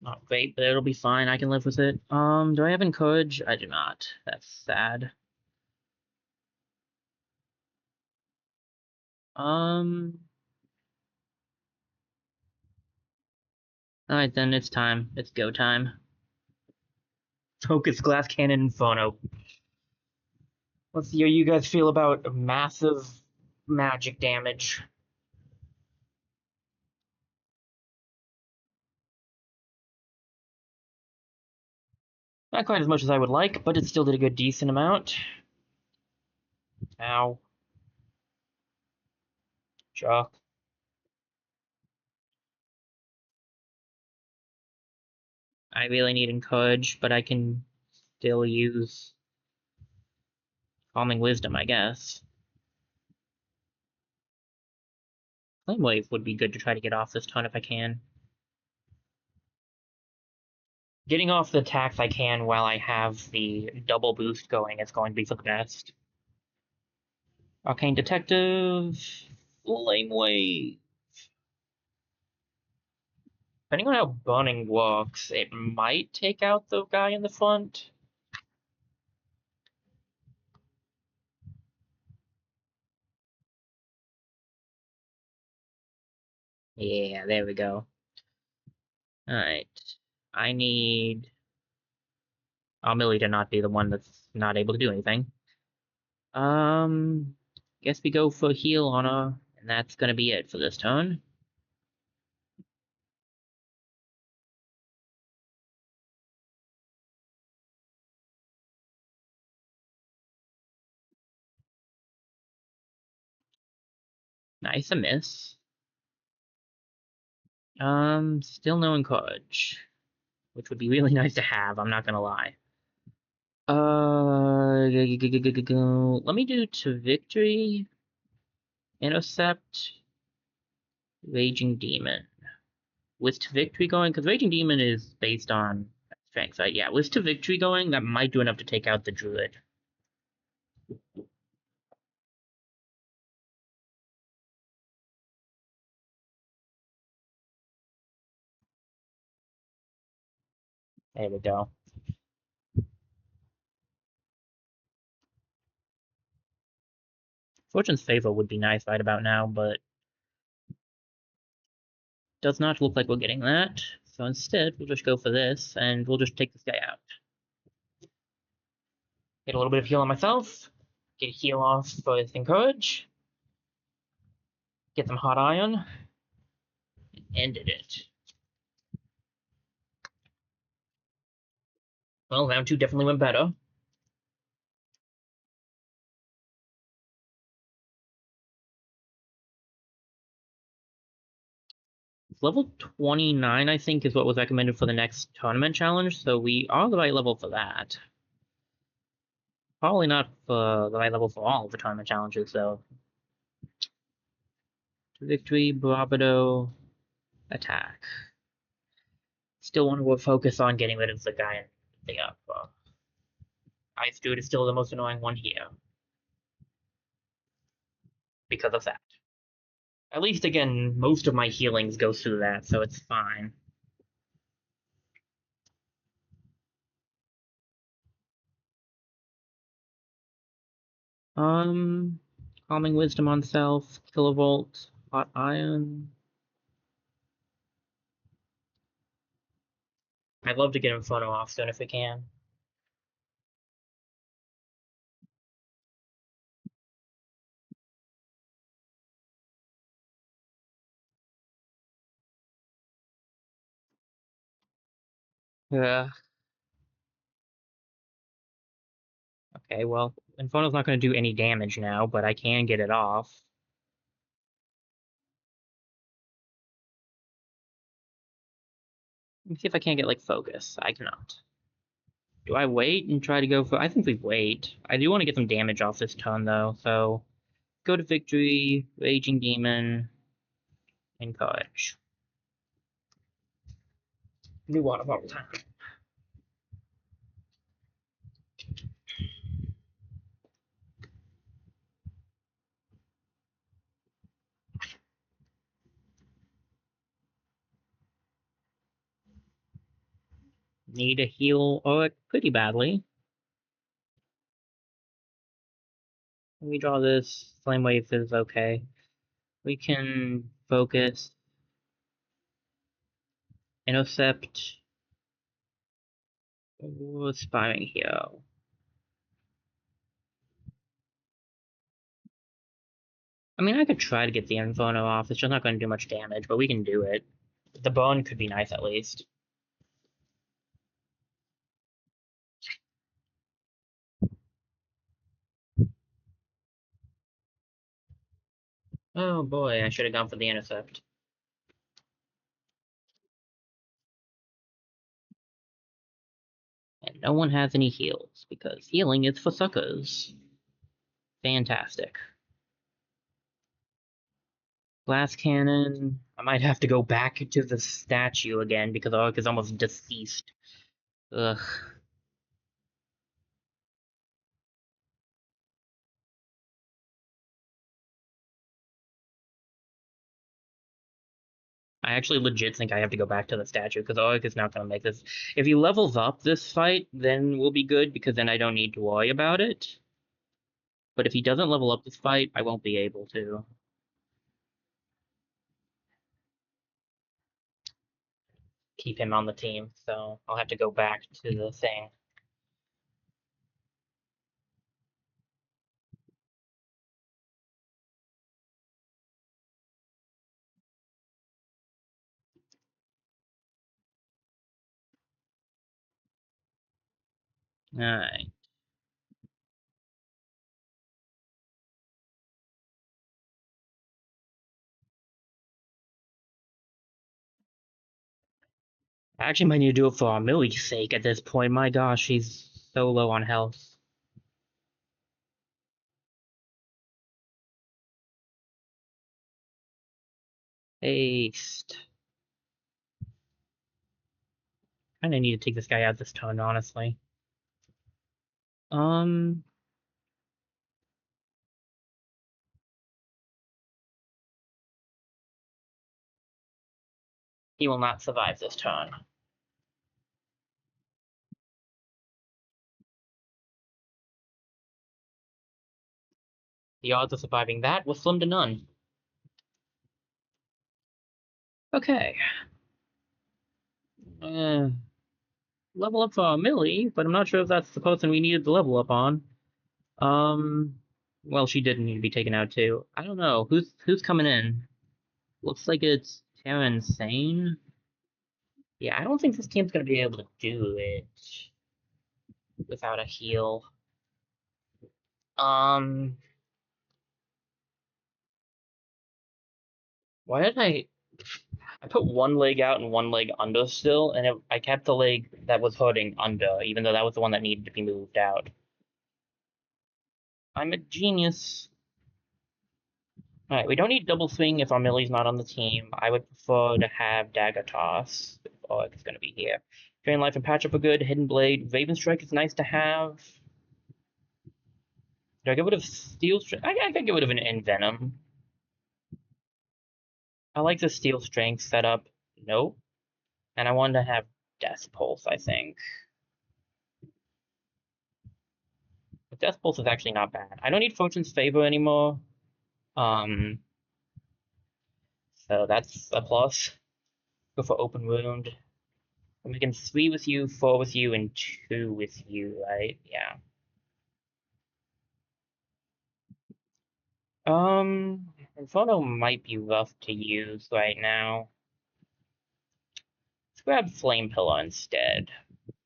S1: Not great, but it'll be fine. I can live with it. Do I have Encourage? I do not. That's sad. Alright then, it's time. It's go time. Focus Glass Cannon Inferno. Let's see how you guys feel about massive magic damage. Not quite as much as I would like, but it still did a good decent amount. Ow. Chuck. I really need Encourage, but I can still use Calming Wisdom, I guess. Flame Wave would be good to try to get off this turn if I can. Getting off the attacks I can while I have the double boost going is going to be for the best. Arcane Detective, Flame Wave. Depending on how Burning works, it might take out the guy in the front. Yeah, there we go. Alright. I need Millie to not be the one that's not able to do anything. Guess we go for heal on her, and that's gonna be it for this turn. Nice, a miss. Still no Encourage, which would be really nice to have, I'm not gonna lie. Let me do to Victory, Intercept, Raging Demon. With to Victory going, because Raging Demon is based on strength, right? Yeah, with to Victory going, that might do enough to take out the Druid. There we go. Fortune's Favor would be nice right about now, but does not look like we're getting that. So instead, we'll just go for this, and we'll just take this guy out. Get a little bit of heal on myself. Get a heal off for Encourage. Get some Hot Iron. And ended it. Well, round 2 definitely went better. Level 29, I think, is what was recommended for the next tournament challenge, so we are the right level for that. Probably not for the right level for all of the tournament challenges, though. Victory, Bravado, Attack. Still want to focus on getting rid of the guy and the up. Ice Druid is still the most annoying one here. Because of that. At least, again, most of my healings go through that, so it's fine. Calming Wisdom on self, Kilovolt, Hot Iron. I'd love to get Inferno off soon if we can. Yeah. Okay, well, Inferno's not going to do any damage now, but I can get it off. Let me see if I can't get, like, Focus. I cannot. Do I wait and try to go for... I think we wait. I do want to get some damage off this turn, though, so... Go to Victory, Raging Demon, Encourage. New water bottle time. Need a heal pretty badly. We draw this. Flame Wave is okay. We can focus. Intercept. Aspiring Hero. I mean, I could try to get the Inferno off. It's just not going to do much damage, but we can do it. The bone could be nice at least. Oh boy, I should have gone for the intercept. And no one has any heals, because healing is for suckers. Fantastic. Glass cannon. I might have to go back to the statue again, because Ark is almost deceased. Ugh. I actually legit think I have to go back to the statue, because Ark is not going to make this. If he levels up this fight, then we'll be good, because then I don't need to worry about it. But if he doesn't level up this fight, I won't be able to. Keep him on the team, so I'll have to go back to the thing. Alright. I actually might need to do it for Millie's sake at this point. My gosh, she's so low on health. Haste. Kinda need to take this guy out this turn, honestly. Um, he will not survive this turn. The odds of surviving that was slim to none. Okay. Uh, level up for Millie, but I'm not sure if that's the person we needed to level up on. Well, she did need to be taken out too. I don't know. Who's coming in? Looks like it's Terra Insane. Yeah, I don't think this team's gonna be able to do it without a heal. Um, why did I put one leg out and one leg under still, and I kept the leg that was hurting under, even though that was the one that needed to be moved out. I'm a genius. Alright, we don't need double swing if our Millie's not on the team. I would prefer to have Dagger Toss if Oleg is going to be here. Drain Life and Patch Up are good. Hidden Blade. Raven Strike is nice to have. Do I get rid of Steel Strength? I can get rid of an Envenom. I like the Steel Strength setup. Nope. And I wanted to have Death Pulse, I think. But Death Pulse is actually not bad. I don't need Fortune's Favor anymore. Um, so that's a plus. Go for Open Wound. I'm making 3 with you, 4 with you, and 2 with you, right? Yeah. Inferno might be rough to use right now. Let's grab Flame Pillar instead.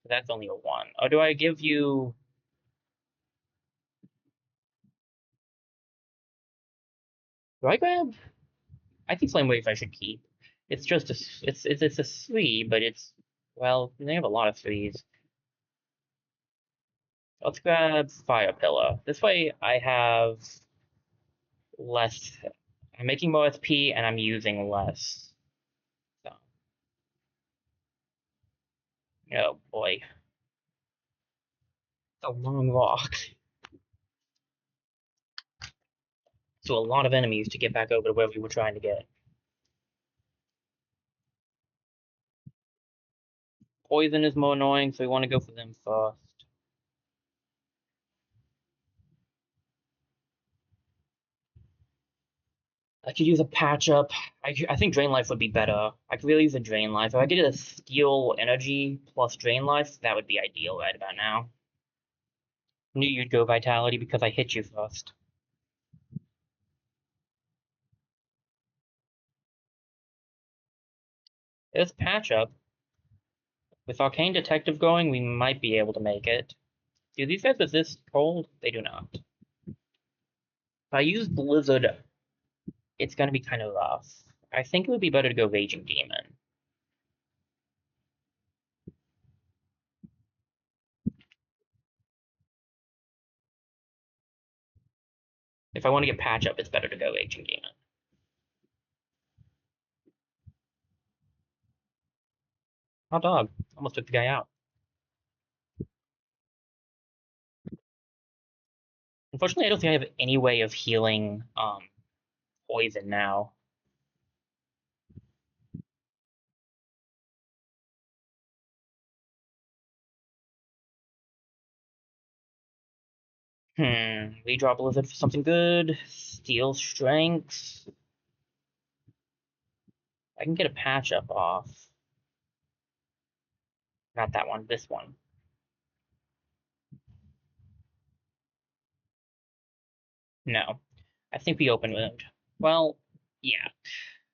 S1: That's only a 1. Or do I give you... Do I grab... I think Flame Wave I should keep. It's just a... It's a 3, but it's... Well, they have a lot of 3s. Let's grab Fire Pillar. This way I have less... I'm making more SP and I'm using less. So... Oh boy. It's a long walk. So a lot of enemies to get back over to where we were trying to get. Poison is more annoying, so we want to go for them first. I could use a patch up. I think Drain Life would be better. I could really use a Drain Life. If I get a Steel Energy plus Drain Life, that would be ideal right about now. Knew you'd go Vitality because I hit you first. There's patch up. With Arcane Detective going, we might be able to make it. Do these guys resist cold? They do not. If I use Blizzard, it's going to be kind of rough. I think it would be better to go Raging Demon. If I want to get patch up, it's better to go Raging Demon. Hot dog. Almost took the guy out. Unfortunately, I don't think I have any way of healing poison now. Redraw Blizzard for something good. Steel Strength. I can get a patch up off. Not that one, this one. No. I think we open wound. Well, yeah.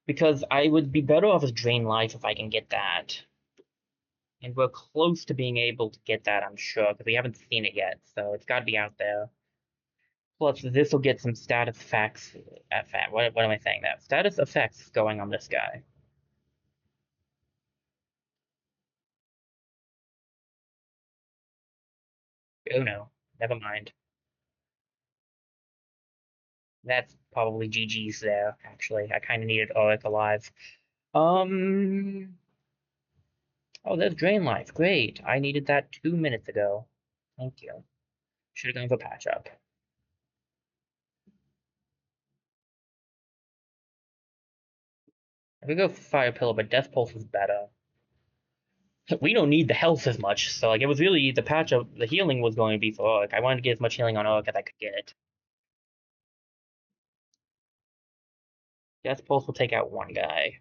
S1: Because I would be better off as Drain Life if I can get that. And we're close to being able to get that, I'm sure, because we haven't seen it yet, so it's got to be out there. Plus, this will get some status effects. What am I saying? That status effects going on this guy. Oh no, never mind. That's probably GG's there. Actually, I kind of needed Auric alive. Um. Oh, there's Drain Life. Great. I needed that 2 minutes ago. Thank you. Should have gone for patch up. I could go for Fire Pillar, but Death Pulse is better. We don't need the health as much, so like it was really the patch up. The healing was going to be for Auric. I wanted to get as much healing on Auric as I could get. Death Pulse will take out one guy.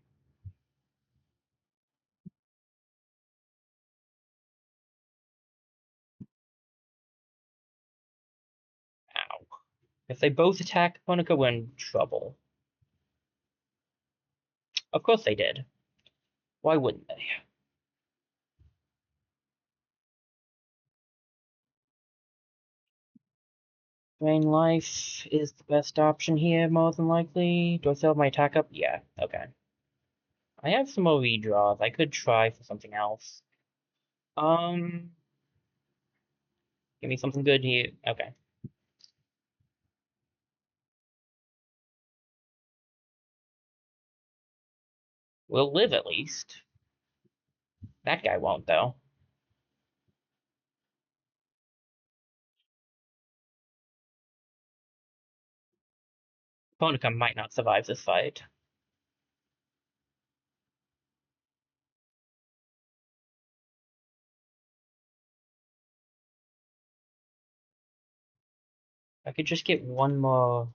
S1: Ow. If they both attack, Honoka, we're in trouble. Of course they did. Why wouldn't they? Drain Life is the best option here, more than likely. Do I still have my attack up? Yeah, okay. I have some more redraws. I could try for something else. Um, Give me something good here. Okay. We'll live at least. That guy won't, though. Ponica might not survive this fight. I could just get one more.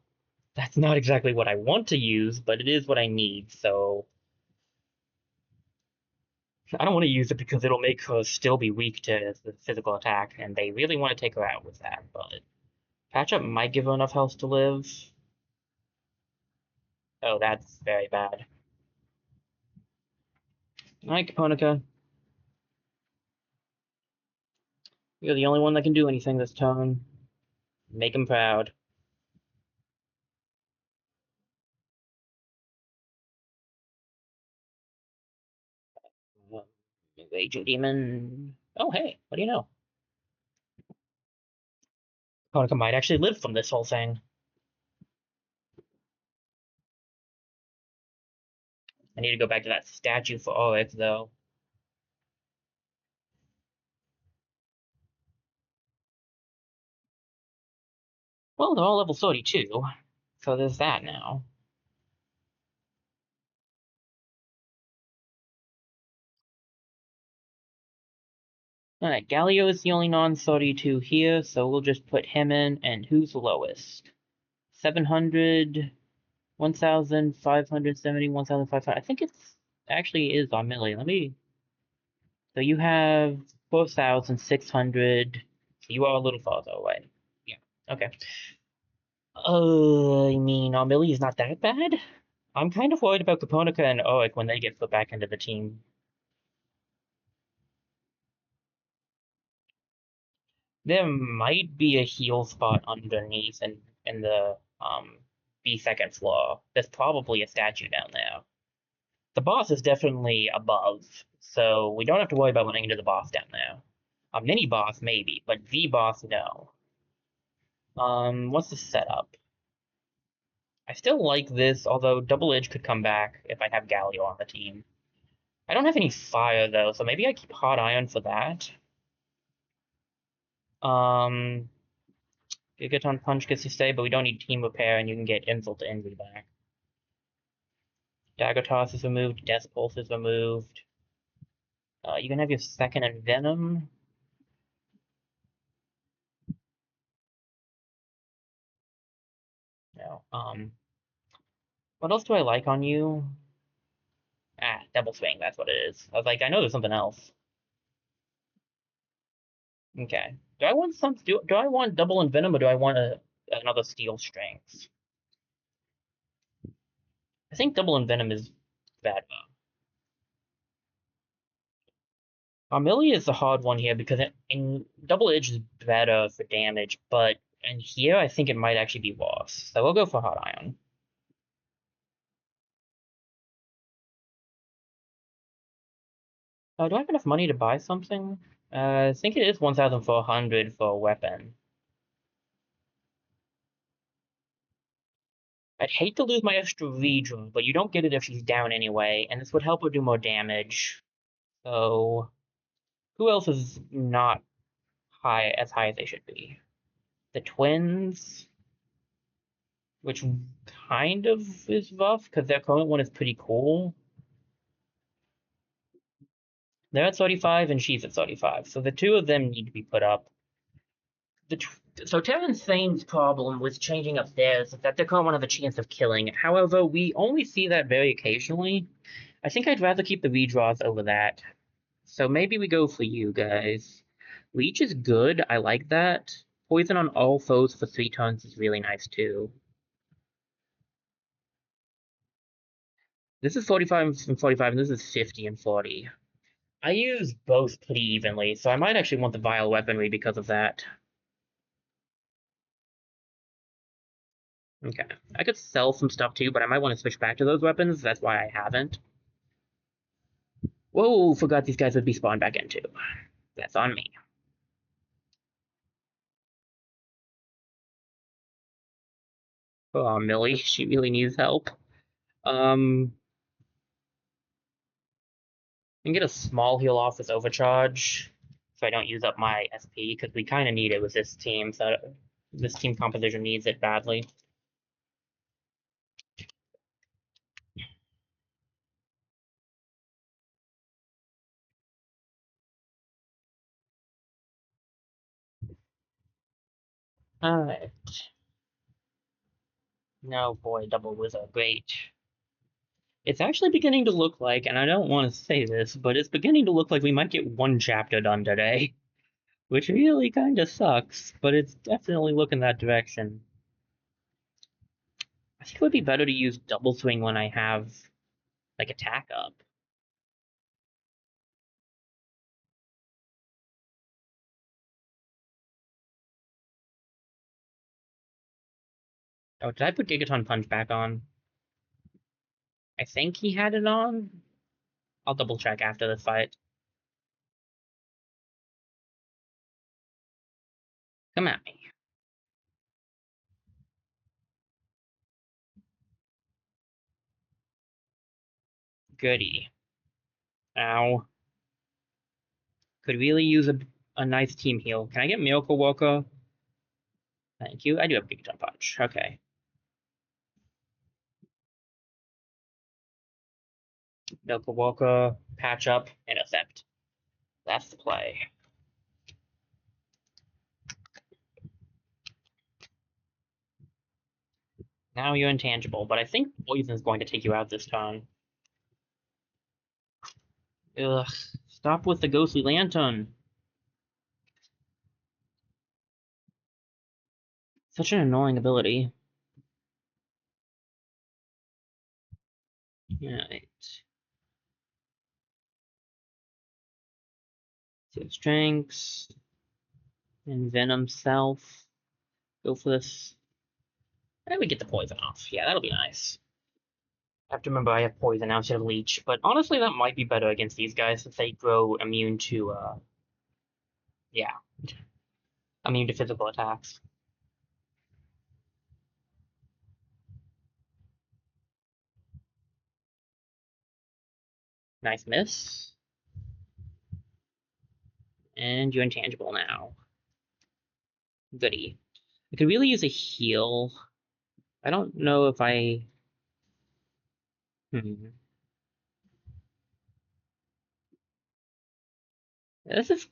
S1: That's not exactly what I want to use, but it is what I need, so I don't want to use it because it'll make her still be weak to the physical attack, and they really want to take her out with that, but patch up might give her enough health to live. Oh, that's very bad. Alright, Caponica. You're the only one that can do anything this turn. Make him proud. Agent Demon. Oh, hey, what do you know? Caponica might actually live from this whole thing. I need to go back to that statue for Oryx, though. Well, they're all level 32, so there's that now. Alright, Galio is the only non-32 here, so we'll just put him in, and who's the lowest? 700, 1,570, 1,500. I think it's actually is on Millie. Let me. So you have 4,600. So you are a little farther away. Yeah. Okay. I mean, our Millie is not that bad. I'm kind of worried about Caponica and Oic when they get put back into the team. There might be a heal spot underneath in the be second floor. There's probably a statue down there. The boss is definitely above, so we don't have to worry about running into the boss down there. A mini boss, maybe, but the boss, no. What's the setup? I still like this, although Double Edge could come back if I have Galio on the team. I don't have any fire, though, so maybe I keep Hot Iron for that. Gigaton Punch gets to stay, but we don't need Team Repair, and you can get Insult to Injury back. Dagger Toss is removed, Death Pulse is removed. You can have your second Envenom. No. What else do I like on you? Ah, Double Swing, that's what it is. I was like, I know there's something else. Okay. Do I want do I want Double Envenom, or do I want another Steel Strength? I think Double Envenom is better. Armillia is the hard one here because in Double Edge is better for damage, but in here I think it might actually be worse. So we'll go for Hot Iron. Do I have enough money to buy something? I think it is 1,400 for a weapon. I'd hate to lose my extra redraw, but you don't get it if she's down anyway, and this would help her do more damage. So, who else is not as high as they should be? The twins, which kind of is rough because their current one is pretty cool. They're at 35 and she's at 35, so the two of them need to be put up. So Terran Thane's problem with changing upstairs is that their current one has a chance of killing. However, we only see that very occasionally. I think I'd rather keep the redraws over that. So maybe we go for you guys. Leech is good. I like that. Poison on all foes for 3 turns is really nice too. This is 45 and 45, and this is 50 and 40. I use both pretty evenly, so I might actually want the Vile Weaponry because of that. Okay. I could sell some stuff too, but I might want to switch back to those weapons. That's why I haven't. Whoa, forgot these guys would be spawned back in too. That's on me. Oh, Millie, she really needs help. I can get a small heal off this overcharge so I don't use up my SP, because we kind of need it with this team, so this team composition needs it badly. Alright. No, boy, double wizard, great. It's actually beginning to look like, and I don't want to say this, but it's beginning to look like we might get 1 chapter done today. Which really kind of sucks, but it's definitely looking that direction. I think it would be better to use double swing when I have, like, attack up. Oh, did I put Gigaton Punch back on? I think he had it on. I'll double check after this fight. Come at me. Goody. Ow. Could really use a nice team heal. Can I get Miracle Worker? Thank you. I do have Gigaton Punch. Okay. Miracle Worker, patch up, intercept. That's the play. Now you're intangible, but I think poison is going to take you out this time. Ugh, stop with the ghostly lantern. Such an annoying ability. Alright. Two strengths. And Venom Self. Go for this. And we get the poison off. Yeah, that'll be nice. I have to remember I have poison now instead of leech, but honestly that might be better against these guys since they grow immune to yeah, immune to physical attacks. Nice miss. And you're intangible now. Goody. I could really use a heal. I don't know if I This is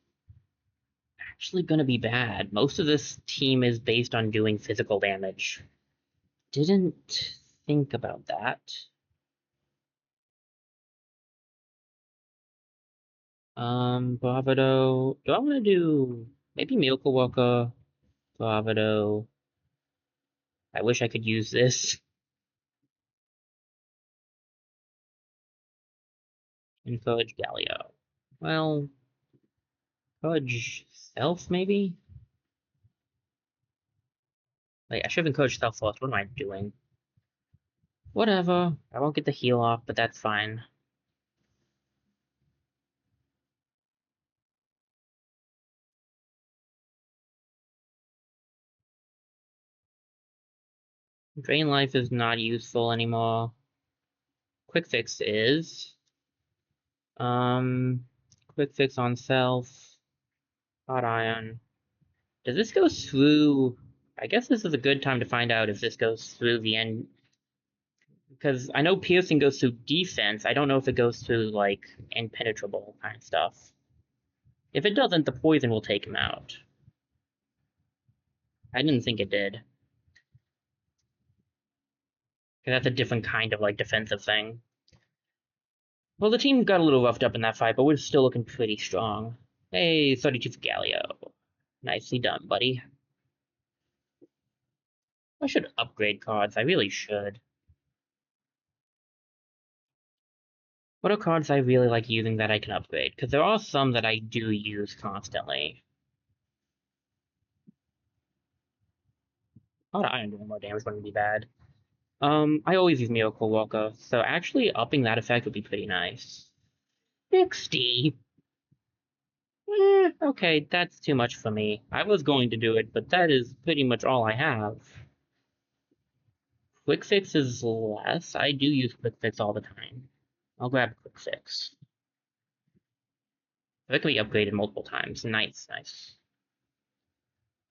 S1: actually gonna be bad. Most of this team is based on doing physical damage. Didn't think about that. Bravado. Do I want to do maybe Miracle Walker, Bravado? I wish I could use this. Encourage Galio. Well, encourage Stealth maybe? Like, I should have encouraged Stealth first. What am I doing? Whatever. I won't get the heal off, but that's fine. Drain Life is not useful anymore. Quick Fix is. Quick Fix on Self. Hot Iron. Does this go through... I guess this is a good time to find out if this goes through the end. Because I know piercing goes through defense. I don't know if it goes through, like, impenetrable kind of stuff. If it doesn't, the poison will take him out. I didn't think it did. Because that's a different kind of, like, defensive thing. Well, the team got a little roughed up in that fight, but we're still looking pretty strong. Hey, 32 for Galio. Nicely done, buddy. I should upgrade cards. I really should. What are cards I really like using that I can upgrade? Because there are some that I do use constantly. Hot Iron doing more damage wouldn't be bad. I always use Miracle Walker, so actually upping that effect would be pretty nice. 60? Okay, that's too much for me. I was going to do it, but that is pretty much all I have. Quick Fix is less. I do use Quick Fix all the time. I'll grab Quick Fix. That can be upgraded multiple times. Nice, nice.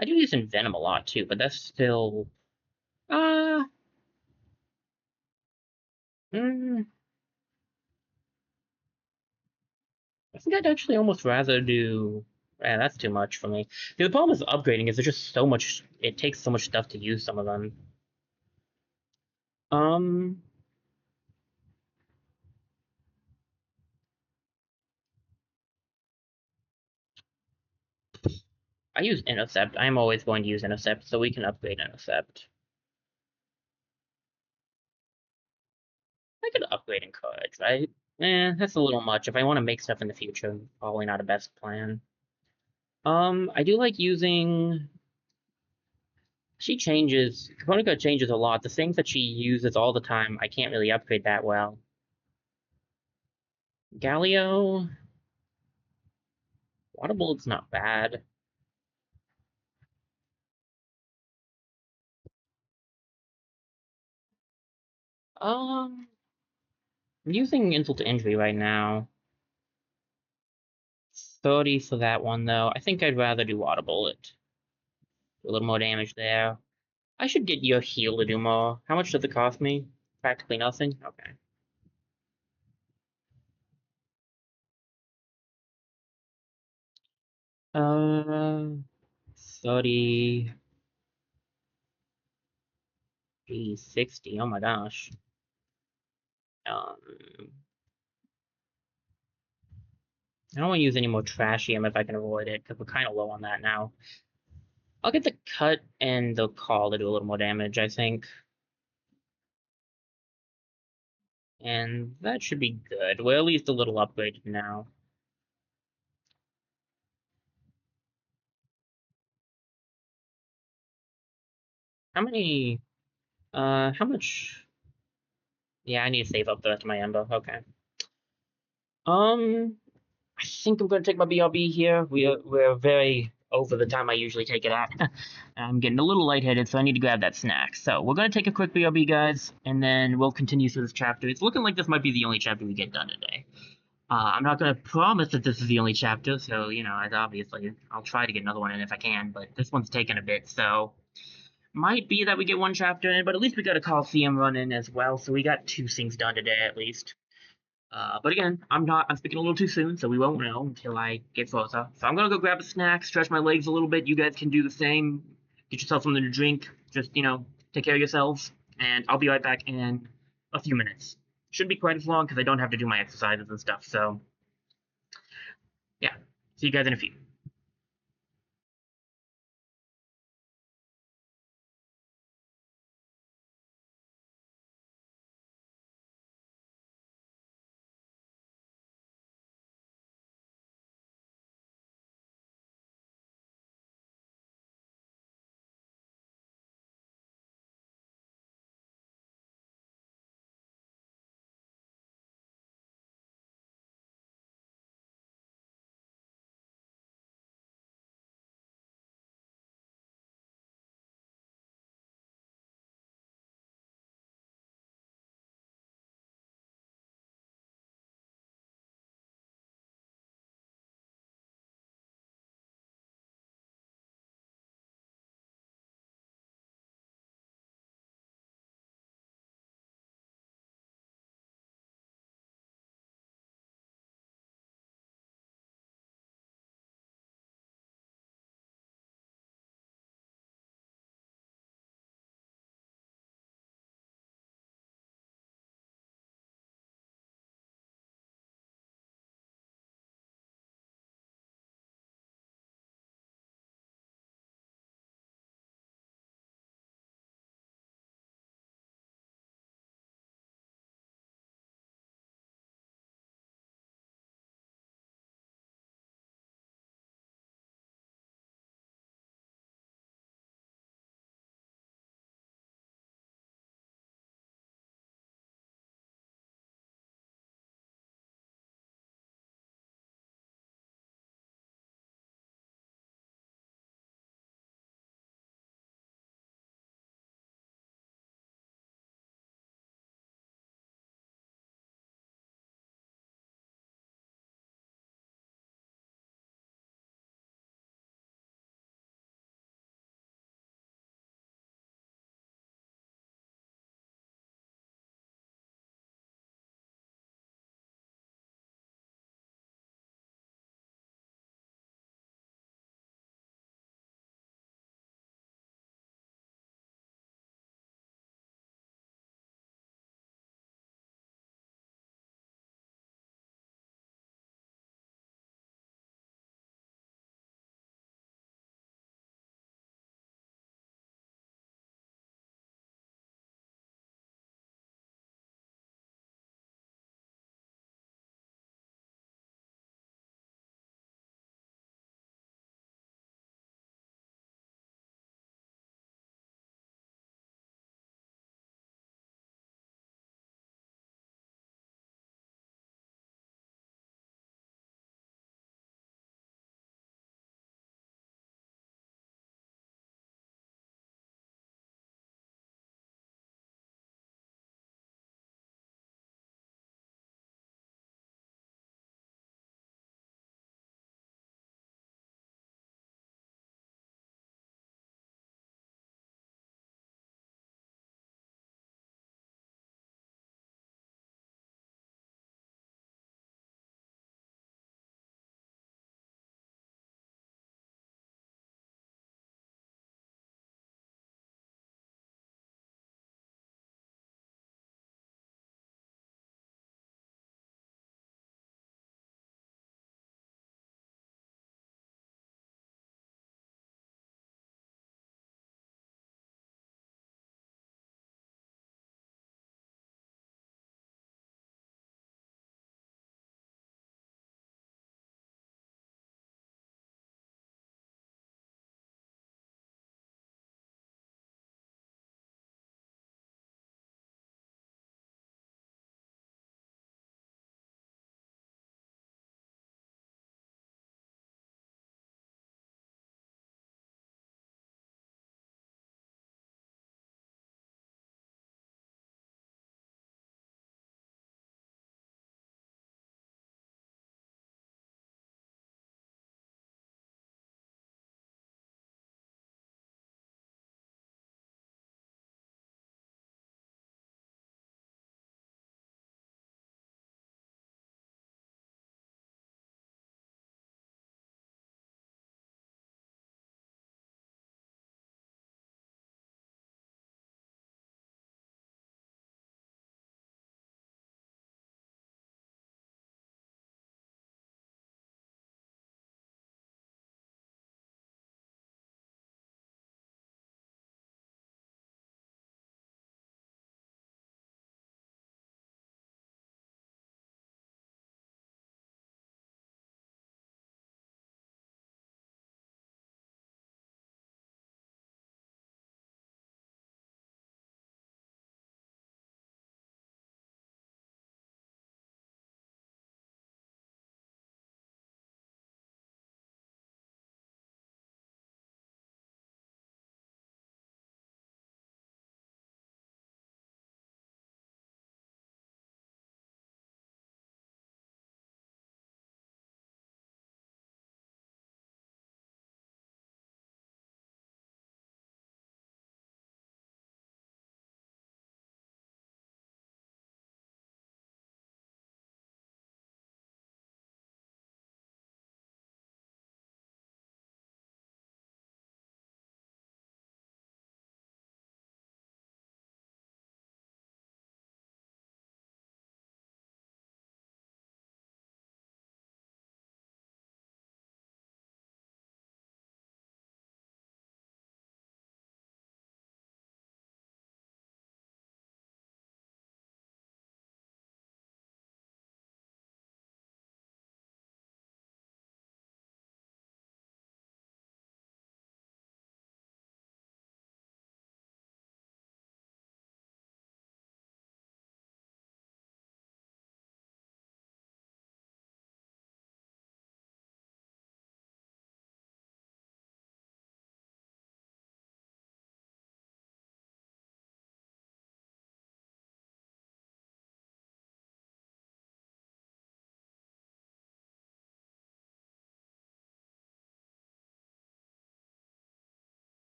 S1: I do use Envenom a lot too, but that's still... Uh... Mm, I think I'd actually almost rather do... that's too much for me. The problem with upgrading is there's just so much... It takes so much stuff to use some of them. Um... I use Intercept. I'm always going to use Intercept, so we can upgrade Intercept. I could upgrade Encourage, right? That's a little much. If I want to make stuff in the future, probably not a best plan. I do like using... She changes... Konica changes a lot. The things that she uses all the time, I can't really upgrade that well. Galio... Water Bullet's not bad. I'm using Insult to Injury right now. 30 for that one, though. I think I'd rather do Water Bullet. Do a little more damage there. I should get your heal to do more. How much does it cost me? Practically nothing? Okay. Uh, 30... Geez, 60. Oh my gosh. Um, I don't want to use any more Trashium if I can avoid it, because we're kind of low on that now. I'll get the cut and the call to do a little more damage, I think. And that should be good. We're at least a little upgraded now. How many... How much? Yeah, I need to save up the rest of my ammo. Okay. I think I'm gonna take my BRB here. We're very over the time I usually take it at. I'm getting a little lightheaded, so I need to grab that snack. So we're gonna take a quick BRB, guys, and then we'll continue through this chapter. It's looking like this might be the only chapter we get done today. I'm not gonna promise that this is the only chapter, so you know, as obviously, I'll try to get another one in if I can. But this one's taking a bit, so might be that we get one chapter in. But at least we got a Coliseum run in as well, so we got two things done today at least. But again, I'm speaking a little too soon, so we won't know until I get closer. So I'm gonna go grab a snack, stretch my legs a little bit. You guys can do the same. Get yourself something to drink. Just, you know, take care of yourselves. And I'll be right back in a few minutes. Shouldn't be quite as long because I don't have to do my exercises and stuff. So, yeah. See you guys in a few.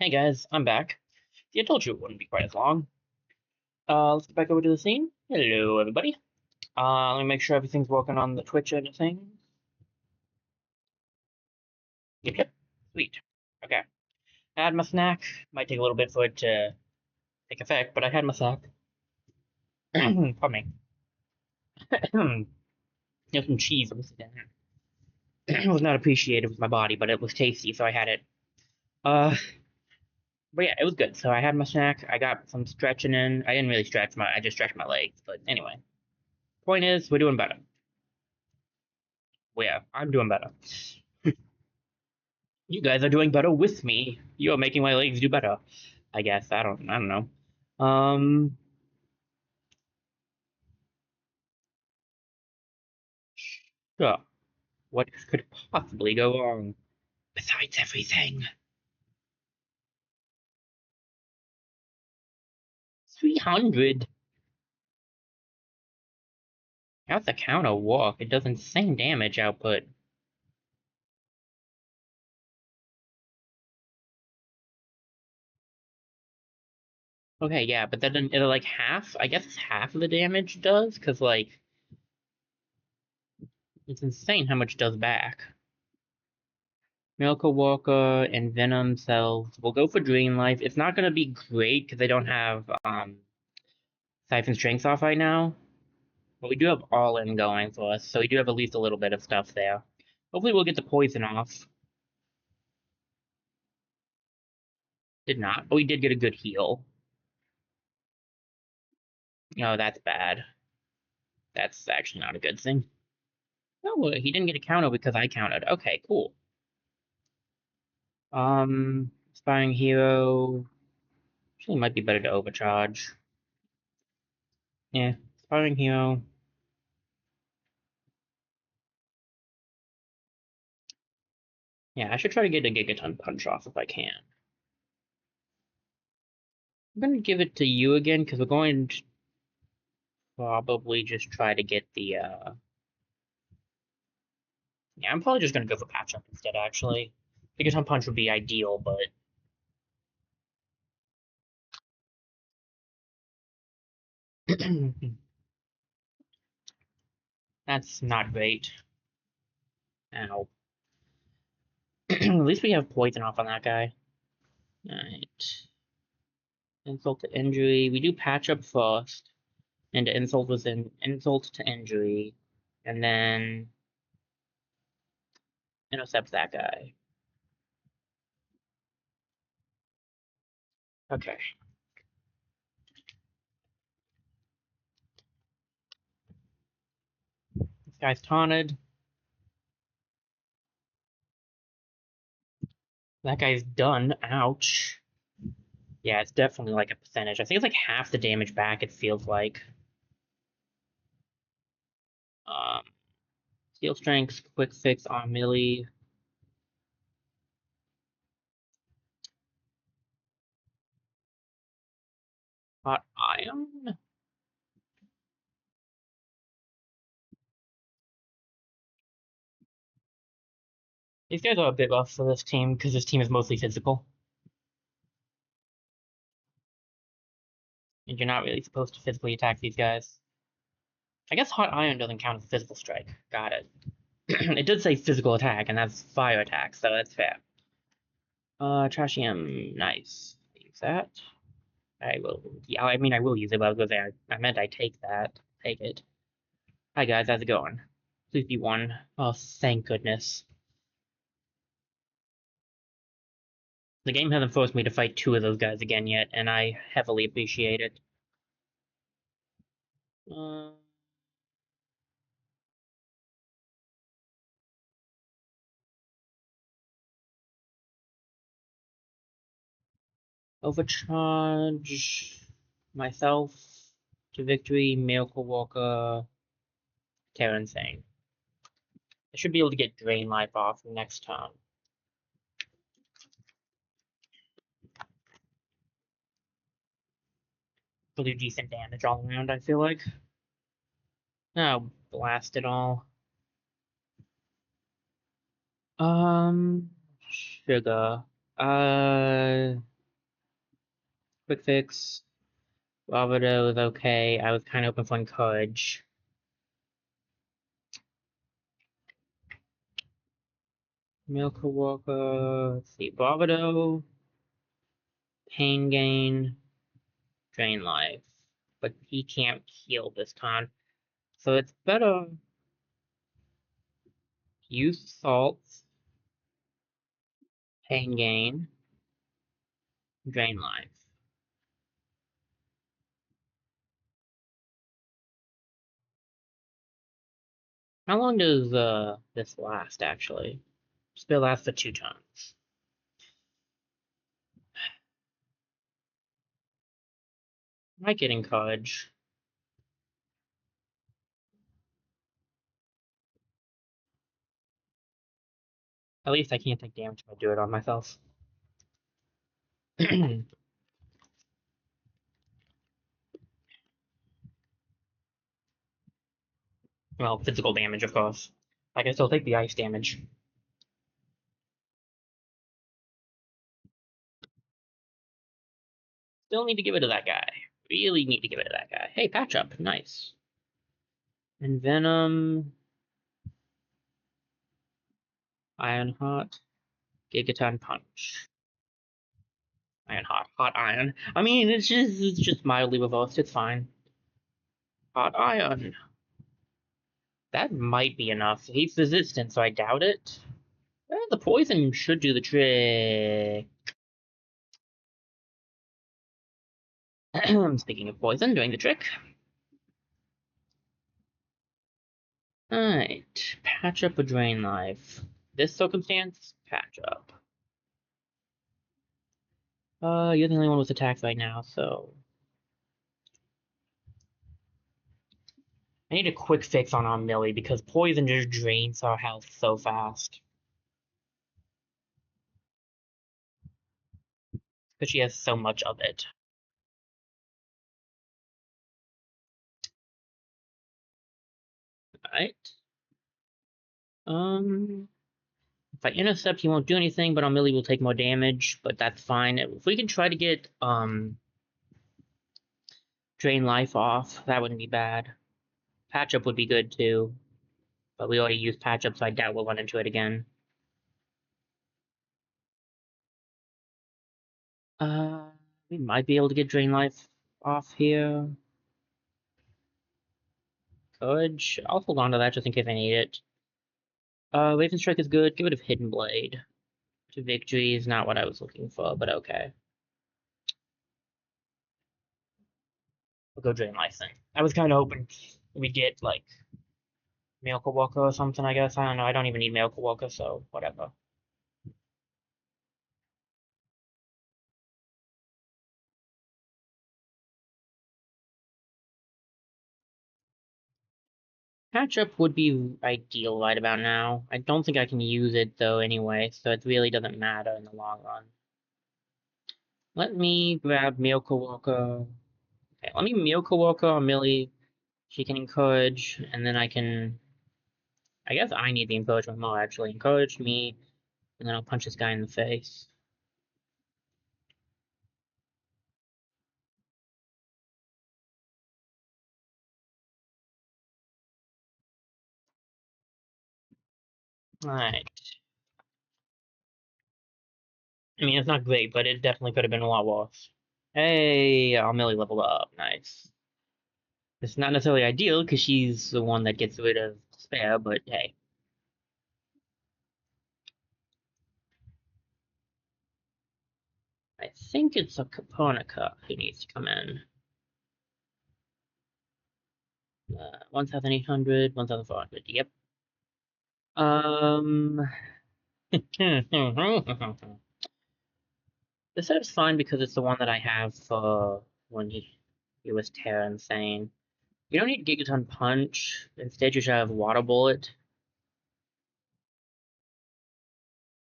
S1: Hey guys, I'm back. See, I told you it wouldn't be quite as long. Let's get back over to the scene. Hello, everybody. Let me make sure everything's working on the Twitch end of things. Yep. Sweet. Okay. I had my snack. Might take a little bit for it to take effect, but I had my snack. Pardon me. There's some cheese. Let me sit down. It was not appreciated with my body, but it was tasty, so I had it. Uh, but yeah, it was good. So I had my snack. I got some stretching in. I didn't really stretch I just stretched my legs. But anyway, point is, we're doing better. Well, yeah, I'm doing better. You guys are doing better with me. You are making my legs do better. I guess. I don't know. Sure. What could possibly go wrong? Besides everything. 300. How's the counter work? It does insane damage output. Okay, yeah, but then it like half. I guess it's half of the damage does, because like it's insane how much it does back. Miracle Walker and Venom cells. We'll go for Dream Life. It's not gonna be great because they don't have Siphon Strength off right now. But we do have All In going for us, so we do have at least a little bit of stuff there. Hopefully we'll get the poison off. Did not, but we did get a good heal. Oh, that's bad. That's actually not a good thing. Oh, he didn't get a counter because I counted. Okay, cool. Inspiring Hero. Actually, might be better to overcharge. Yeah, Inspiring Hero. Yeah, I should try to get a Gigaton Punch off if I can. I'm gonna give it to you again because we're going to probably just try to get the yeah, I'm probably just gonna go for patch up instead actually. Gigaton Punch would be ideal, but that's not great. Ow. At least we have poison off on that guy. Alright. Insult to injury. We do patch up first. And insult was an insult to injury. And then intercept that guy. Okay. This guy's taunted. That guy's done. Ouch. Yeah, it's definitely like a percentage. I think it's like half the damage back, it feels like. Um, Steel Strength, Quick Fix on melee. Hot Iron? These guys are a bit rough for this team because this team is mostly physical. And you're not really supposed to physically attack these guys. I guess Hot Iron doesn't count as a physical strike. Got it. It did say physical attack, and that's fire attack, so that's fair. Trashium, nice. Use that. I will. Yeah, I mean, I will use it, but I was gonna say I meant I take that. Take it. Hi guys, how's it going? Please be one. Oh, thank goodness. The game hasn't forced me to fight two of those guys again yet, and I heavily appreciate it. Uh, Overcharge myself to victory, Miracle Walker, Terran Thing. I should be able to get Drain Life off next turn. Will do decent damage all around, I feel like. Oh, blast it all. Um, Sugar. Quick fix. Bravado is okay. I was kind of hoping for encourage. Milk Walker. Let's see. Bravado. Pain gain. Drain life. But he can't heal this time. So it's better. Use salts. Pain gain. Drain life. How long does this last actually? Spell lasts for 2 turns. Might get encourage. At least I can't take damage if I do it on myself. Well, physical damage, of course. I can still take the ice damage. Still need to give it to that guy. Really need to give it to that guy. Hey, patch up. Nice. And Venom. Iron Heart. Gigaton Punch. Iron Heart. Hot Iron. I mean, it's just mildly reversed. It's fine. Hot Iron. That might be enough. He's resistant, so I doubt it. The poison should do the trick. Speaking of poison, doing the trick. Alright, patch up a drain life. This circumstance, patch up. You're the only one with attacks right now, so... I need a quick fix on our Millie, because poison just drains our health so fast. Because she has so much of it. Alright. If I intercept, he won't do anything, but our Millie will take more damage, but that's fine. If we can try to get, drain life off, that wouldn't be bad. Patch up would be good too, but we already used patch up, so I doubt we'll run into it again. We might be able to get drain life off here. Courage. I'll hold on to that just in case I need it. Raven Strike is good. Get rid of Hidden Blade. To victory is not what I was looking for, but okay. We'll go drain life then. I was kind of hoping we'd get like Miracle Walker or something, I guess. I don't know. I don't even need Miracle Walker, so whatever. Patch-up would be ideal right about now. I don't think I can use it though anyway, so it really doesn't matter in the long run. Let me grab Miracle Walker. Okay, let me Miracle Walker on Millie. She can encourage, and then I can... I guess I need the encouragement more, actually. Encourage me, and then I'll punch this guy in the face. Alright. I mean, it's not great, but it definitely could have been a lot worse. Hey, our Millie leveled up. Nice. It's not necessarily ideal, because she's the one that gets rid of Spare, but hey. I think it's a Caponica who needs to come in. 1,800, 1,400, yep. This setup's fine because it's the one that I have for when he was Terra Insane. You don't need Gigaton Punch. Instead, you should have Water Bullet.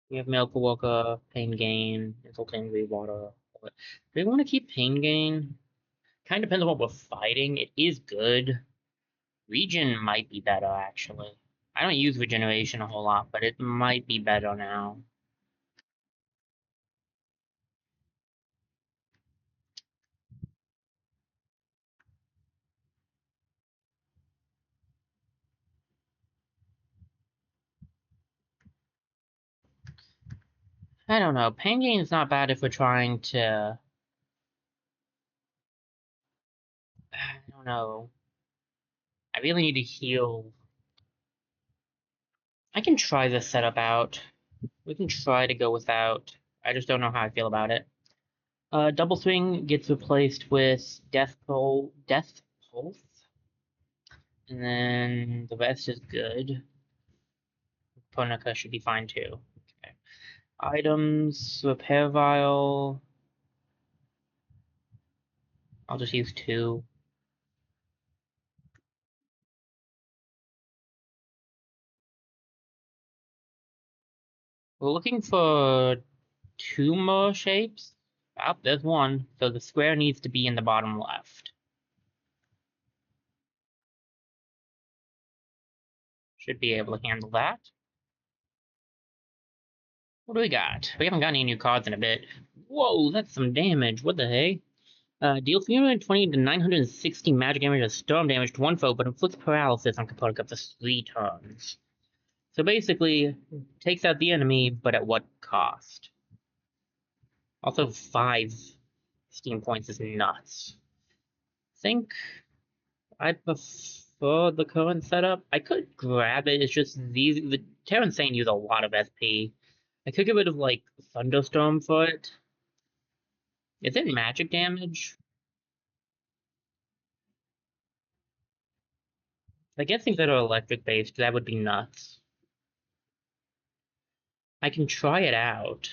S1: You have Miracle Walker, Pain Gain, Insult Angry, Water Bullet. Do we want to keep Pain Gain? Kind of depends on what we're fighting. It is good. Regen might be better, actually. I don't use Regeneration a whole lot, but it might be better now. I don't know. Pain gain's not bad if we're trying to... I don't know. I really need to heal. I can try this setup out. We can try to go without. I just don't know how I feel about it. Double Swing gets replaced with Death Pulse, and then the rest is good. Ponica should be fine too. Okay. Items, Repair Vial. I'll just use 2. We're looking for 2 more shapes. Oh, there's one. So the square needs to be in the bottom left. Should be able to handle that. What do we got? We haven't got any new cards in a bit. Whoa, that's some damage. What the hey? Deal 320 to 960 magic damage as storm damage to one foe, but inflicts paralysis on component up to 3 turns. So basically, takes out the enemy, but at what cost? Also, 5 Steam points is nuts. I think I'd prefer the current setup. I could grab it, it's just the Terran Saint use a lot of SP. I could get rid of, like, Thunderstorm for it. Is it magic damage? I guess things that are electric based, that would be nuts. I can try it out.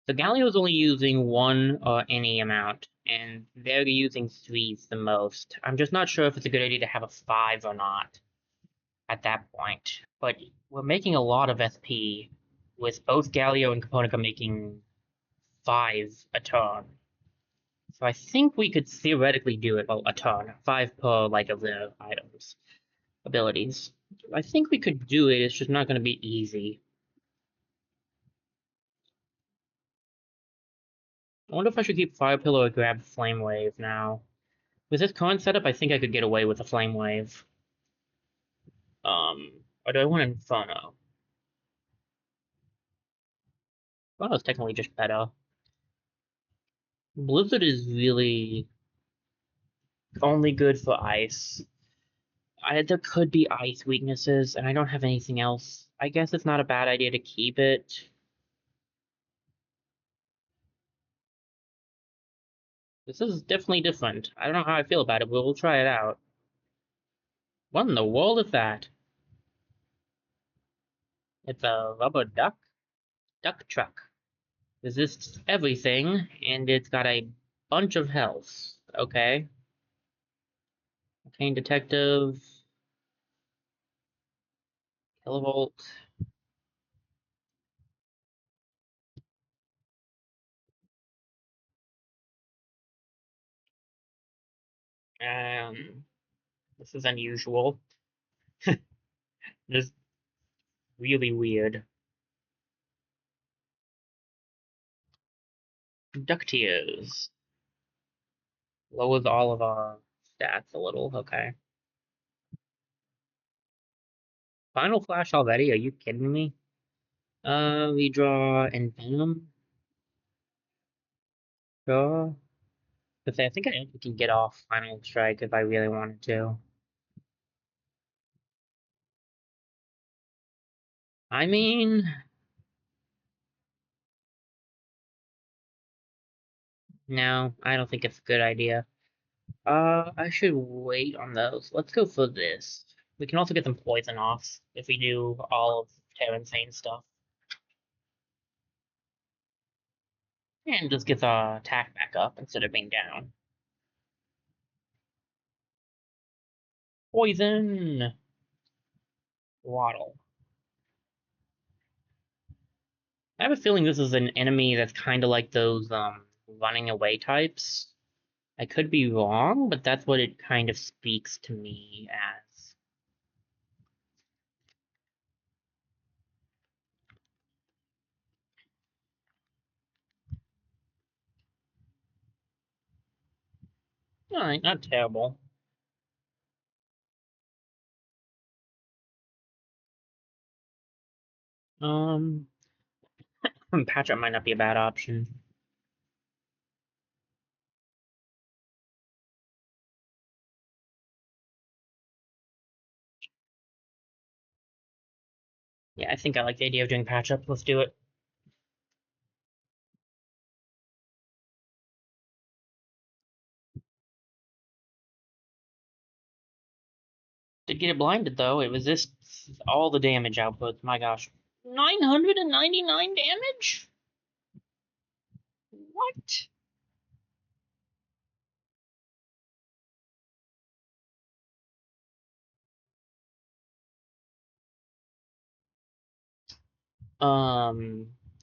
S1: The Galio's only using 1 or any amount, and they're using 3s the most. I'm just not sure if it's a good idea to have a 5 or not at that point. But we're making a lot of SP, with both Galio and Caponica making 5 a turn. So I think we could theoretically do it, well, a turn. 5 per, like, of the items. Abilities. I think we could do it, it's just not going to be easy. I wonder if I should keep Fire Pillar or grab Flame Wave now. With this current setup, I think I could get away with a Flame Wave. Or do I want Inferno? Inferno's technically just better. Blizzard is really only good for ice. There could be ice weaknesses, and I don't have anything else. I guess it's not a bad idea to keep it. This is definitely different. I don't know how I feel about it, but we'll try it out. What in the world is that? It's a rubber duck? Duck truck. Resists everything, and it's got a bunch of health. Okay. Arcane Detective. Kilovolt. This is unusual. This is really weird. Ductears. Lowers all of our stats a little, okay. Final Flash already? Are you kidding me? We draw Envenom. Draw. But I think I can get off Final Strike if I really wanted to. I mean... No, I don't think it's a good idea. I should wait on those. Let's go for this. We can also get some poison off if we do all of Terra Insane stuff. And just gets our attack back up instead of being down. Poison! Waddle. I have a feeling this is an enemy that's kind of like those running away types. I could be wrong, but that's what it kind of speaks to me as. Alright, not terrible. Patch up might not be a bad option. Yeah, I think I like the idea of doing patch up. Let's do it. Did get it blinded though. It resists all the damage outputs. My gosh. 999 damage? What?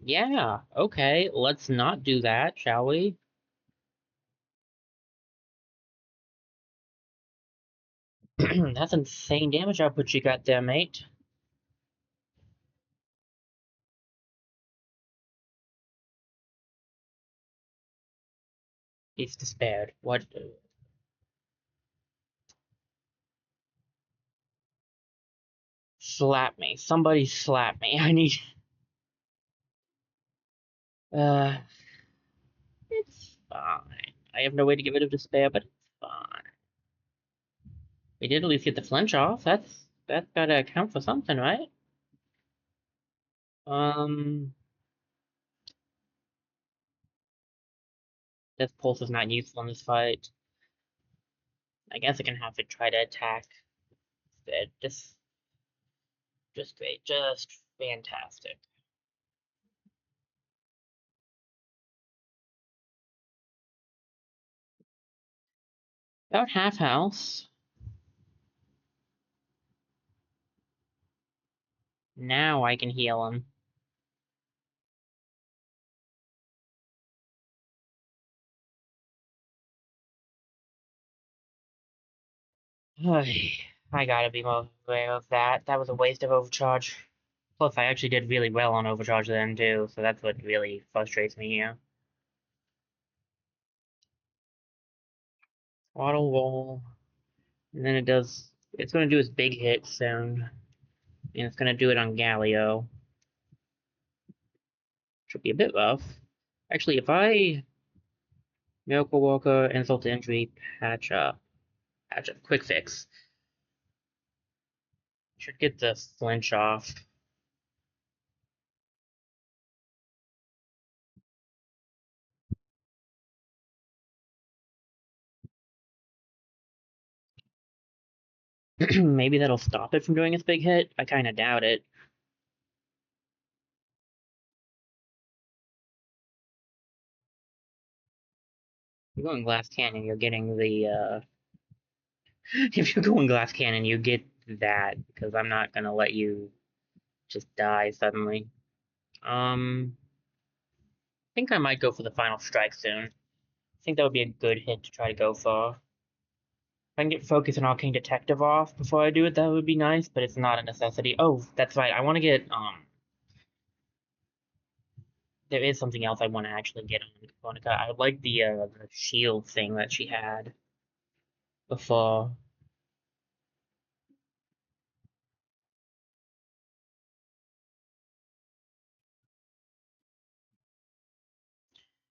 S1: Yeah, okay. Let's not do that, shall we? That's insane damage output you got there, mate. He's despaired. What? Slap me. Somebody slap me. I need. Uh, it's fine. I have no way to get rid of despair, but it's fine. We did at least get the flinch off. That's gotta account for something, right? Um, this pulse is not useful in this fight. I guess I can have to try to attack instead. Just great. Just fantastic. About half house. Now I can heal him. I gotta be more aware of that. That was a waste of overcharge. Plus, I actually did really well on overcharge then, too, so that's what really frustrates me here. Auto roll. And then it's gonna do its big hit soon. And it's gonna do it on Galio. Should be a bit rough. Actually, if I Miracle Walker, Insult to Injury, patch up, quick fix. Should get the flinch off. Maybe that'll stop it from doing its big hit. I kind of doubt it. If you're going Glass Cannon, you're getting the, if you're going Glass Cannon, you get that, because I'm not gonna let you just die suddenly. I think I might go for the Final Strike soon. I think that would be a good hit to try to go for. If I can get Focus and Arcane Detective off before I do it, that would be nice, but it's not a necessity. Oh, that's right, I want to get, there is something else I want to actually get on Monica. I like the shield thing that she had before.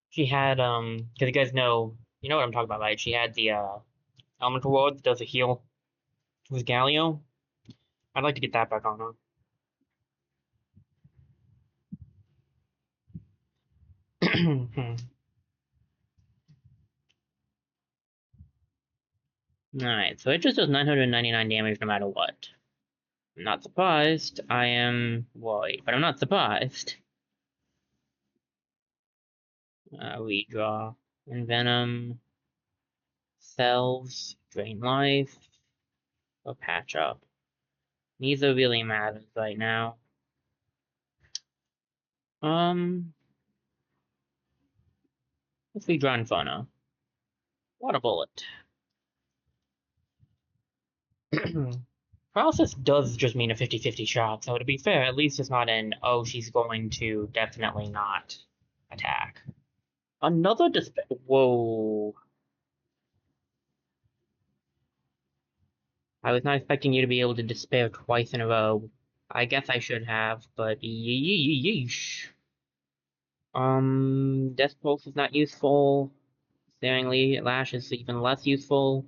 S1: She had because you guys know what I'm talking about, right? She had the elemental ward that does a heal with Galio. I'd like to get that back on her. Alright, so it just does 999 damage no matter what. I'm not surprised. I am worried, but I'm not surprised. We draw Envenom, Cells, Drain Life, or Patch Up. Neither really matters right now. Let's redraw Inferno. Water Bullet. Paralysis does just mean a 50-50 shot, so to be fair, at least it's not an, oh, she's going to definitely not attack. Another despair. Whoa. I was not expecting you to be able to despair twice in a row. I guess I should have, but yeesh. Death Pulse is not useful. Staring Lash is even less useful.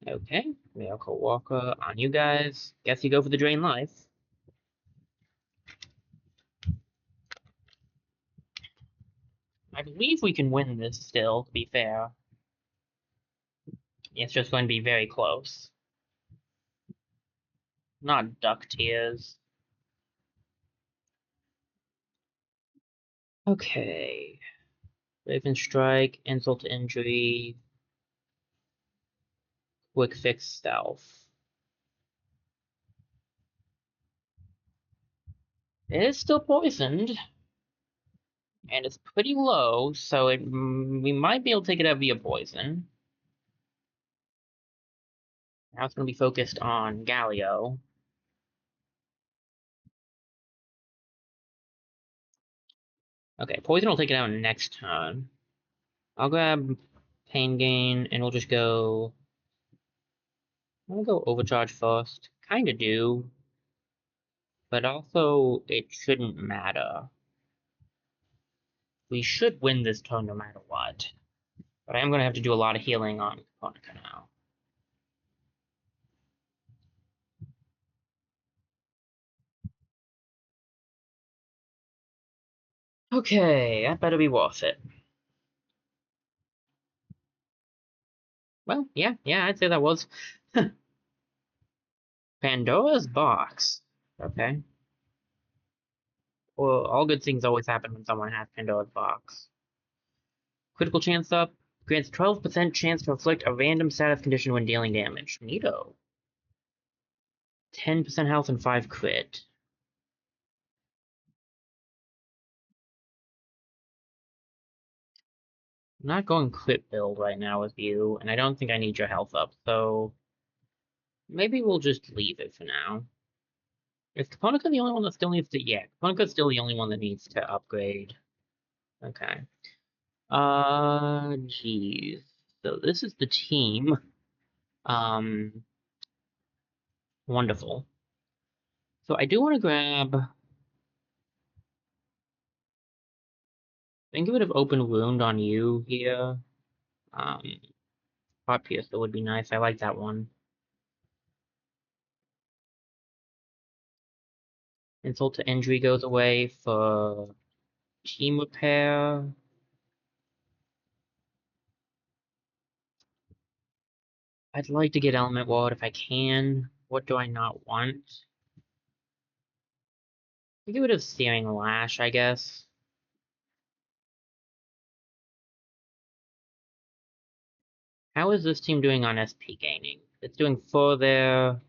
S1: Okay, Miracle Walker on you guys. Guess you go for the Drain Life. I believe we can win this still, to be fair. It's just going to be very close. Not Duck Tears. Okay. Raven Strike, Insult to Injury, Quick Fix Stealth. It is still poisoned, and it's pretty low, so we might be able to take it out via poison. Now it's going to be focused on Galio. Okay, poison will take it out next turn. I'll grab Pain Gain, and we'll just go... I'll go Overcharge first. Kinda do. But also, it shouldn't matter. We should win this turn no matter what. But I am going to have to do a lot of healing on Konica now. Okay, that better be worth it. Well, yeah, I'd say that was. Pandora's Box. Okay. Well, all good things always happen when someone has Pandora's Box. Critical chance up. Grants 12% chance to inflict a random status condition when dealing damage. Neato. 10% health and 5 crit. I'm not going crit build right now with you, and I don't think I need your health up, so maybe we'll just leave it for now. Is Caponica the only one that still needs to... Yeah, Caponica's still the only one that needs to upgrade. Okay. Geez. So this is the team. Wonderful. So I do want to grab... Think of it of Open Wound on you here. Hot Pistol would be nice. I like that one. Insult to Injury goes away for Team Repair. I'd like to get Element Ward if I can. What do I not want? Get rid of Searing Lash, I guess. How is this team doing on SP gaining? It's doing 4 there.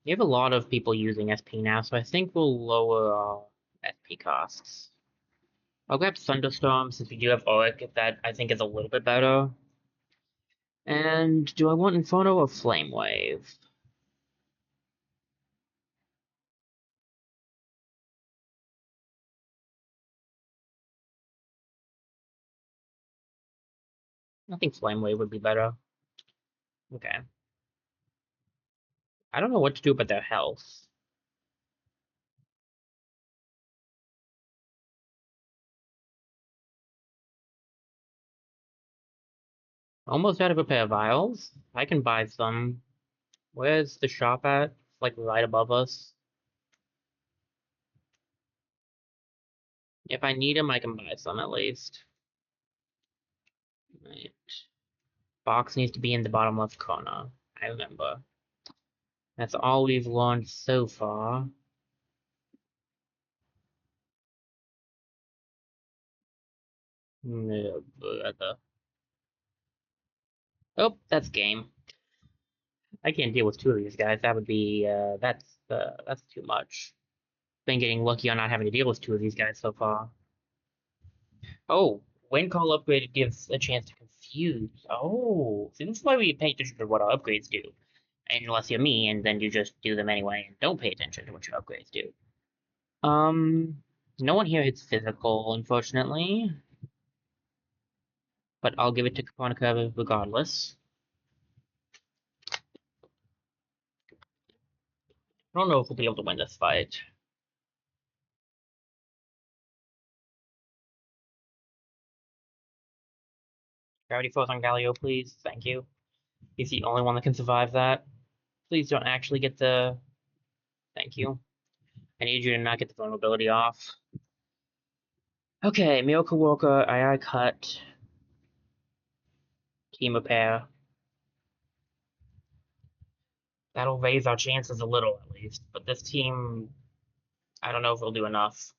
S1: You have a lot of people using SP now, so I think we'll lower our SP costs. I'll grab Thunderstorm since we do have Auric, if that I think is a little bit better. And do I want Inferno or Flame Wave? I think Flame Wave would be better. Okay. I don't know what to do about their health. Almost out of repair vials. I can buy some. Where's the shop at? It's like right above us. If I need them, I can buy some at least. Right. Box needs to be in the bottom left corner. I remember. That's all we've learned so far. Oh, that's game. I can't deal with 2 of these guys. That would be, that's too much. Been getting lucky on not having to deal with 2 of these guys so far. Oh, when call upgraded gives a chance to confuse. Oh, see, this is why we pay attention to what our upgrades do. Unless you're me, and then you just do them anyway and don't pay attention to what your upgrades do. No one here hits physical, unfortunately. But I'll give it to Caponica regardless. I don't know if we'll be able to win this fight. Gravity force on Galio, please. Thank you. He's the only one that can survive that. Please don't actually get the... Thank you. I need you to not get the vulnerability off. Okay, Miracle Walker, AI Cut. Team Repair. That'll raise our chances a little, at least. But this team, I don't know if it'll do enough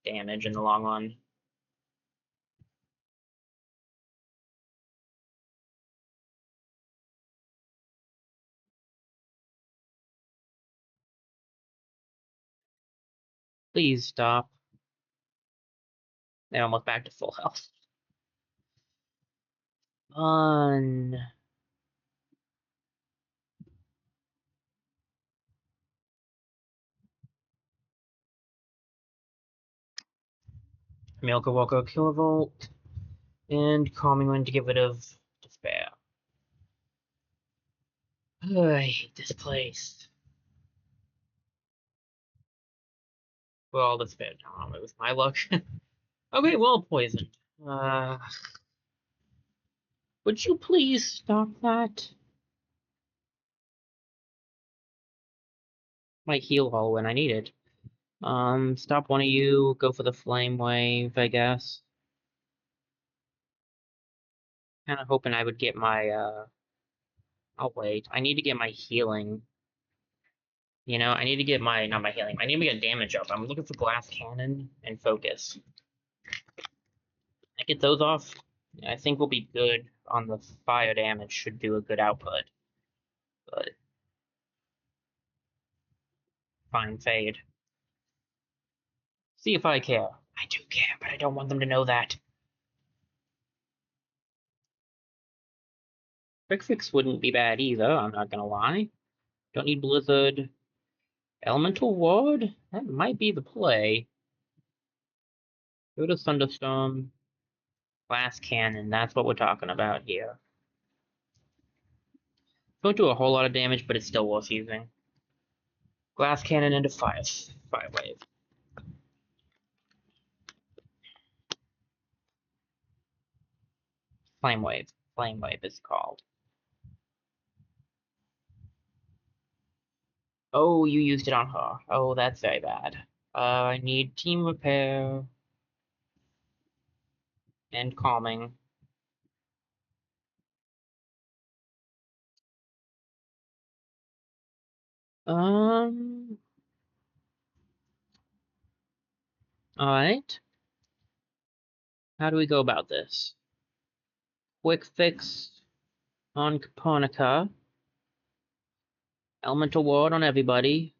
S1: damage in the long run. Please stop. They're almost back to full health. Fun. Miracle Walker, Kilovolt, and Calming Wind to get rid of Despair. I hate this place. Well, Despair. No, it was my luck. Okay, well, poisoned. Would you please stop that? Might heal all when I need it. Stop one of you, go for the flame wave, I guess. Kinda hoping I would get my, I'll wait. I need to get my healing. You know, I need to get my, not my healing, I need to get damage up. I'm looking for Glass Cannon and Focus. I get those off, I think we'll be good on the fire damage, should do a good output. But, fine, fade. See if I care. I do care, but I don't want them to know that. Quick Fix wouldn't be bad either, I'm not gonna lie. Don't need Blizzard. Elemental Ward? That might be the play. Go to Thunderstorm. Glass Cannon, that's what we're talking about here. Don't do a whole lot of damage, but it's still worth using. Glass Cannon into Fire Wave. Flame Wave. Flame Wave is called. Oh, you used it on her. Oh, that's very bad. I need Team Repair. And Calming. Alright. How do we go about this? Quick Fix on Caponica. Elemental Ward on everybody.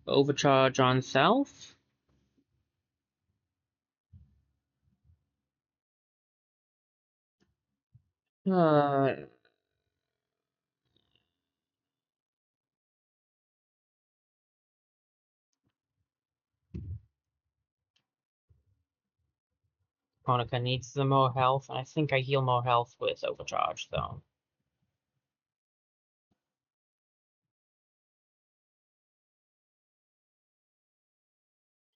S1: Overcharge on self. Caponica needs the more health, and I think I heal more health with Overcharge, though.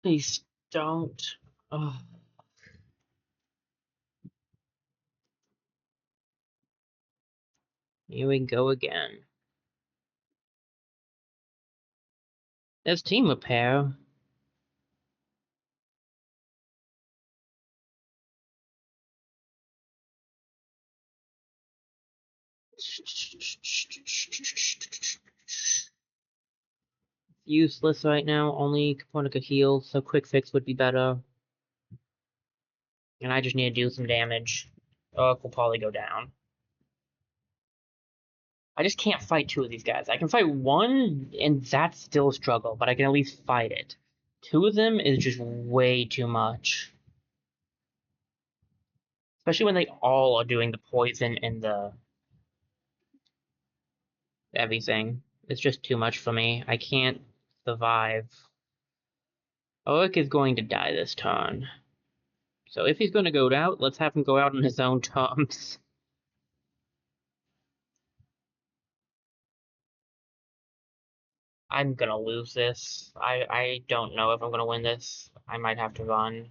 S1: Please don't. Ugh. Here we go again. There's Team Repair. Useless right now, only Caponica heals, so Quick Fix would be better. And I just need to do some damage. Will probably go down. I just can't fight two of these guys. I can fight one, and that's still a struggle, but I can at least fight it. Two of them is just way too much. Especially when they all are doing the poison and the everything. It's just too much for me. I can't survive. Oak is going to die this turn. So if he's going to go out, let's have him go out on his own terms. I'm gonna lose this. I don't know if I'm gonna win this. I might have to run.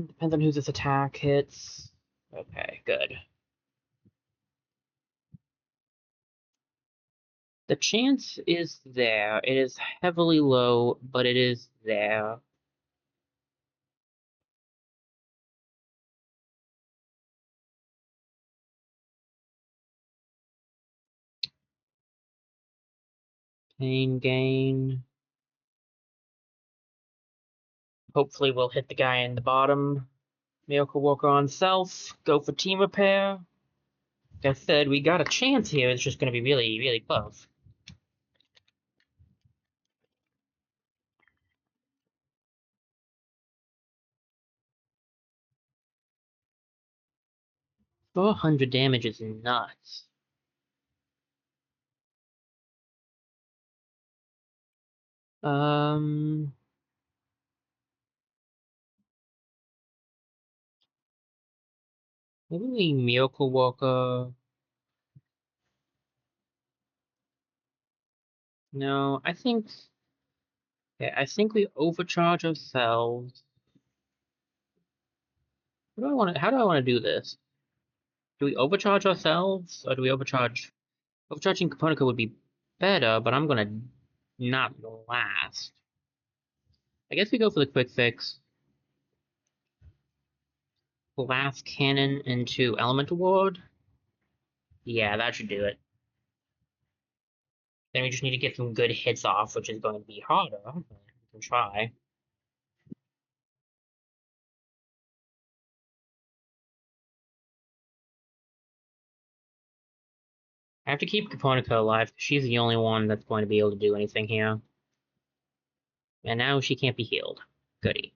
S1: Depends on who this attack hits. Okay, good. The chance is there. It is heavily low, but it is there. Pain gain. Hopefully we'll hit the guy in the bottom. Miracle Worker on self. Go for team repair. Like I said, we got a chance here. It's just going to be really, really close. $400 damage is nuts. Maybe Miracle Worker. No, I think. Yeah, I think we overcharge ourselves. What do I want to? How do I want to do this? Do we overcharge ourselves, or do we overcharge? Overcharging Caponica would be better, but I'm gonna not last. I guess we go for the quick fix. Blast Cannon into Elemental Ward. Yeah, that should do it. Then we just need to get some good hits off, which is going to be harder. We can try. I have to keep Caponica alive, because she's the only one that's going to be able to do anything here. And now she can't be healed. Goody.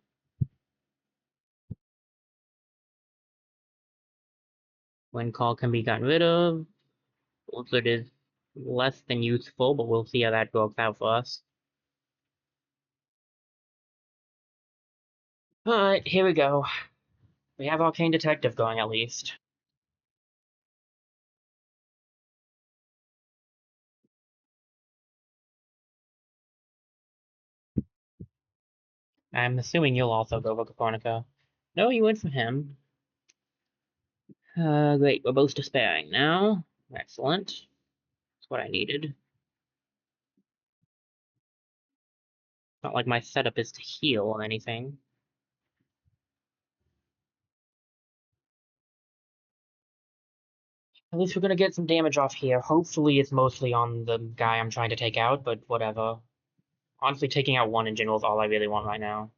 S1: Wind Call can be gotten rid of. Blizzard is less than useful, but we'll see how that works out for us. Alright, here we go. We have Arcane Detective going at least. I'm assuming you'll also go for Caponica. No, you went for him. Great, we're both despairing now. Excellent. That's what I needed. Not like my setup is to heal or anything. At least we're gonna get some damage off here. Hopefully it's mostly on the guy I'm trying to take out, but whatever. Honestly, taking out one in general is all I really want right now.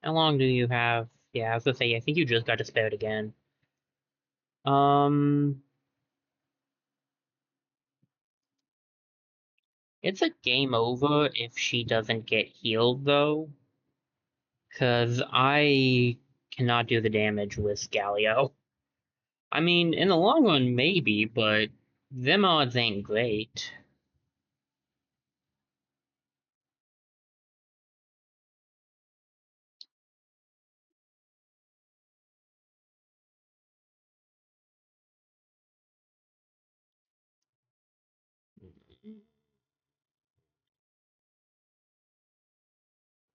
S1: How long do you have? Yeah, I was gonna say, I think you just got despaired again. Um, it's a game over if she doesn't get healed, though. Because I cannot do the damage with Scalio. I mean, in the long run, maybe, but them odds ain't great.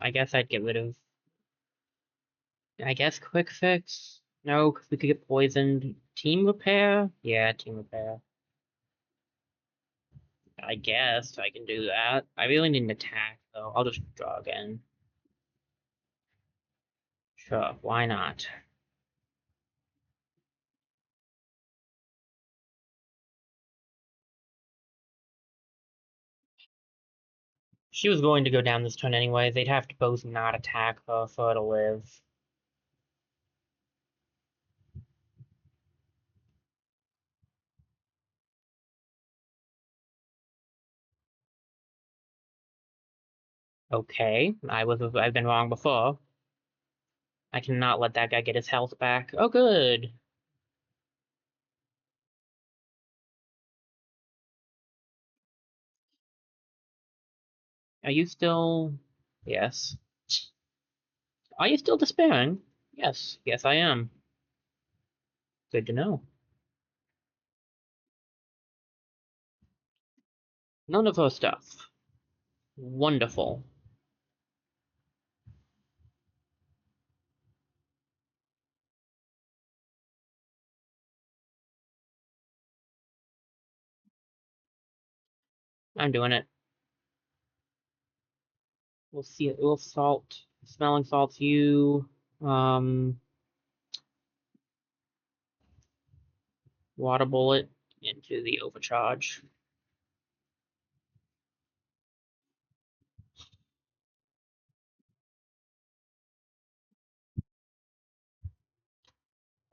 S1: I guess I'd get rid of. I guess quick fix. No, because we could get poisoned. Team repair? Yeah, team repair. I guess I can do that. I really need an attack, though. I'll just draw again. Sure, why not? She was going to go down this turn anyway. They'd have to both not attack her for her to live. Okay, I've been wrong before. I cannot let that guy get his health back. Oh, good. Are you still... Yes. Are you still despairing? Yes. Yes, I am. Good to know. None of her stuff. Wonderful. I'm doing it. We'll see it. We'll salt. Smelling salts you. Um, Water bullet into the overcharge.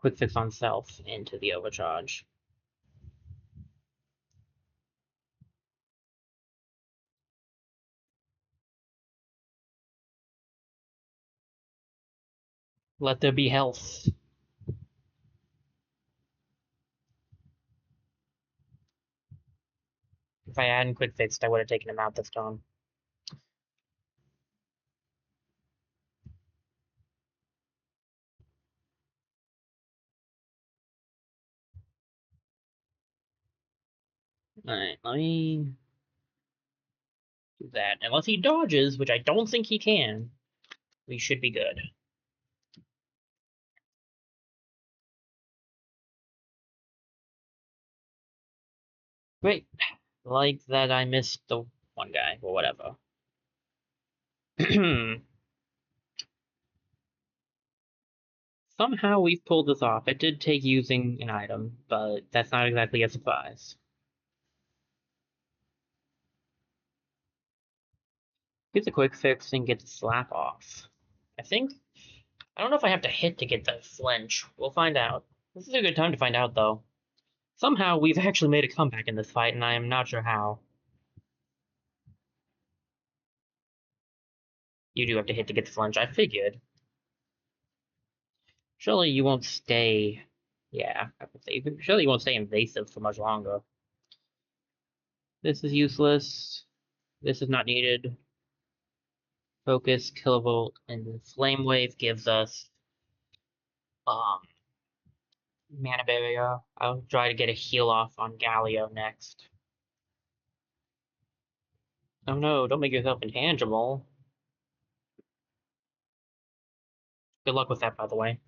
S1: Quick fix on self into the overcharge. Let there be health. If I hadn't quick fixed, I would have taken him out this time. Alright, let me do that. Unless he dodges, which I don't think he can, we should be good. Great. Like that I missed the one guy, or whatever. Somehow we've pulled this off. It did take using an item, but that's not exactly a surprise. Get the quick fix and get the slap off. I don't know if I have to hit to get the flinch. We'll find out. This is a good time to find out, though. Somehow we've actually made a comeback in this fight, and I am not sure how. You do have to hit to get the flinch. I figured. Surely you won't stay. Yeah, I would say. Surely you won't stay invasive for much longer. This is useless. This is not needed. Focus, kilovolt, and flame wave gives us um mana barrier. I'll try to get a heal off on Galio next. Oh no, don't make yourself intangible. Good luck with that, by the way.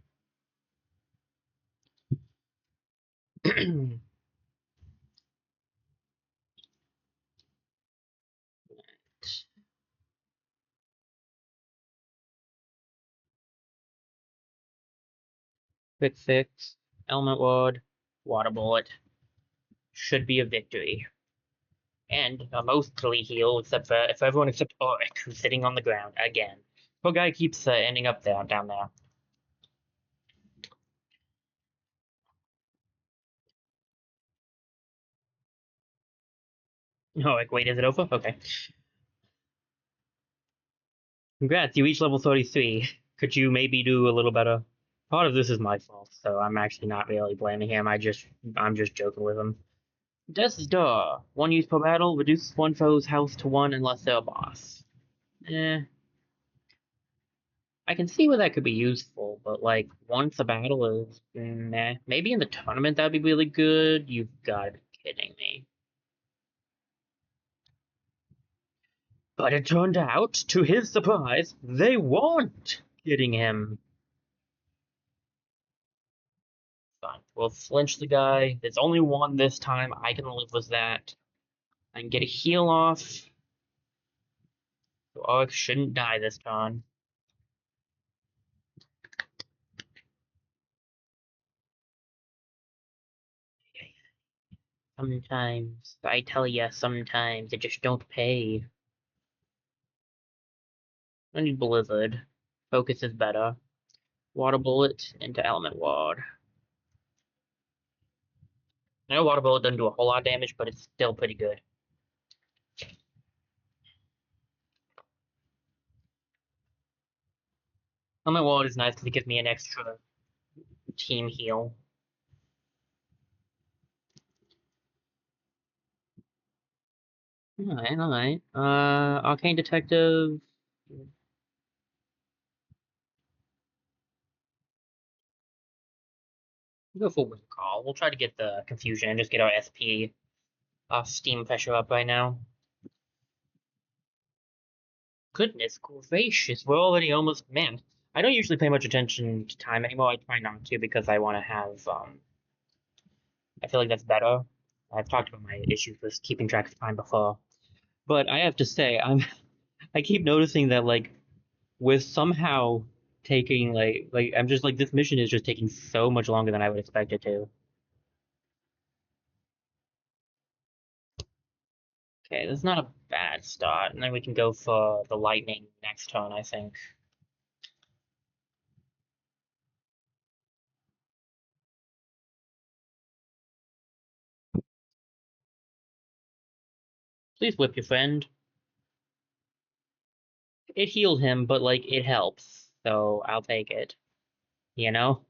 S1: Quick fix, element ward, water bullet. Should be a victory. And a mostly heal, except for everyone except Ulrich, who's sitting on the ground again. Poor guy keeps ending up down there. Oh, like, wait, is it over? Okay. Congrats, you reached level 33. Could you maybe do a little better? Part of this is my fault, so I'm actually not really blaming him. I'm just joking with him. Death's Door. One use per battle, reduces one foe's health to one unless they're a boss. Eh. I can see where that could be useful, but like once a battle is meh. Maybe in the tournament that'd be really good. You've gotta be kidding me. But it turned out, to his surprise, they weren't getting him. Fine. We'll flinch the guy. There's only one this time. I can live with that. I can get a heal off. So Alex shouldn't die this time. Sometimes, I tell ya, sometimes it just don't pay. I need Blizzard. Focus is better. Water Bullet into Element Ward. I know Water Bullet doesn't do a whole lot of damage, but it's still pretty good. Helmet Wallet is nice because it gives me an extra team heal. Alright, alright. Arcane Detective. We'll go for Wing Call. We'll try to get the confusion and just get our SP Steam pressure up right now. Goodness gracious, we're already almost, man. I don't usually pay much attention to time anymore. I try not to because I want to have, I feel like that's better. I've talked about my issues with keeping track of time before. But I have to say, I keep noticing that, like, we're somehow taking, I'm just like, this mission is just taking so much longer than I would expect it to. Okay, this is not a bad start. And then we can go for the lightning next turn, I think. Please whip your friend. It healed him, but, like, it helps. So I'll take it. You know?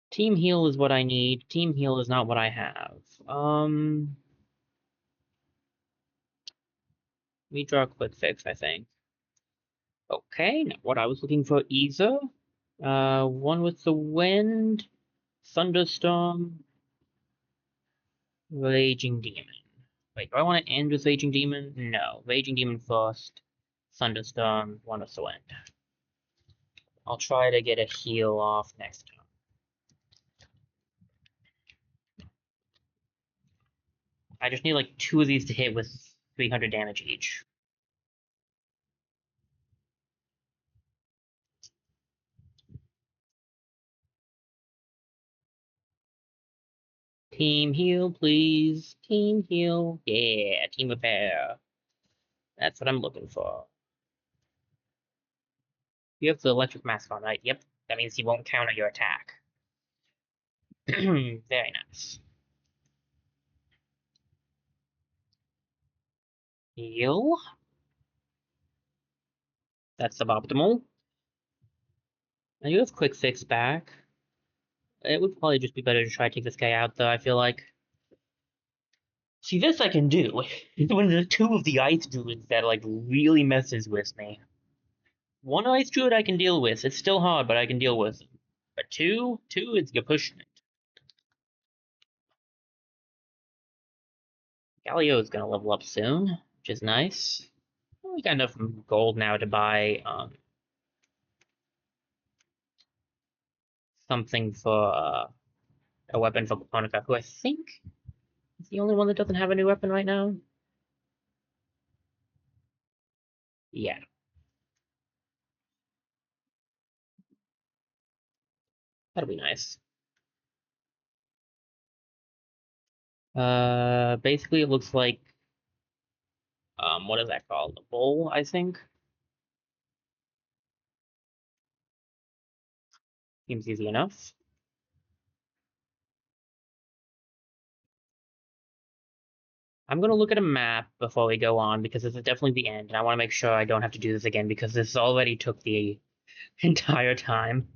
S1: Team heal is what I need. Team heal is not what I have. Let me draw a quick fix, I think. Okay, not what I was looking for either. One with the wind, thunderstorm, raging demon. Wait, do I want to end with raging demon? No, raging demon first, thunderstorm, one with the wind. I'll try to get a heal off next time. I just need like 2 of these to hit with 300 damage each. Team heal, please. Team heal. Yeah, team repair. That's what I'm looking for. You have the electric mask on, right? Yep. That means he won't counter your attack. Very nice. Heal. That's suboptimal. And you have quick fix back. It would probably just be better to try to take this guy out, though, I feel like. See, this I can do. When the 2 of the ice druids that, like, really messes with me. 1 ice druid I can deal with. It's still hard, but I can deal with it. But 2, you're pushing it. Galio's gonna level up soon, which is nice. We got enough gold now to buy something for a weapon for Koponica, who I think is the only one that doesn't have a new weapon right now. Yeah. That'll be nice. Basically it looks like, what is that called? A bowl, I think? Seems easy enough. I'm gonna look at a map before we go on, because this is definitely the end, and I want to make sure I don't have to do this again, because this already took the entire time.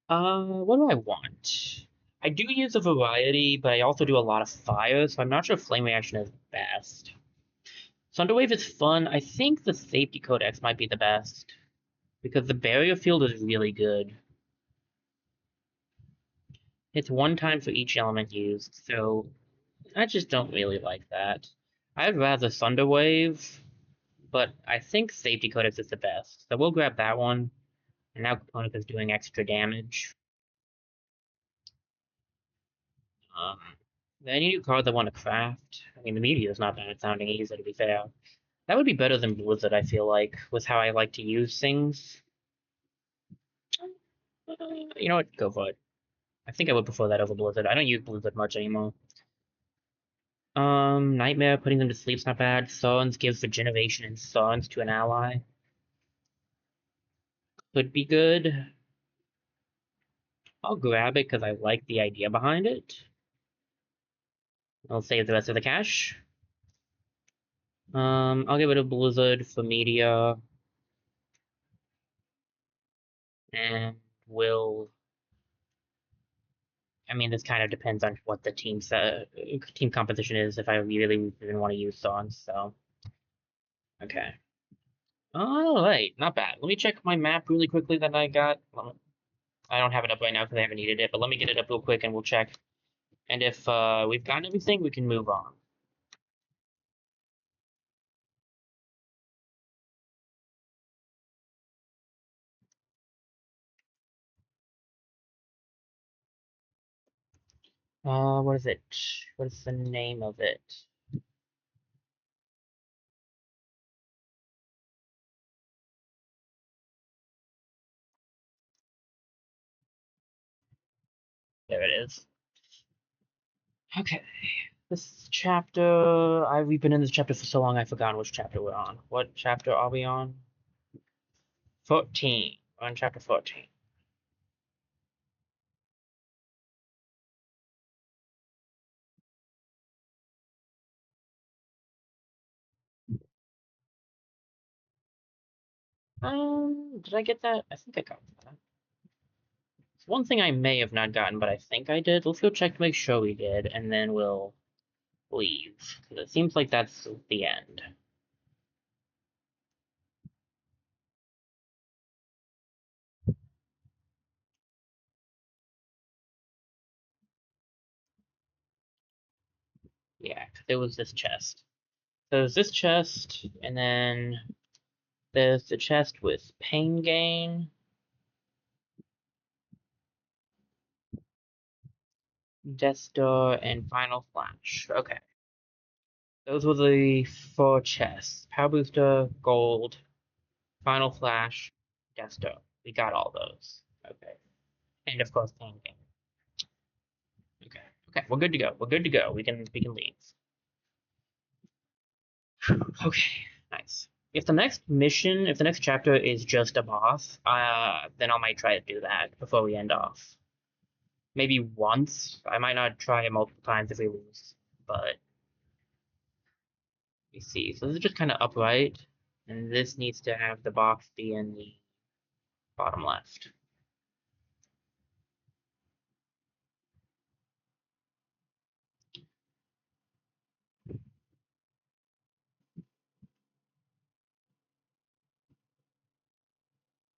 S1: What do I want? I do use a variety, but I also do a lot of fire, so I'm not sure if flame reaction is best. Thunderwave is fun. I think the safety codex might be the best, because the barrier field is really good. It's 1 time for each element used, so I just don't really like that. I'd rather Thunderwave, but I think safety codex is the best, so we'll grab that one. And now Caponica is doing extra damage. Um, any new card I want to craft? I mean, the media is not bad sounding either, to be fair. That would be better than Blizzard, I feel like, with how I like to use things. You know what? Go for it. I think I would prefer that over Blizzard. I don't use Blizzard much anymore. Nightmare, putting them to sleep's not bad. Thorns gives regeneration and Thorns to an ally. Could be good. I'll grab it because I like the idea behind it. I'll save the rest of the cash. I'll get rid of Blizzard for media, and we'll. I mean, this kind of depends on what the team composition is. If I really even want to use songs, so okay. All right, not bad. Let me check my map really quickly that I got. I don't have it up right now because I haven't needed it, but let me get it up real quick and we'll check. And if we've gotten everything, we can move on. What is it? What is the name of it? There it is. Okay. This chapter, we've been in this chapter for so long, I've forgotten which chapter we're on. What chapter are we on? 14. We're on chapter 14. Did I get that? I think I got that. It's one thing I may have not gotten, but I think I did. Let's go check to make sure we did, and then we'll leave. Because it seems like that's the end. Yeah, there was this chest. So there's this chest, and then there's the chest with pain gain, Death Star, and Final Flash. Okay. Those were the 4 chests. Power Booster, Gold, Final Flash, Death Star. We got all those. Okay. And of course pain gain. Okay. Okay, we're good to go. We're good to go. We can leave. Okay, nice. If the next chapter is just a boss, then I might try to do that before we end off. Maybe once. I might not try it multiple times if we lose, but let me see. So this is just kind of upright, and this needs to have the box be in the bottom left.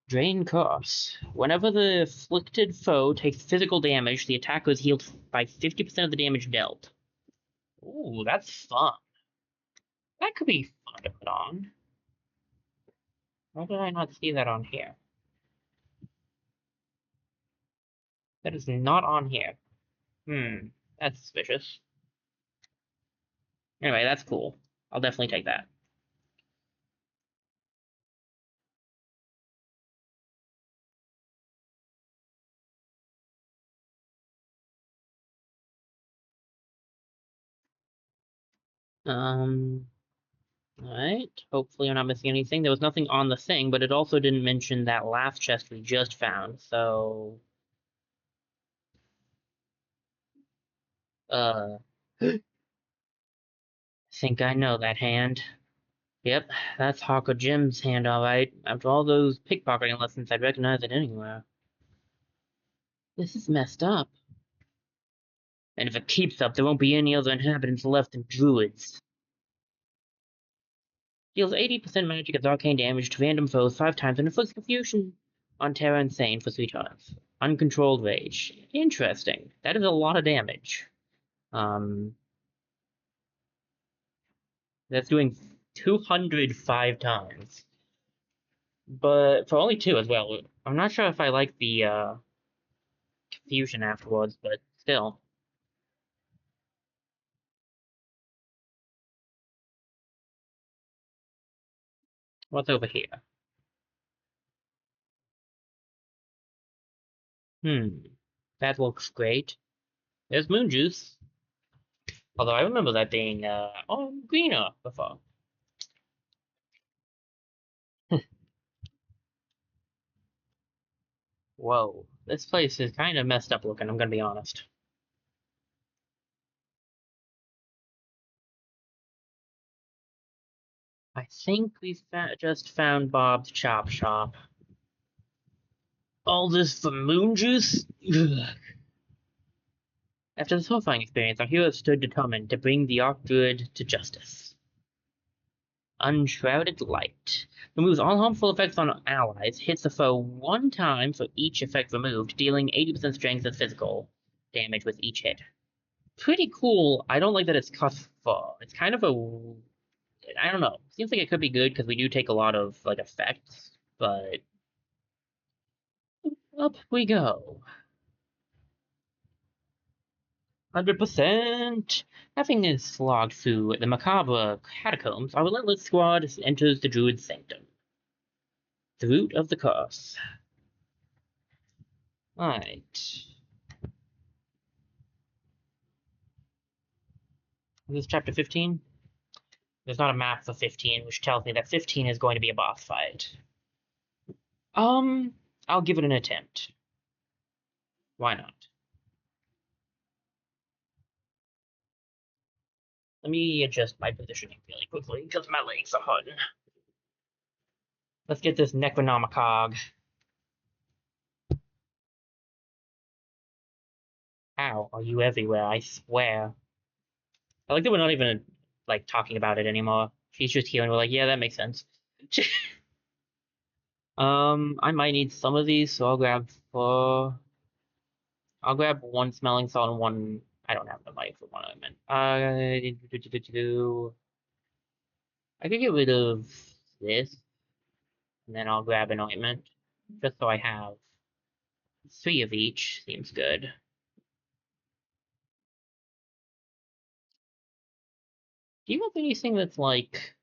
S1: Drain costs. Whenever the afflicted foe takes physical damage, the attacker is healed by 50% of the damage dealt. Ooh, that's fun. That could be fun to put on. Why did I not see that on here? That is not on here. That's suspicious. Anyway, that's cool. I'll definitely take that. Um, alright. Hopefully I'm not missing anything. There was nothing on the thing, but it also didn't mention that last chest we just found, so... I think I know that hand. Yep, that's Hawker Jim's hand, alright. After all those pickpocketing lessons, I'd recognize it anywhere. This is messed up. And if it keeps up, there won't be any other inhabitants left than druids. Deals 80% magic as arcane damage to random foes 5 times and inflicts confusion on Terra Insane for 3 turns. Uncontrolled rage. Interesting. That is a lot of damage. That's doing 205 times. But for only 2 as well. I'm not sure if I like the confusion afterwards, but still. What's over here? That looks great. There's moon juice. Although I remember that being greener before. Whoa, this place is kind of messed up looking, I'm gonna be honest. I think we just found Bob's Chop Shop. All this for moon juice? Ugh. After this horrifying experience, our hero stood determined to bring the Archdruid to justice. Unshrouded Light. Removes all harmful effects on allies, hits the foe one time for each effect removed, dealing 80% strength of physical damage with each hit. Pretty cool. I don't like that it's cost for. It's kind of a... I don't know. Seems like it could be good because we do take a lot of like effects, but up we go. 100%. Having slogged through the macabre catacombs, our relentless squad enters the druid's sanctum. The root of the curse. Alright. This is chapter 15. There's not a map for 15, which tells me that 15 is going to be a boss fight. I'll give it an attempt. Why not? Let me adjust my positioning really quickly, because my legs are hurting. Let's get this Necronomicon. Ow, are you everywhere, I swear. I like that we're not even, like, talking about it anymore. She's just here and we're like, yeah, that makes sense. I might need some of these, so I'll grab four. I'll grab one smelling salt and one... I don't have the money for one ointment. I could get rid of this, and then I'll grab an ointment, just so I have 3 of each. Seems good. Do you have anything that's like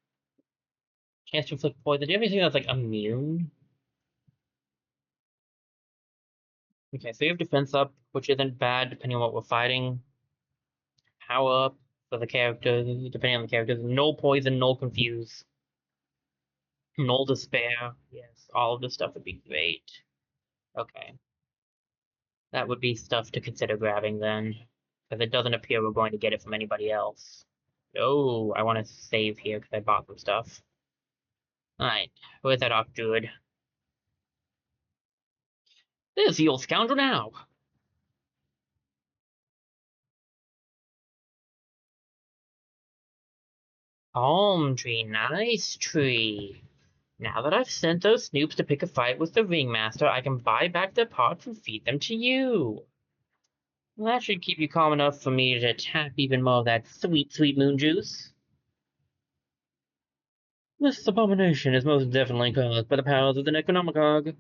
S1: chance to inflict poison? Do you have anything that's like immune? Okay, so you have defense up, which isn't bad depending on what we're fighting. Power up for the characters, depending on the characters. No poison, no confuse. No despair. Yes, all of this stuff would be great. Okay. That would be stuff to consider grabbing then. Because it doesn't appear we're going to get it from anybody else. Oh, I want to save here because I bought some stuff. Alright, where's that off druid? There's the old scoundrel now! Palm tree, nice tree. Now that I've sent those snoops to pick a fight with the ringmaster, I can buy back their parts and feed them to you. That should keep you calm enough for me to tap even more of that sweet, sweet moon juice. This abomination is most definitely caused by the powers of the Necronomicon.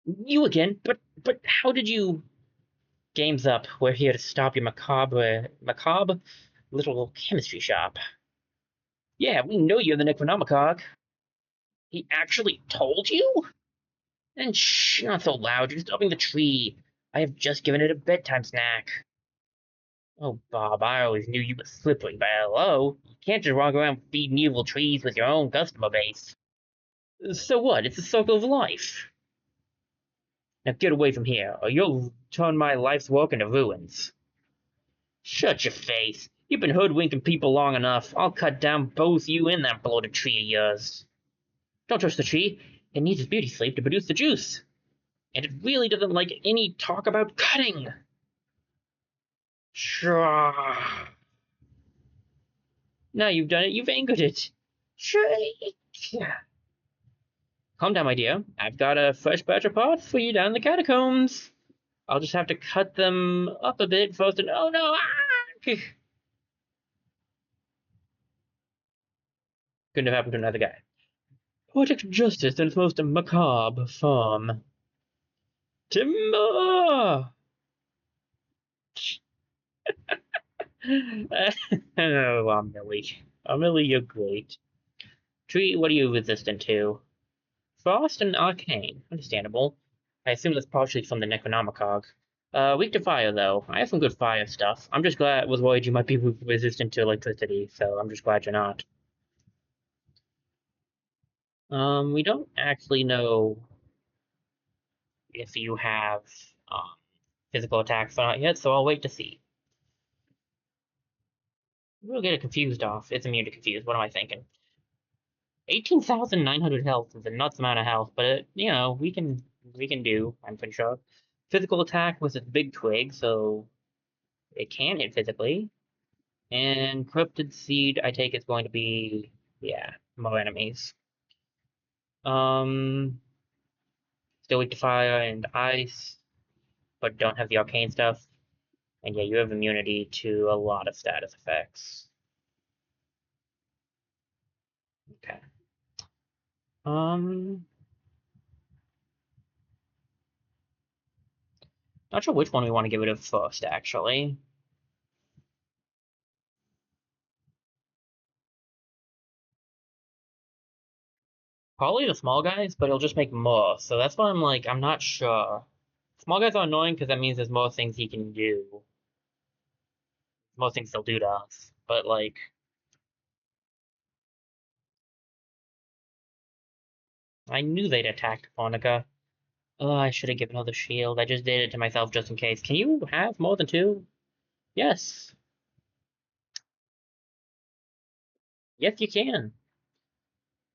S1: You again? But how did you... Game's up. We're here to stop your macabre little chemistry shop. Yeah, we know you're the Necronomicon. He actually told you? And shh, not so loud. You're stopping the tree. I have just given it a bedtime snack. Oh, Bob, I always knew you were slippery, but hello? You can't just walk around feeding evil trees with your own customer base. So what? It's a circle of life. Now get away from here, or you'll turn my life's work into ruins. Shut your face. You've been hoodwinking people long enough. I'll cut down both you and that bloated tree of yours. Don't touch the tree. It needs its beauty sleep to produce the juice. And it really doesn't like any talk about cutting. Sure. Now you've done it, you've angered it. Calm down, my dear. I've got a fresh batch of parts for you down in the catacombs. I'll just have to cut them up a bit first and... Oh no! Couldn't have happened to another guy. Poetic justice in its most macabre form. Timber! Oh, Amelie. Amelie, you're great. Tree, what are you resistant to? Frost and arcane. Understandable. I assume that's partially from the Necronomicon. Weak to fire, though. I have some good fire stuff. I'm just glad I was worried you might be resistant to electricity, so I'm just glad you're not. We don't actually know if you have physical attacks or not yet, so I'll wait to see. We'll get it confused off. It's immune to confused. What am I thinking? 18,900 health is a nuts amount of health, but we can do. I'm pretty sure. Physical attack with a big twig, so it can hit physically. And corrupted seed, I take it's going to be more enemies. Um, Still weak to fire and ice, but don't have the arcane stuff. And yeah, you have immunity to a lot of status effects. Okay. Um, Not sure which one we want to get rid of first, actually. Probably the small guys, but it'll just make more. So that's why I'm like, I'm not sure. Small guys are annoying because that means there's more things he can do. Most things they'll do to us. But like, I knew they'd attack Monica. Oh, I should have given her the shield. I just did it to myself just in case. Can you have more than two? Yes. Yes, you can.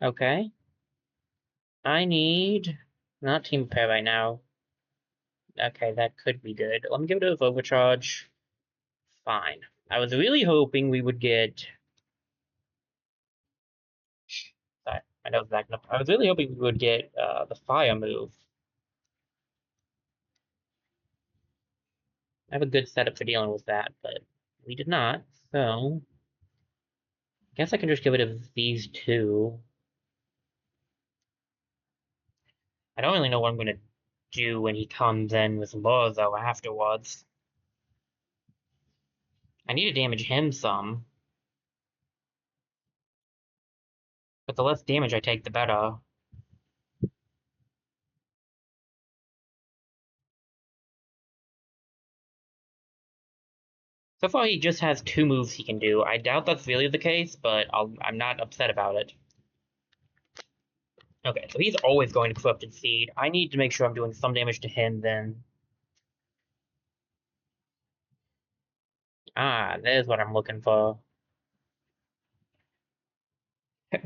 S1: Okay. I need not team repair right now. Okay, that could be good. Let me give it a overcharge. Fine. I was really hoping we would get. Sorry, my nose is acting up. I was really hoping we would get the fire move. I have a good setup for dealing with that, but we did not. So, I guess I can just get rid of these two. I don't really know what I'm going to do when he comes in with Law, though, afterwards. I need to damage him some, but the less damage I take, the better. So far, he just has two moves he can do. I doubt that's really the case, but I'm not upset about it. Okay, so he's always going to Corrupted Seed. I need to make sure I'm doing some damage to him then. Ah, there's what I'm looking for.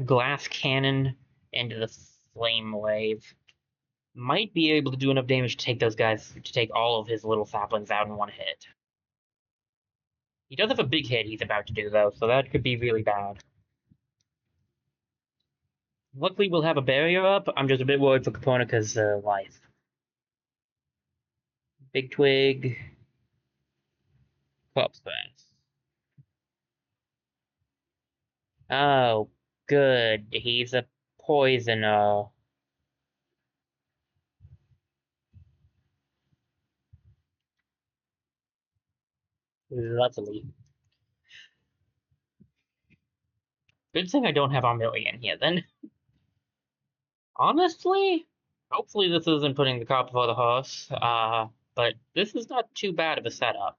S1: Glass Cannon into the Flame Wave. Might be able to do enough damage to take those guys, to take all of his little saplings out in one hit. He does have a big hit he's about to do, though, so that could be really bad. Luckily, we'll have a barrier up. I'm just a bit worried for Capornica's life. Big Twig. Corpse Burns. Oh, good. He's a poisoner. Lovely. Good thing I don't have Armillion here, then. Honestly, hopefully this isn't putting the cart before the horse, but this is not too bad of a setup.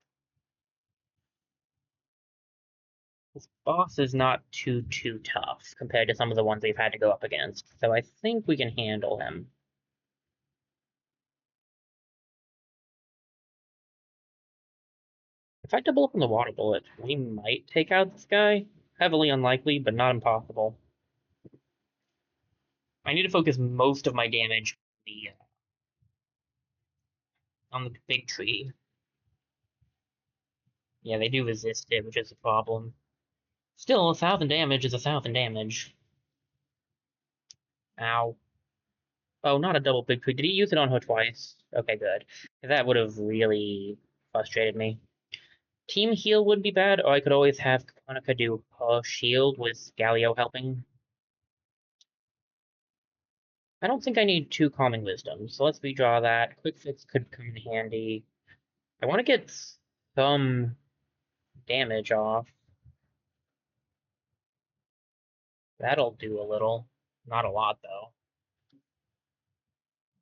S1: This boss is not too tough compared to some of the ones we've had to go up against, so I think we can handle him. If I double up on the water bullet, we might take out this guy. Heavily unlikely, but not impossible. I need to focus most of my damage on the big tree. Yeah, they do resist it, which is a problem. Still, 1,000 damage is 1,000 damage. Ow. Oh, not a double big tree. Did he use it on her twice? Okay, good. That would have really frustrated me. Team heal would be bad, or I could always have Konica do her shield with Galio helping. I don't think I need two Calming Wisdom, so let's redraw that. Quick Fix could come in handy. I want to get some damage off. That'll do a little. Not a lot, though.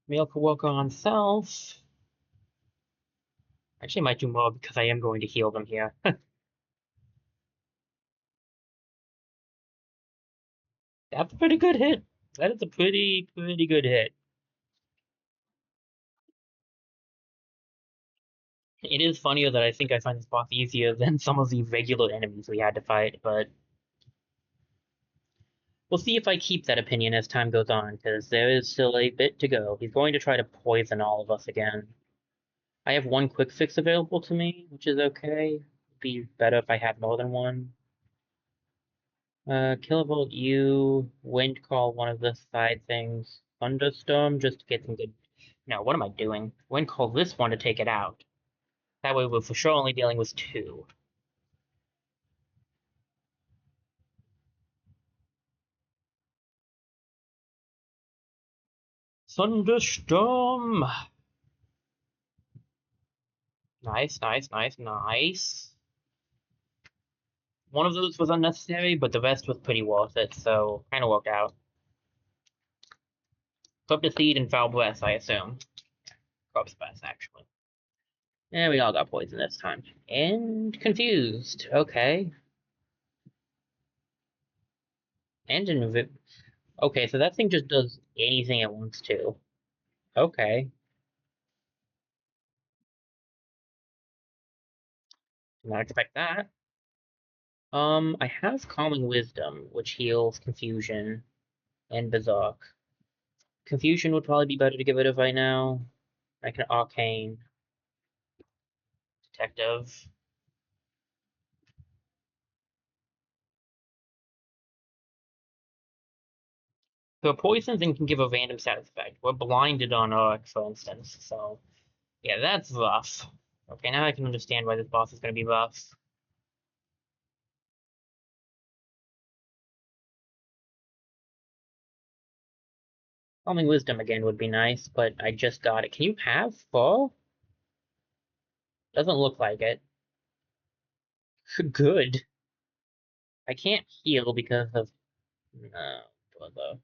S1: Meal could work on self. Actually, might do more because I am going to heal them here. That's a pretty good hit. That is a pretty good hit. It is funnier that I think I find this boss easier than some of the regular enemies we had to fight, but we'll see if I keep that opinion as time goes on, because there is still a bit to go. He's going to try to poison all of us again. I have one quick fix available to me, which is okay. It'd be better if I had more than one. Kilovolt U, Wind Call, one of the side things. Thunderstorm, just to get some good... No, what am I doing? Wind Call this one to take it out. That way we're for sure only dealing with two. Thunderstorm! Nice, nice, nice, nice. One of those was unnecessary, but the rest was pretty worth it, so kind of worked out. Corrupted Seed and Foul Breath, I assume. Corpse Breath, actually. And we all got poisoned this time. And confused. Okay. And okay, so that thing just does anything it wants to. Okay. Did not expect that. I have Calming Wisdom, which heals Confusion and Berserk. Confusion would probably be better to get rid of right now. I can Arcane. Detective. So poisons and can give a random status effect. We're blinded on Arc, for instance, so yeah, that's rough. Okay, now I can understand why this boss is going to be rough. Calming Wisdom again would be nice, but I just got it. Can you have Fall? Doesn't look like it. Good. I can't heal because of... No, brother.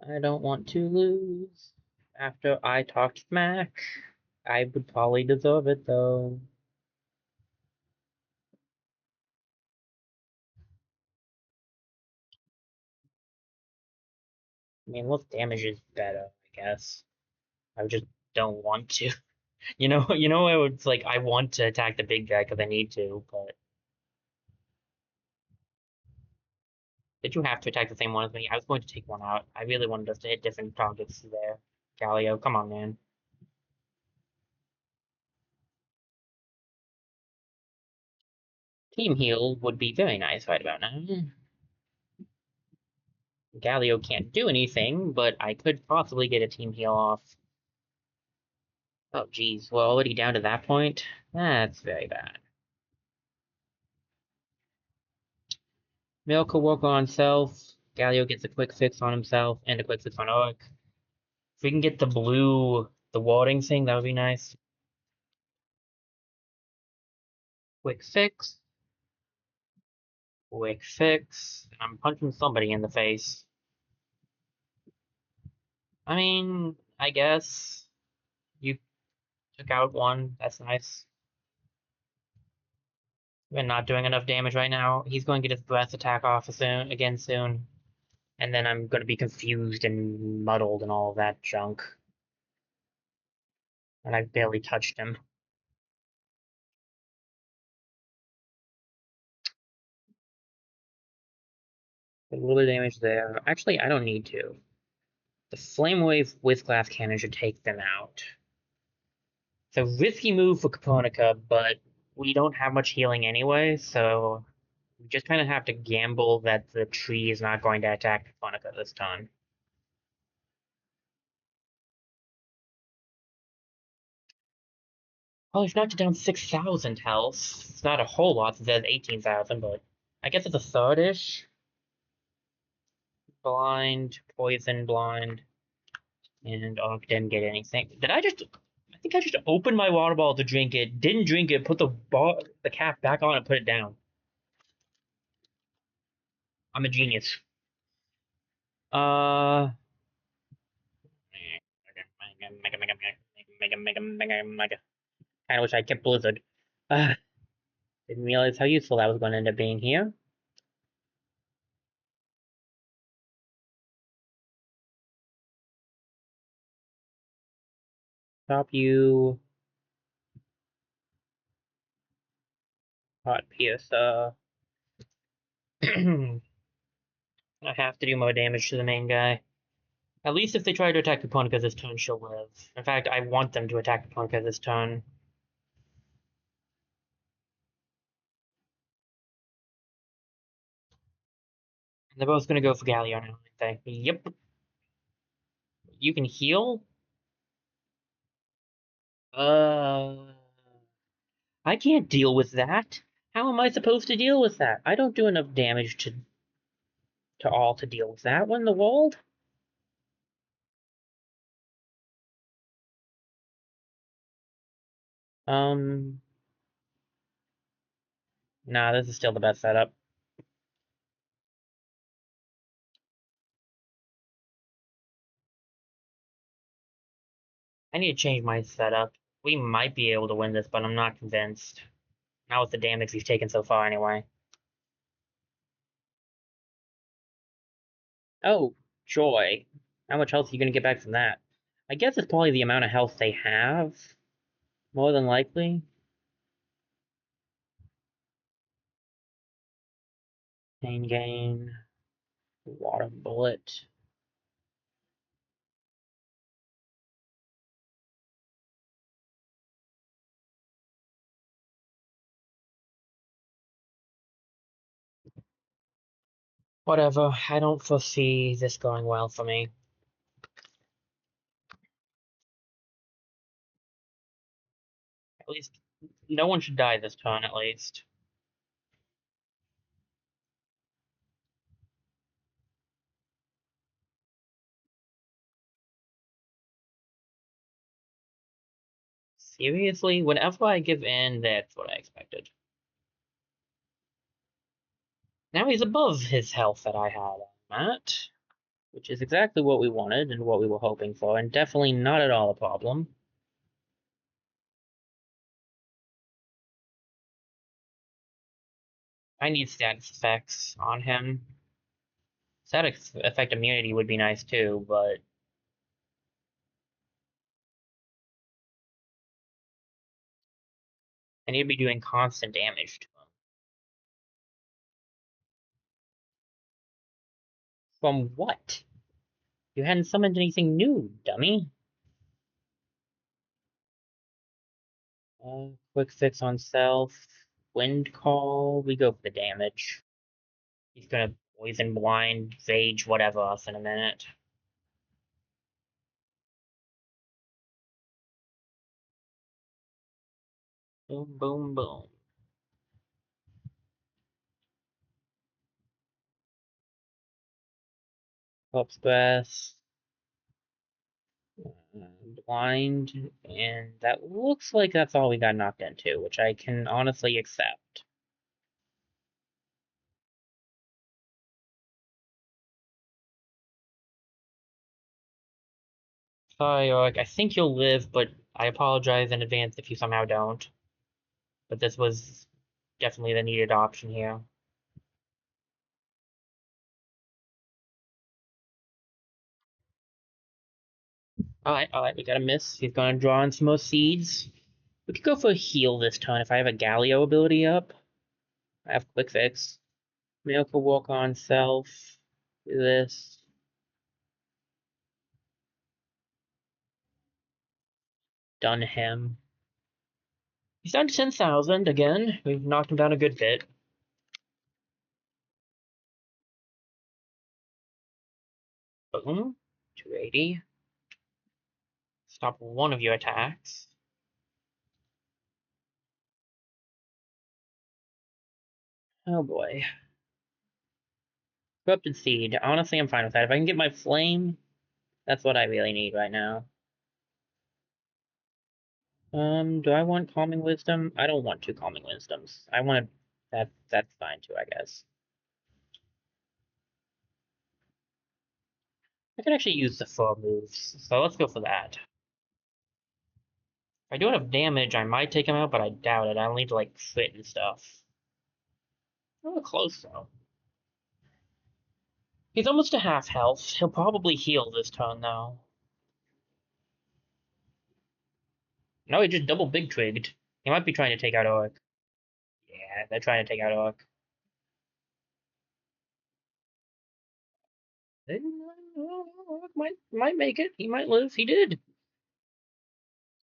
S1: I don't want to lose. After I talked smack, I would probably deserve it, though. I mean, less damage is better, I guess. I just don't want to. It's like I want to attack the big guy because I need to, but did you have to attack the same one as me? I was going to take one out. I really wanted us to hit different targets there. Galio, come on, man. Team heal would be very nice right about now. Galio can't do anything, but I could possibly get a team heal off. Oh, geez, we're already down to that point? That's very bad. Milk will work on himself. Galio gets a quick fix on himself and a quick fix on Orc. If we can get the blue, the warding thing, that would be nice. Quick fix. Quick fix. I'm punching somebody in the face. I mean, I guess you took out one. That's nice. We're not doing enough damage right now. He's going to get his breath attack off soon. And then I'm going to be confused and muddled and all of that junk. And I barely touched him. A little damage there. Actually, I don't need to. The Flame Wave with Glass Cannon should take them out. It's a risky move for Caponica, but we don't have much healing anyway, so we just kind of have to gamble that the tree is not going to attack Caponica this time. Oh, he's knocked it down 6,000 health. It's not a whole lot since it has 18,000, but I guess it's a third-ish. Blind, poison, blind, and didn't get anything. I think I just opened my water bottle to drink it, didn't drink it, put the cap back on and put it down. I'm a genius. Uh, Kinda wish I kept Blizzard. Uh, didn't realize how useful that was going to end up being here. Stop you. Hot piercer. I have to do more damage to the main guy. At least if they try to attack Kuponica this turn, she'll live. In fact, I want them to attack Kuponica this turn. They're both gonna go for Galio now, aren't they? Yep. You can heal? I can't deal with that. How am I supposed to deal with that? I don't do enough damage to all to deal with that one, the world? Um, nah, this is still the best setup. I need to change my setup. We might be able to win this, but I'm not convinced. Not with the damage we've taken so far, anyway. Oh, joy. How much health are you going to get back from that? I guess it's probably the amount of health they have, more than likely. Pain gain, water bullet. Whatever, I don't foresee this going well for me. At least, no one should die this turn, at least. Seriously? Whenever I give in, that's what I expected. Now he's above his health that I had on that, which is exactly what we wanted and what we were hoping for, and definitely not at all a problem. I need status effects on him. Status effect immunity would be nice too, but I need to be doing constant damage to him. From what? You hadn't summoned anything new, dummy. Quick fix on self. Wind call. We go for the damage. He's gonna poison, blind, rage, whatever us in a minute. Boom, boom, boom. Corpse Grass. Blind. And that looks like that's all we got knocked into, which I can honestly accept. Sorry, Yorick. I think you'll live, but I apologize in advance if you somehow don't. But this was definitely the needed option here. Alright, we got a miss. He's gonna draw in some more seeds. We could go for a heal this turn if I have a Galio ability up. I have quick fix. Miracle walk on self. Do this. Done him. He's down to 10,000 again. We've knocked him down a good bit. Boom. 280. Stop one of your attacks. Oh boy. Corrupted Seed. Honestly, I'm fine with that. If I can get my flame, that's what I really need right now. Do I want Calming Wisdom? I don't want two Calming Wisdoms. I want to... That's fine too, I guess. I could actually use the 4 moves, so let's go for that. If I do enough damage, I might take him out, but I doubt it. I'll need to, like, crit and stuff. Oh, close, though. He's almost to half health. He'll probably heal this turn, though. No, he just double big twigged. He might be trying to take out Orc. Yeah, they're trying to take out Orc. Orc might make it. He might live. He did.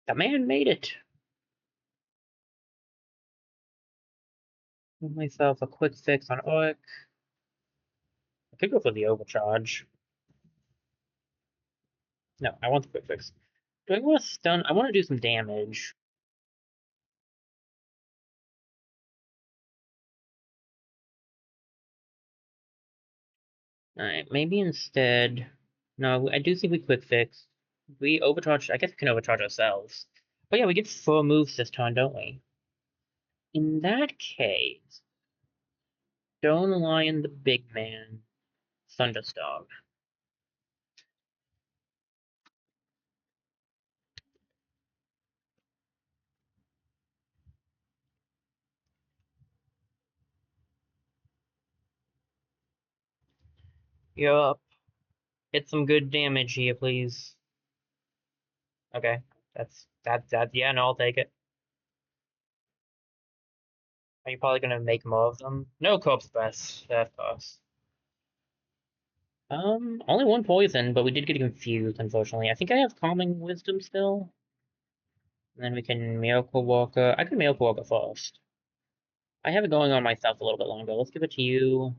S1: The man made it. Give myself a quick fix on Orc. I could go for the overcharge. No, I want the quick fix. Do I want to stun? I want to do some damage. Alright, maybe instead... No, I do think we quick fix. We overcharge... I guess we can overcharge ourselves. But yeah, we get 4 moves this turn, don't we? In that case... Stone Lion the big man. Thunderstorm. Yup. Hit some good damage here, please. Okay. That's yeah, no, I'll take it. Are you probably gonna make more of them? No corpse breath, of course. Only 1 poison, but we did get confused, unfortunately. I think I have Calming Wisdom still. And then we can Miracle Walker. I could Miracle Walker first. I have it going on myself a little bit longer. Let's give it to you.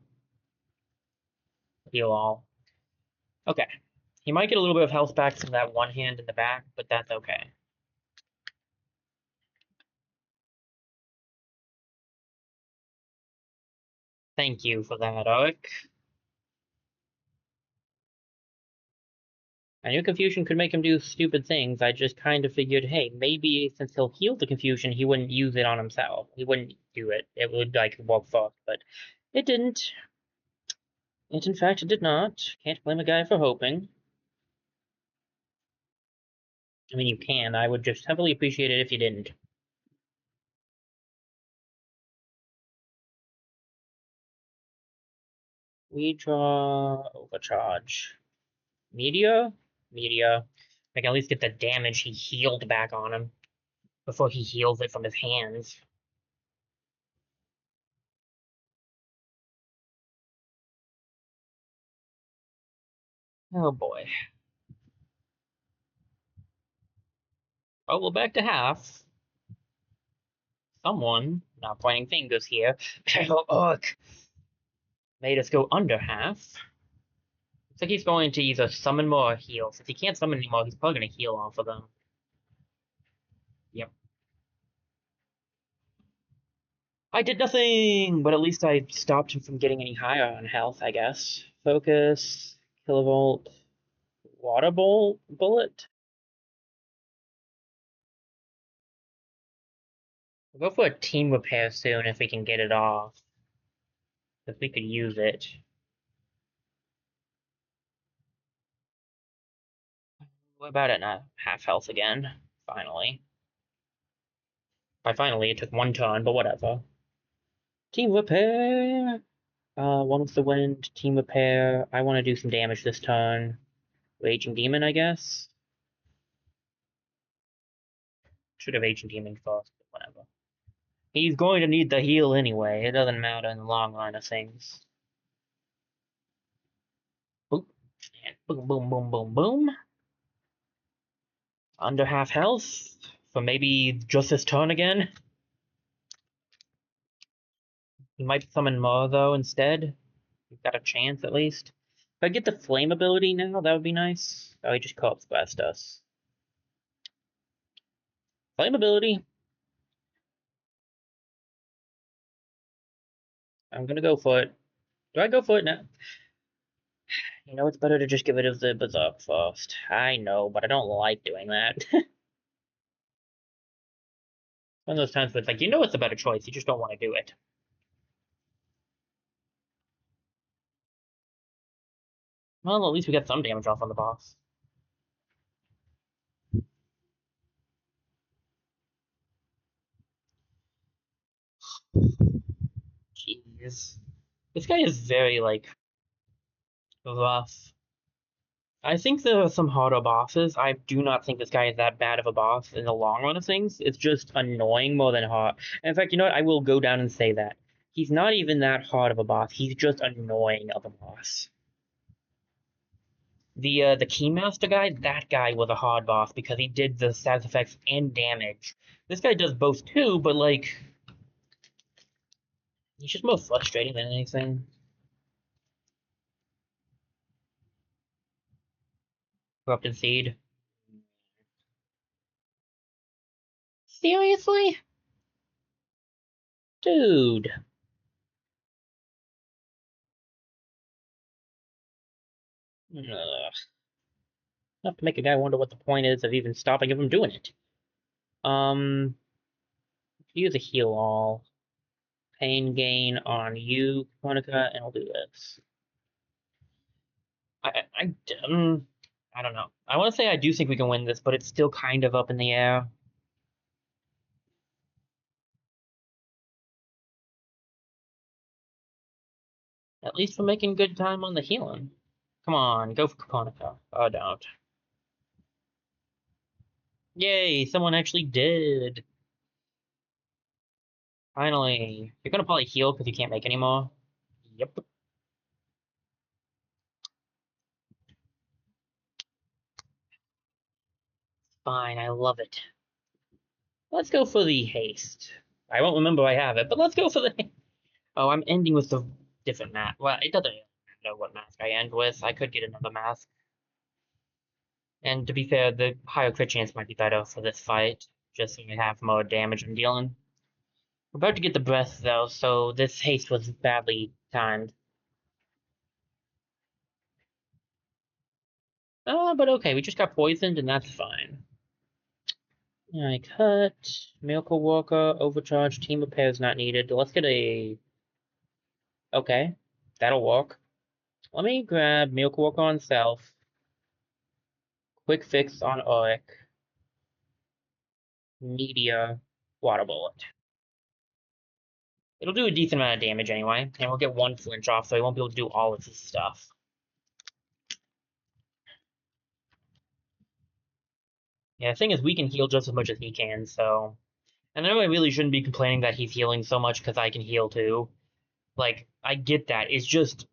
S1: Heal all. Okay. He might get a little bit of health back from that one hand in the back, but that's okay. Thank you for that, Ark. I knew confusion could make him do stupid things. I just kind of figured, hey, maybe since he'll heal the confusion, he wouldn't use it on himself. He wouldn't do it. It would, like, walk fast, but it didn't. It, in fact, did not. Can't blame a guy for hoping. I mean, you can. I would just heavily appreciate it if you didn't. We draw overcharge. Media? Media. I can at least get the damage he healed back on him before he heals it from his hands. Oh boy. Oh, well, back to half. Someone, not pointing fingers here, Orc, made us go under half. Looks like he's going to either summon more or heal. Since he can't summon anymore, he's probably going to heal off of them. Yep. I did nothing, but at least I stopped him from getting any higher on health, I guess. Focus, kilovolt, water bullet. We'll go for a team repair soon if we can get it off. If we could use it. What about it at half health again? Finally. By finally, it took 1 turn, but whatever. Team repair! One with the wind, team repair. I want to do some damage this turn. Raging Demon, I guess. Should have Ancient Demon first, but whatever. He's going to need the heal anyway. It doesn't matter in the long line of things. Boop. And boom, boom, boom, boom, boom. Under half health. For maybe just this turn again. He might summon more, though, instead. We've got a chance, at least. If I get the flame ability now, that would be nice. Oh, he just corpse blast us. Flame ability. I'm gonna go for it. Do I go for it now? You know, it's better to just get rid of the Berserk first. I know, but I don't like doing that. One of those times where it's like, you know it's a better choice, you just don't want to do it. Well, at least we got some damage off on the boss. Jeez. This guy is very, like, rough. I think there are some harder bosses. I do not think this guy is that bad of a boss in the long run of things. It's just annoying more than hard. In fact, you know what? I will go down and say that. He's not even that hard of a boss. He's just annoying of a boss. The Keymaster guy, that guy was a hard boss because he did the status effects and damage. This guy does both too, but like he's just more frustrating than anything. Corrupted Seed. Seriously? Dude. Ugh. Enough to make a guy wonder what the point is of even stopping him from doing it. Use a heal all. Pain gain on you, Monica, and I'll do this. I, I don't know. I want to say I do think we can win this, but it's still kind of up in the air. At least we're making good time on the healing. Come on, go for Caponica. Oh, don't. Yay, someone actually did. Finally. You're gonna probably heal because you can't make any more. Yep. Fine, I love it. Let's go for the haste. I won't remember I have it, but let's go for the. Oh, I'm ending with the different mask. Well, it doesn't know what mask I end with. I could get another mask. And to be fair, the higher crit chance might be better for this fight, just so I have more damage I'm dealing. We're about to get the breath, though, so this haste was badly timed. But okay, we just got poisoned, and that's fine. I cut. Miracle Walker, Overcharge, Team Repair is not needed. Let's get a... Okay, that'll work. Let me grab Miracle Walker on Self. Quick Fix on Auric. Media, Water Bullet. It'll do a decent amount of damage anyway, and we'll get one flinch off, so he won't be able to do all of his stuff. Yeah, the thing is, we can heal just as much as he can, so... And I know I really shouldn't be complaining that he's healing so much because I can heal too. Like, I get that. It's just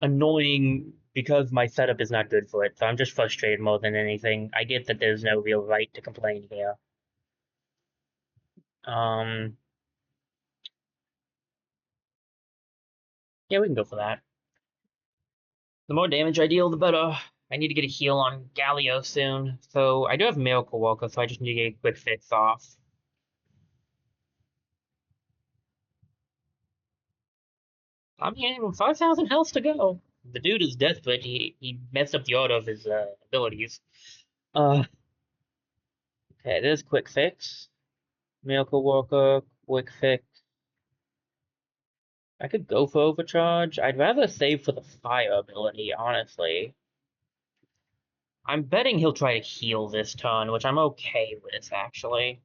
S1: annoying because my setup is not good for it, so I'm just frustrated more than anything. I get that there's no real right to complain here. Um... Yeah, we can go for that. The more damage I deal, the better. I need to get a heal on Galio soon. So I do have Miracle Walker, so I just need to get a quick fix off. I mean, 5,000 health to go. The dude is desperate. He messed up the order of his abilities. Okay, there's quick fix. Miracle Walker, quick fix. I could go for overcharge. I'd rather save for the fire ability, honestly. I'm betting he'll try to heal this turn, which I'm okay with, actually.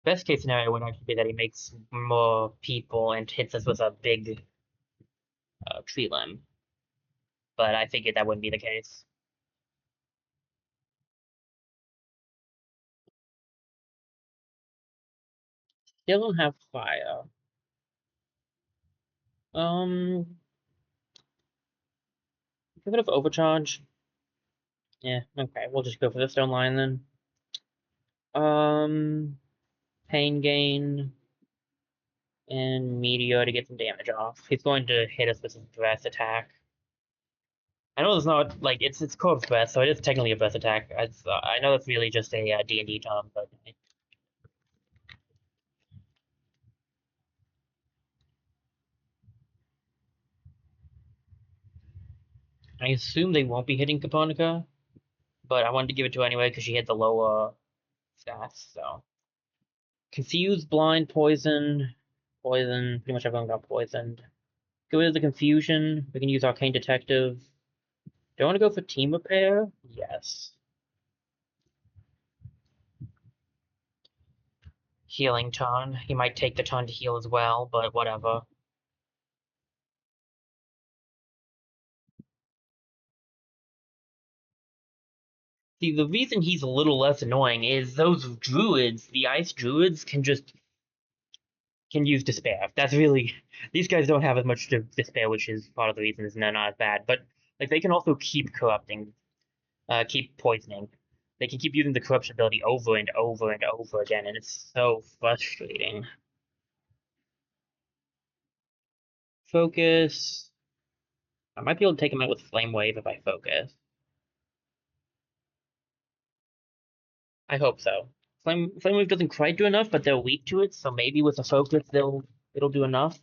S1: Best case scenario would actually be that he makes more people and hits us with a big tree limb. But I figured that wouldn't be the case. Still don't have fire. Give it up overcharge. Yeah, okay, we'll just go for the stone line then. Pain gain and meteor to get some damage off. He's going to hit us with his breath attack. I know it's not like it's called breath, so it is technically a breath attack. I know it's really just a D&D term, but I assume they won't be hitting Caponica, but I wanted to give it to her anyway because she had the lower stats. So confused, blind, poison, poison. Pretty much everyone got poisoned. Get rid of the confusion. We can use Arcane Detective. Do I want to go for Team Repair? Yes. healing turn. He might take the turn to heal as well, but whatever. See, the reason he's a little less annoying is those druids, the ice druids, can use despair. That's really these guys don't have as much despair, which is part of the reason they're not as bad. But like they can also keep corrupting, keep poisoning. They can keep using the corruption ability over and over and over again, and it's so frustrating. Focus. I might be able to take him out with Flame Wave if I focus. I hope so. Flame Wave doesn't quite do enough, but they're weak to it, so maybe with a focus it'll do enough.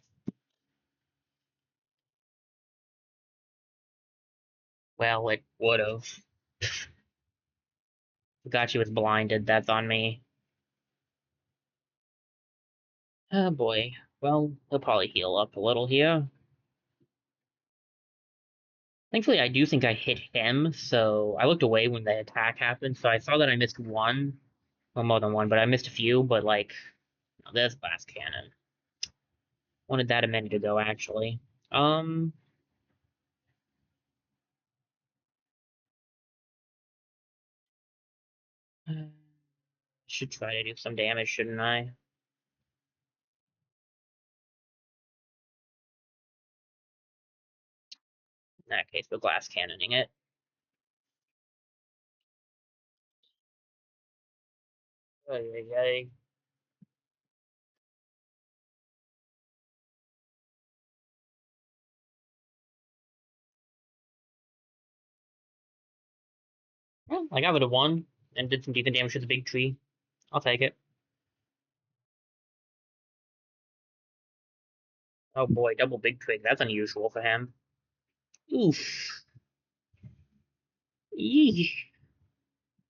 S1: Well, it would've. Forgot she was blinded. That's on me. Oh boy. Well, he'll probably heal up a little here. Thankfully, I do think I hit him, so I looked away when the attack happened, so I saw that I missed one. Well, more than one, but I missed a few, but like, this glass cannon. Wanted that a minute ago, actually. Um, should try to do some damage, shouldn't I? In that case, we're glass cannoning it. Ay, ay, ay. Well, I got rid of one and did some decent damage to the big tree. I'll take it. Oh boy, double big twig. That's unusual for him. Oof. Eesh.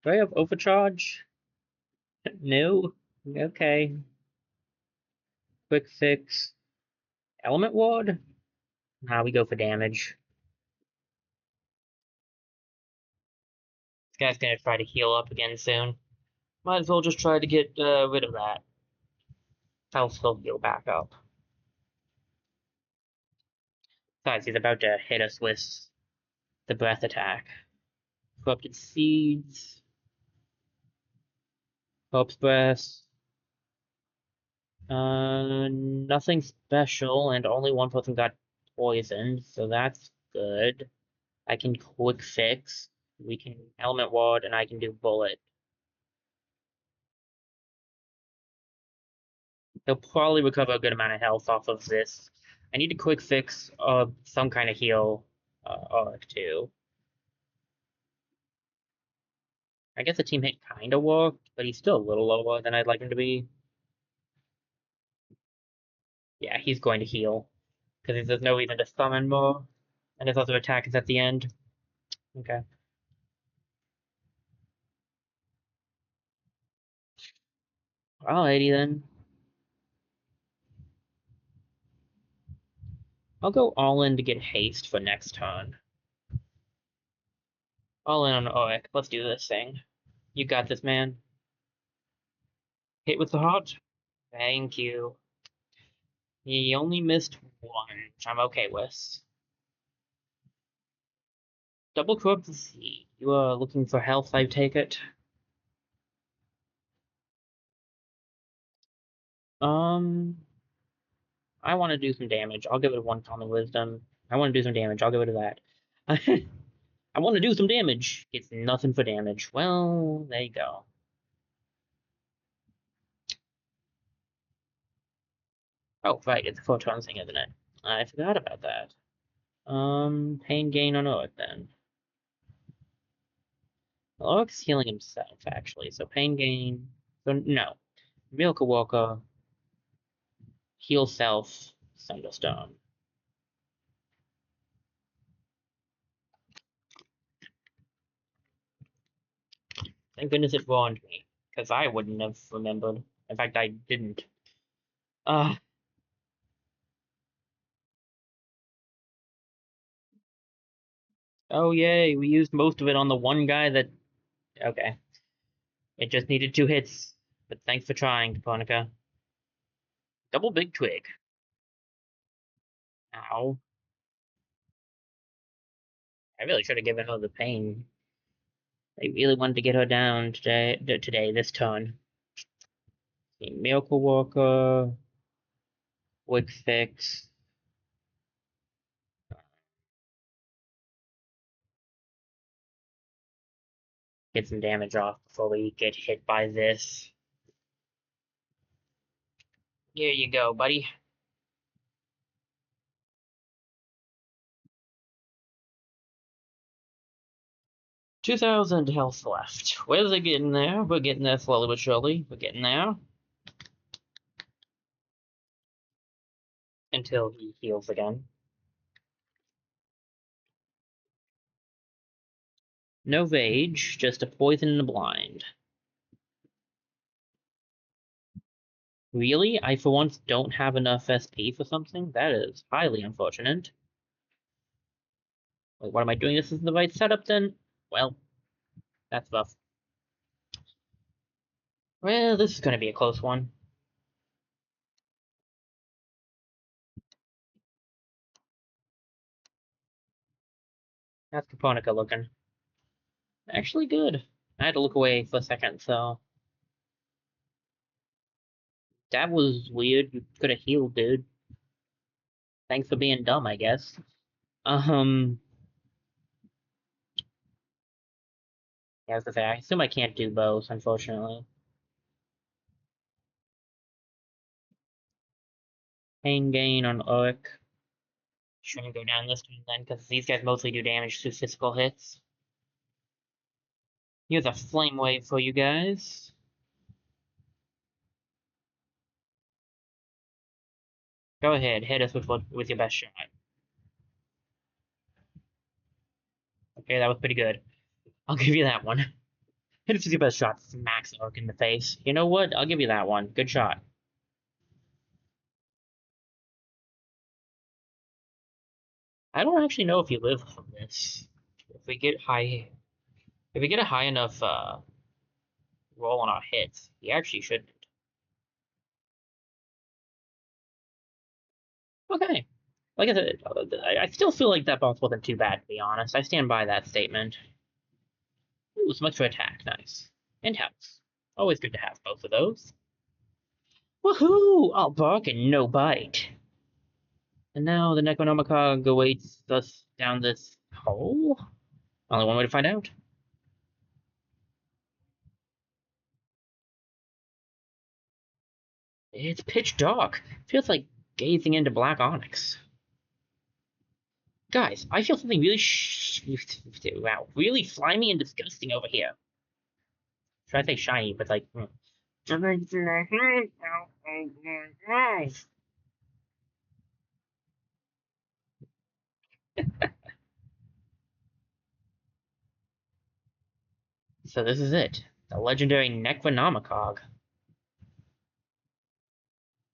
S1: Do I have overcharge? No. Okay. Quick fix. Element ward? Nah, we go for damage. This guy's gonna try to heal up again soon. Might as well just try to get rid of that. Health will heal back up. Besides, he's about to hit us with the breath attack. Corrupted seeds. Hope's breath. Nothing special, and only one person got poisoned, so that's good. I can quick fix. We can element ward, and I can do bullet. He'll probably recover a good amount of health off of this. I need to quick fix some kind of heal arc too. I guess the team hit kind of worked, but he's still a little lower than I'd like him to be. Yeah, he's going to heal because there's no reason to summon more, and his other attack is at the end. Okay. Alrighty then. I'll go all in to get haste for next turn. All in on Oik. Let's do this thing. You got this, man. Hit with the heart. Thank you. He only missed one, which I'm okay with. Double corrupt Z. You are looking for health, I take it. I want to do some damage. I'll give it one common wisdom. I want to do some damage. I'll give it that. I want to do some damage. It's nothing for damage. Well, there you go. Oh, right, it's a photon thing, isn't it? I forgot about that. Pain gain on Oak then. Well, Oak's healing himself, actually, so pain gain. So, no. Milka Walker, heal self, Thunderstone. Thank goodness it warned me, because I wouldn't have remembered. In fact, I didn't. Uh, oh yay, we used most of it on the one guy that... Okay. It just needed 2 hits. But thanks for trying, Japonica. Double big twig. Ow. I really should have given her the pain. I really wanted to get her down today, this turn. Miracle Walker, Quick Fix. Get some damage off before we get hit by this. Here you go, buddy. 2,000 health left. Where's it getting there? We're getting there slowly but surely. We're getting there. Until he heals again. No Rage, just a Poison and a Blind. Really? I for once don't have enough SP for something? That is highly unfortunate. Wait, what am I doing? This isn't the right setup then? Well, that's rough. Well, this is going to be a close one. That's Caponica looking. Actually good. I had to look away for a second, so... That was weird. You could have healed, dude. Thanks for being dumb, I guess. Yeah, I was gonna say, I assume I can't do both, unfortunately. Pain gain on Urk. Shouldn't go down this turn then, because these guys mostly do damage to physical hits. Here's a Flame Wave for you guys. Go ahead, hit us with your best shot. Okay, that was pretty good. I'll give you that one. Hit us with your best shot. Max Urk in the face. You know what? I'll give you that one. Good shot. I don't actually know if you live from this. If we get a high enough roll on our hits, he actually shouldn't. Okay. Like I said, I still feel like that boss wasn't too bad, to be honest. I stand by that statement. Ooh, so much for attack. Nice. And health. Always good to have both of those. Woohoo! All bark and no bite. And now the Necronomicon awaits us down this hole? Only one way to find out. It's pitch dark. Feels like gazing into black onyx. Guys, I feel something really wow, really slimy and disgusting over here. Should I say shiny, but like... So this is it. The legendary Necronomicon.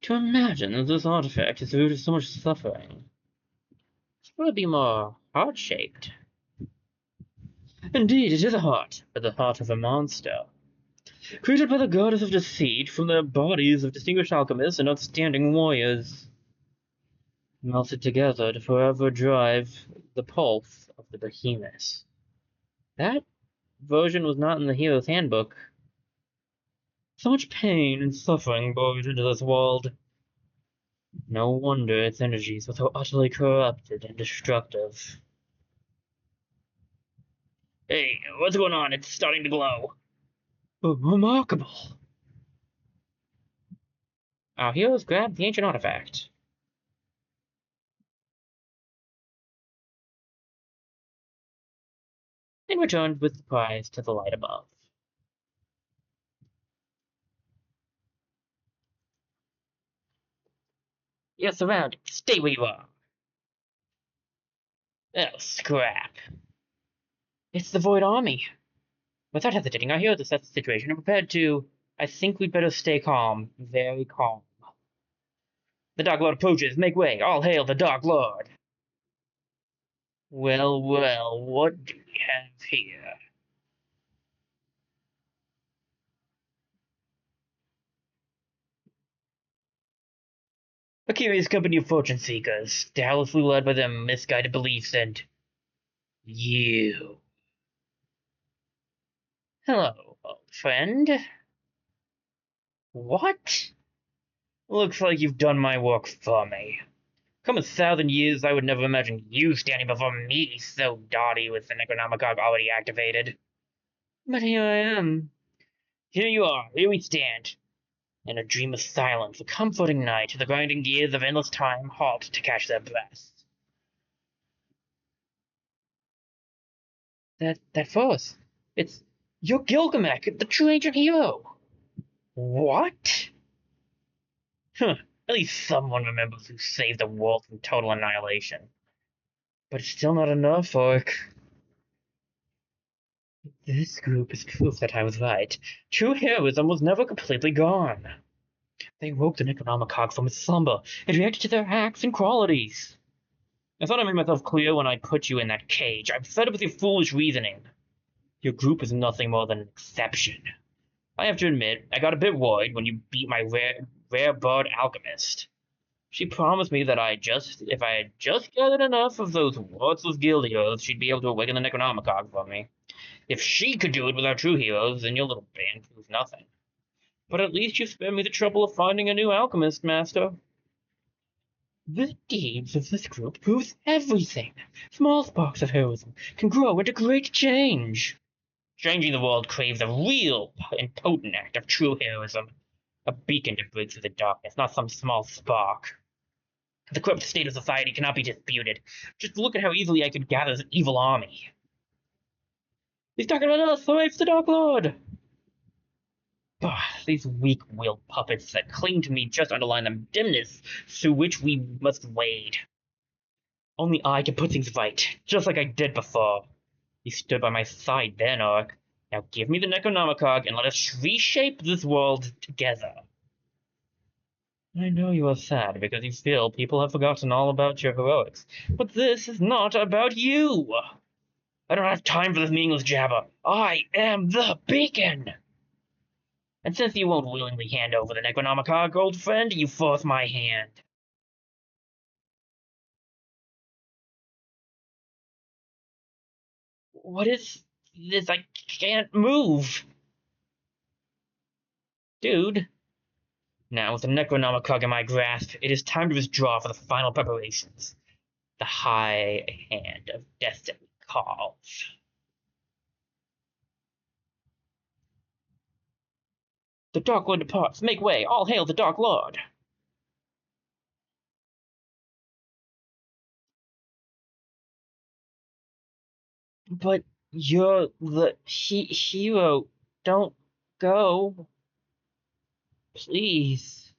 S1: To imagine that this artifact is the root of so much suffering. It's going to be more heart-shaped. Indeed, it is a heart, but the heart of a monster. Created by the goddess of deceit from the bodies of distinguished alchemists and outstanding warriors. Melted together to forever drive the pulse of the behemoth. That version was not in the hero's handbook. So much pain and suffering buried into this world. No wonder its energies were so utterly corrupted and destructive. Hey, what's going on? It's starting to glow. Remarkable. Our heroes grabbed the ancient artifact. And returned with the prize to the light above. You're surrounded. Stay where you are. Oh, scrap. It's the Void Army. Without hesitating, our heroes assess the situation and prepared to... I think we'd better stay calm. Very calm. The Dark Lord approaches. Make way. All hail the Dark Lord. Well, well, what do we have here? A curious company of fortune seekers, doubtlessly led by their misguided beliefs and you. Hello, old friend. What? Looks like you've done my work for me. Come 1,000 years, I would never imagine you standing before me so dotty with the Necronomicon already activated. But here I am. Here you are, here we stand. In a dream of silence, a comforting night, the grinding gears of endless time halt to catch their breaths. That force. You're Gilgamech, the true ancient hero. What? Huh. At least someone remembers who saved the world from total annihilation. But it's still not enough, Orc. This group is proof that I was right. True heroism was never completely gone. They woke the Necronomicon from its slumber and reacted to their acts and qualities. I thought I made myself clear when I put you in that cage. I'm fed up with your foolish reasoning. Your group is nothing more than an exception. I have to admit, I got a bit worried when you beat my rare bird alchemist. She promised me that if I had just gathered enough of those worthless guild heroes, she'd be able to awaken the Necronomicon for me. If she could do it without true heroes, then your little band proves nothing. But at least you spared me the trouble of finding a new alchemist, Master. The deeds of this group proves everything. Small sparks of heroism can grow into great change. Changing the world craves a real and potent act of true heroism. A beacon to break through the darkness, not some small spark. The corrupt state of society cannot be disputed. Just look at how easily I could gather this evil army. He's talking about us, the the Dark Lord! These weak-willed puppets that cling to me just underline the dimness through which we must wade. Only I can put things right, just like I did before. You stood by my side then, Orc. Now give me the Necronomicon and let us reshape this world together. I know you are sad because you feel people have forgotten all about your heroics, but this is not about you. I don't have time for this meaningless jabber. I am the beacon. And since you won't willingly hand over the Necronomicon, old friend, you force my hand. What is this? I can't move. Dude. Now, with the Necronomicon in my grasp, it is time to withdraw for the final preparations. The high hand of destiny calls. The Dark Lord departs. Make way. All hail the Dark Lord. But you're the hero. Don't go. Please.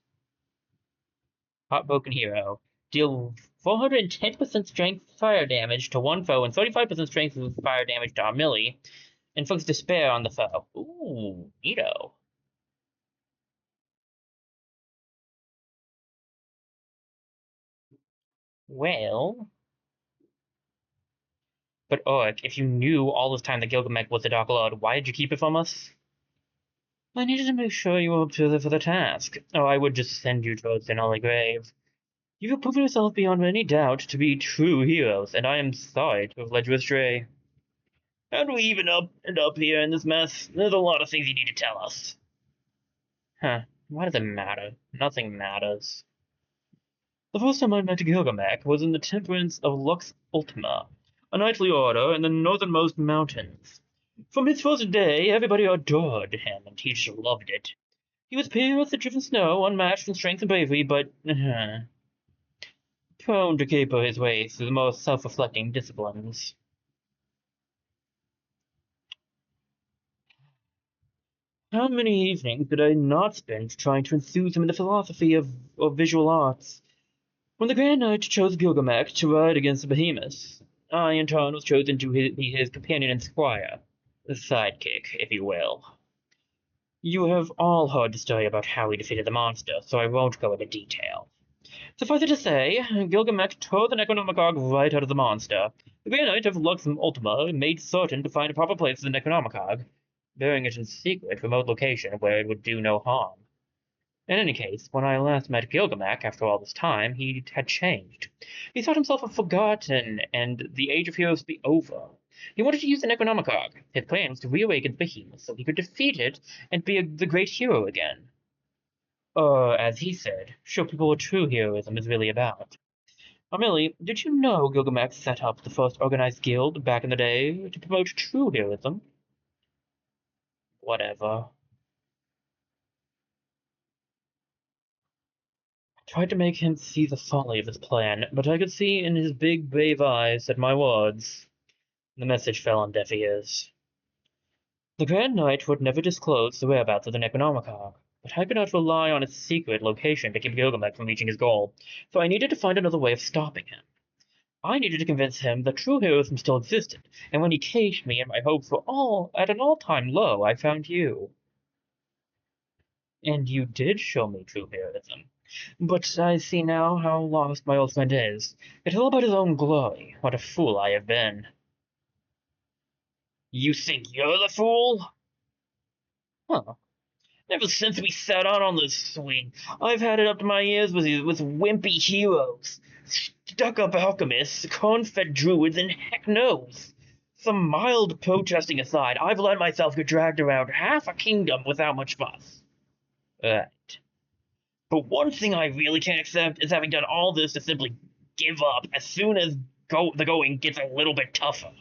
S1: Heartbroken hero. Deal 410% strength fire damage to one foe and 35% strength fire damage to our melee. Inflicts despair on the foe. Ooh, neato. Well. But Oric, if you knew all this time that Gilgamech was the Dark Lord, why did you keep it from us? I needed to make sure you were up to for the task, or I would just send you towards an early grave. You have proven yourself beyond any doubt to be true heroes, and I am sorry to have led you astray. How do we even end up here in this mess? There's a lot of things you need to tell us. Huh, why does it matter? Nothing matters. The first time I met Gilgamech was in the temperance of Lux Ultima, a knightly order in the northernmost mountains. From his first day, everybody adored him, and he just loved it. He was pure as the driven snow, unmatched in strength and bravery, but prone to caper his way through the more self-reflecting disciplines. How many evenings did I not spend trying to enthuse him in the philosophy of visual arts? When the Grand Knight chose Gilgamech to ride against the behemoths, I in turn was chosen to be his companion and squire, the sidekick, if you will. You have all heard the story about how he defeated the monster, so I won't go into detail. Suffice it to say, Gilgamech tore the Necronomicon right out of the monster. The Grey Knight of Lux Ultima made certain to find a proper place for the Necronomicon, burying it in secret, remote location where it would do no harm. In any case, when I last met Gilgamech after all this time, he had changed. He thought himself forgotten and the age of heroes to be over. He wanted to use the Necronomicon. His plan was to reawaken the behemoth so he could defeat it and be the great hero again. Or, as he said, show people what true heroism is really about. Amelie, did you know Gilgamech set up the first organized guild back in the day to promote true heroism? Whatever. I tried to make him see the folly of his plan, but I could see in his big, brave eyes that my words. The message fell on deaf ears. The Grand Knight would never disclose the whereabouts of the Necronomicon, but I could not rely on its secret location to keep Gilgamesh from reaching his goal, so I needed to find another way of stopping him. I needed to convince him that true heroism still existed, and when he caged me and my hopes were all at an all-time low, I found you. And you did show me true heroism. But I see now how lost my old friend is. It's all about his own glory. What a fool I have been. You think you're the fool? Huh. Ever since we sat out on this swing, I've had it up to my ears with wimpy heroes, stuck-up alchemists, corn-fed druids, and heck knows. Some mild protesting aside, I've let myself get dragged around half a kingdom without much fuss. Right. But one thing I really can't accept is having done all this to simply give up as soon as the going gets a little bit tougher.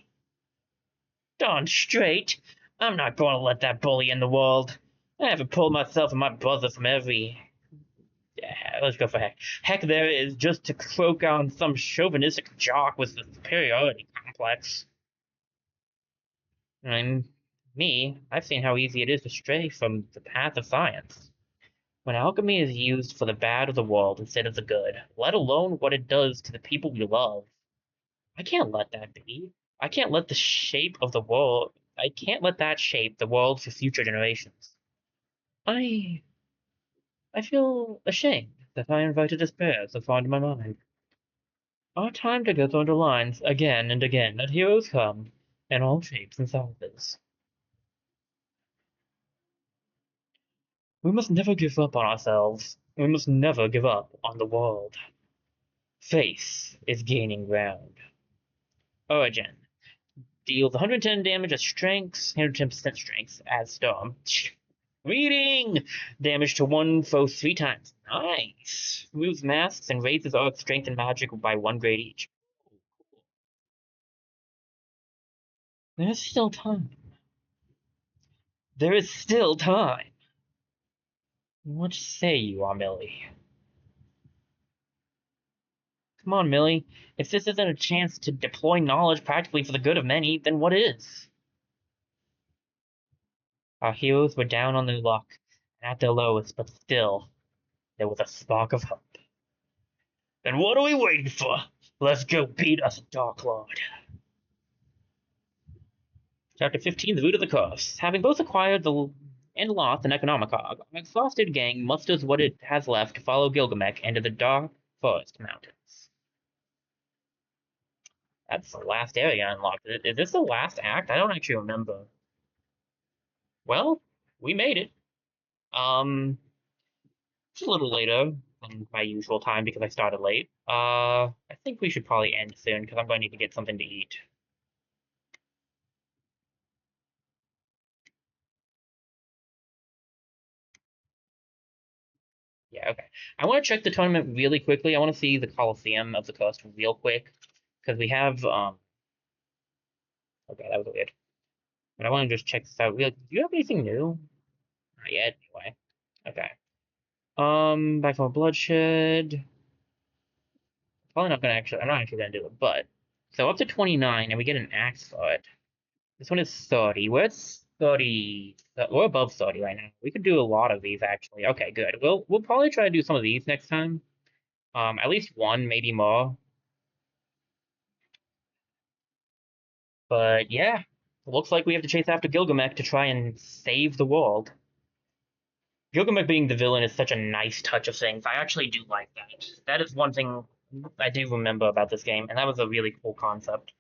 S1: Darn straight, I'm not going to let that bully in the world. I haven't pulled myself and my brother from every. Yeah, let's go for heck. Heck, there is just to croak on some chauvinistic jock with the superiority complex. And I've seen how easy it is to stray from the path of science. When alchemy is used for the bad of the world instead of the good, let alone what it does to the people we love, I can't let that be. I can't let the shape of the world. I can't let that shape the world for future generations. I I feel ashamed that I invited despair so far into my mind. Our time together underlines again and again that heroes come in all shapes and sizes. We must never give up on ourselves. We must never give up on the world. Faith is gaining ground. Origin deals 110 damage as strength, 110% strength as storm. Reading damage to one foe 3 times. Nice. Removes masks and raises our strength and magic by 1 grade each. There's still time. There is still time. What say you, Millie? Come on, Millie. If this isn't a chance to deploy knowledge practically for the good of many, then what is? Our heroes were down on their luck, and at their lowest, but still, there was a spark of hope. Then what are we waiting for? Let's go beat us, Dark Lord. Chapter 15, The Root of the Curse. Having both acquired and lost an Necronomicon, an exhausted gang musters what it has left to follow Gilgamech into the Dark Forest Mountains. That's the last area unlocked. Is this the last act? I don't actually remember. Well, we made it. Just a little later than my usual time because I started late. I think we should probably end soon because I'm going to need to get something to eat. Yeah, okay. I want to check the tournament really quickly. I want to see the Coliseum of the Coast real quick because we have okay, that was weird. But I want to just check this out. Do you have anything new? Not yet, anyway. Okay. Back for bloodshed. Probably not gonna actually. I'm not actually gonna do it, but so up to 29, and we get an axe for it. This one is 30. We're at 30. We're above 30 right now. We could do a lot of these actually. Okay, good. We'll probably try to do some of these next time. At least one, maybe more. But yeah, looks like we have to chase after Gilgamech to try and save the world. Gilgamech being the villain is such a nice touch of things. I actually do like that. That is one thing I do remember about this game, and that was a really cool concept.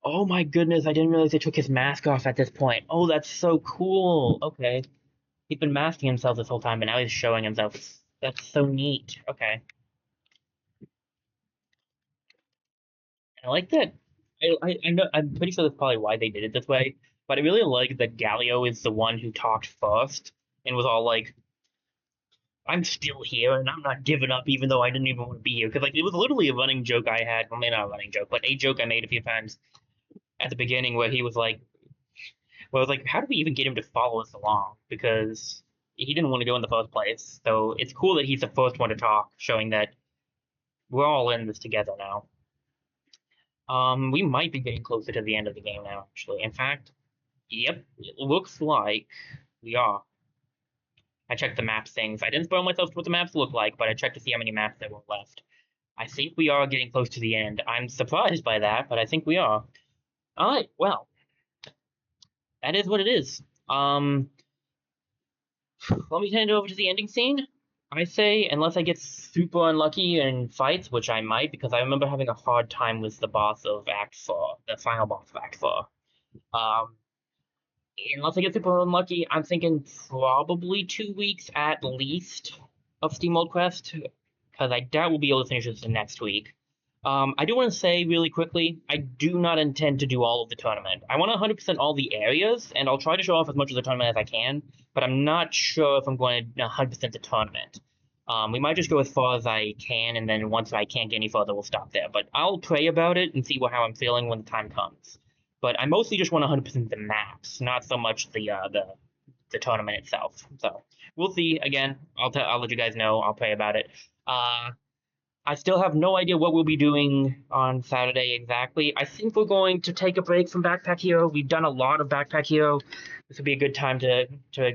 S1: Oh my goodness, I didn't realize they took his mask off at this point. Oh, that's so cool. Okay. He's been masking himself this whole time, but now he's showing himself. That's so neat. Okay. I like that. I know, I'm pretty sure that's probably why they did it this way, but I really like that Galio is the one who talked first and was all like, I'm still here and I'm not giving up even though I didn't even want to be here. Because, like, it was literally a running joke I had. Well, maybe not a running joke, but a joke I made a few times at the beginning where he was like, well, I was like, how do we even get him to follow us along? Because he didn't want to go in the first place. So it's cool that he's the first one to talk, showing that we're all in this together now. We might be getting closer to the end of the game now, actually. In fact, yep, it looks like we are. I checked the maps things. I didn't spoil myself to what the maps look like, but I checked to see how many maps there were left. I think we are getting close to the end. I'm surprised by that, but I think we are. Alright, well, that is what it is. Let me hand it over to the ending scene. I say, unless I get super unlucky in fights, which I might, because I remember having a hard time with the boss of Act 4, the final boss of Act 4. Unless I get super unlucky, I'm thinking probably 2 weeks at least of SteamWorld Quest, because I doubt we'll be able to finish this next week. I do want to say really quickly, I do not intend to do all of the tournament. I want 100% all the areas, and I'll try to show off as much of the tournament as I can, but I'm not sure if I'm going to 100% the tournament. We might just go as far as I can, and then once I can't get any further, we'll stop there. But I'll pray about it and see how I'm feeling when the time comes. But I mostly just want 100% the maps, not so much the tournament itself. So we'll see. Again, I'll let you guys know. I'll pray about it. I still have no idea what we'll be doing on Saturday exactly. I think we're going to take a break from Backpack Hero. We've done a lot of Backpack Hero. This would be a good time to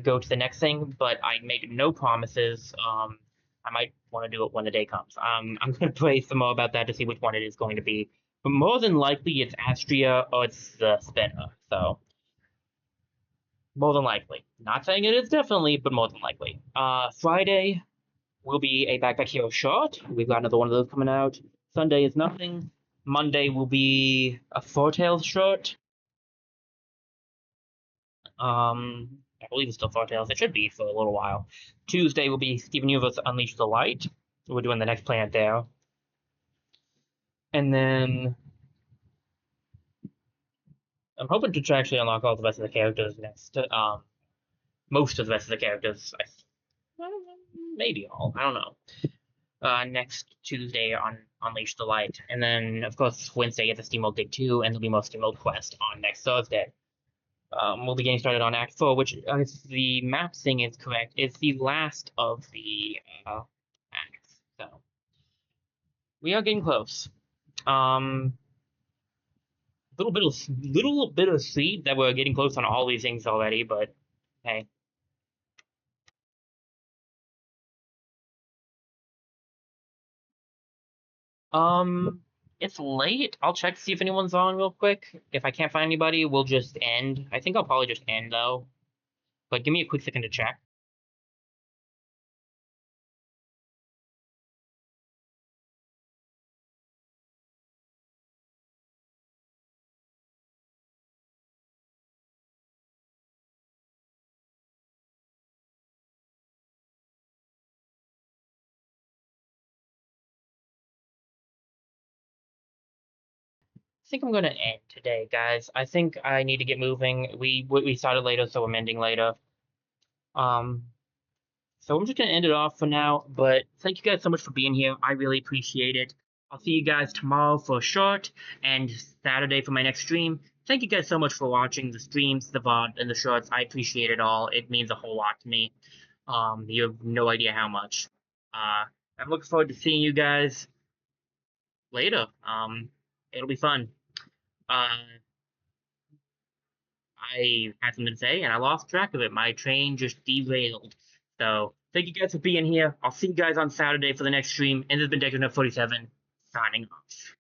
S1: go to the next thing, but I make no promises. I might want to do it when the day comes. I'm going to pray some more about that to see which one it is going to be. But more than likely, it's Astria or it's the Spinner. So, more than likely. Not saying it is definitely, but more than likely. Friday will be a Backpack Hero short. We've got another one of those coming out. Sunday is nothing. Monday will be a Four Tails short. I believe it's still Four Tails. It should be for a little while. Tuesday will be Steven Universe Unleash the Light. We're doing the next planet there. And then I'm hoping to actually unlock all the rest of the characters next. Most of the rest of the characters. Maybe all. I don't know. Next Tuesday on Unleash the Light. And then, of course, Wednesday at the SteamWorld Dig 2, and there'll be more SteamWorld Quest on next Thursday. We'll be getting started on Act 4, which, if the map thing is correct, is the last of the acts. So, we are getting close. Little bit of sleep that we're getting close on all these things already, but hey. It's late. I'll check to see if anyone's on real quick. If I can't find anybody, we'll just end. I think I'll probably just end though. But give me a quick second to check. I think I'm gonna end today, guys. I think I need to get moving. We started later, so I'm ending later. So I'm just gonna end it off for now. But thank you guys so much for being here. I really appreciate it. I'll see you guys tomorrow for a short and Saturday for my next stream. Thank you guys so much for watching the streams, the VOD, and the shorts. I appreciate it all. It means a whole lot to me. You have no idea how much. I'm looking forward to seeing you guys later. It'll be fun. I had something to say and I lost track of it. My train just derailed. So thank you guys for being here. I'll see you guys on Saturday for the next stream. And this has been Decker 47 signing off.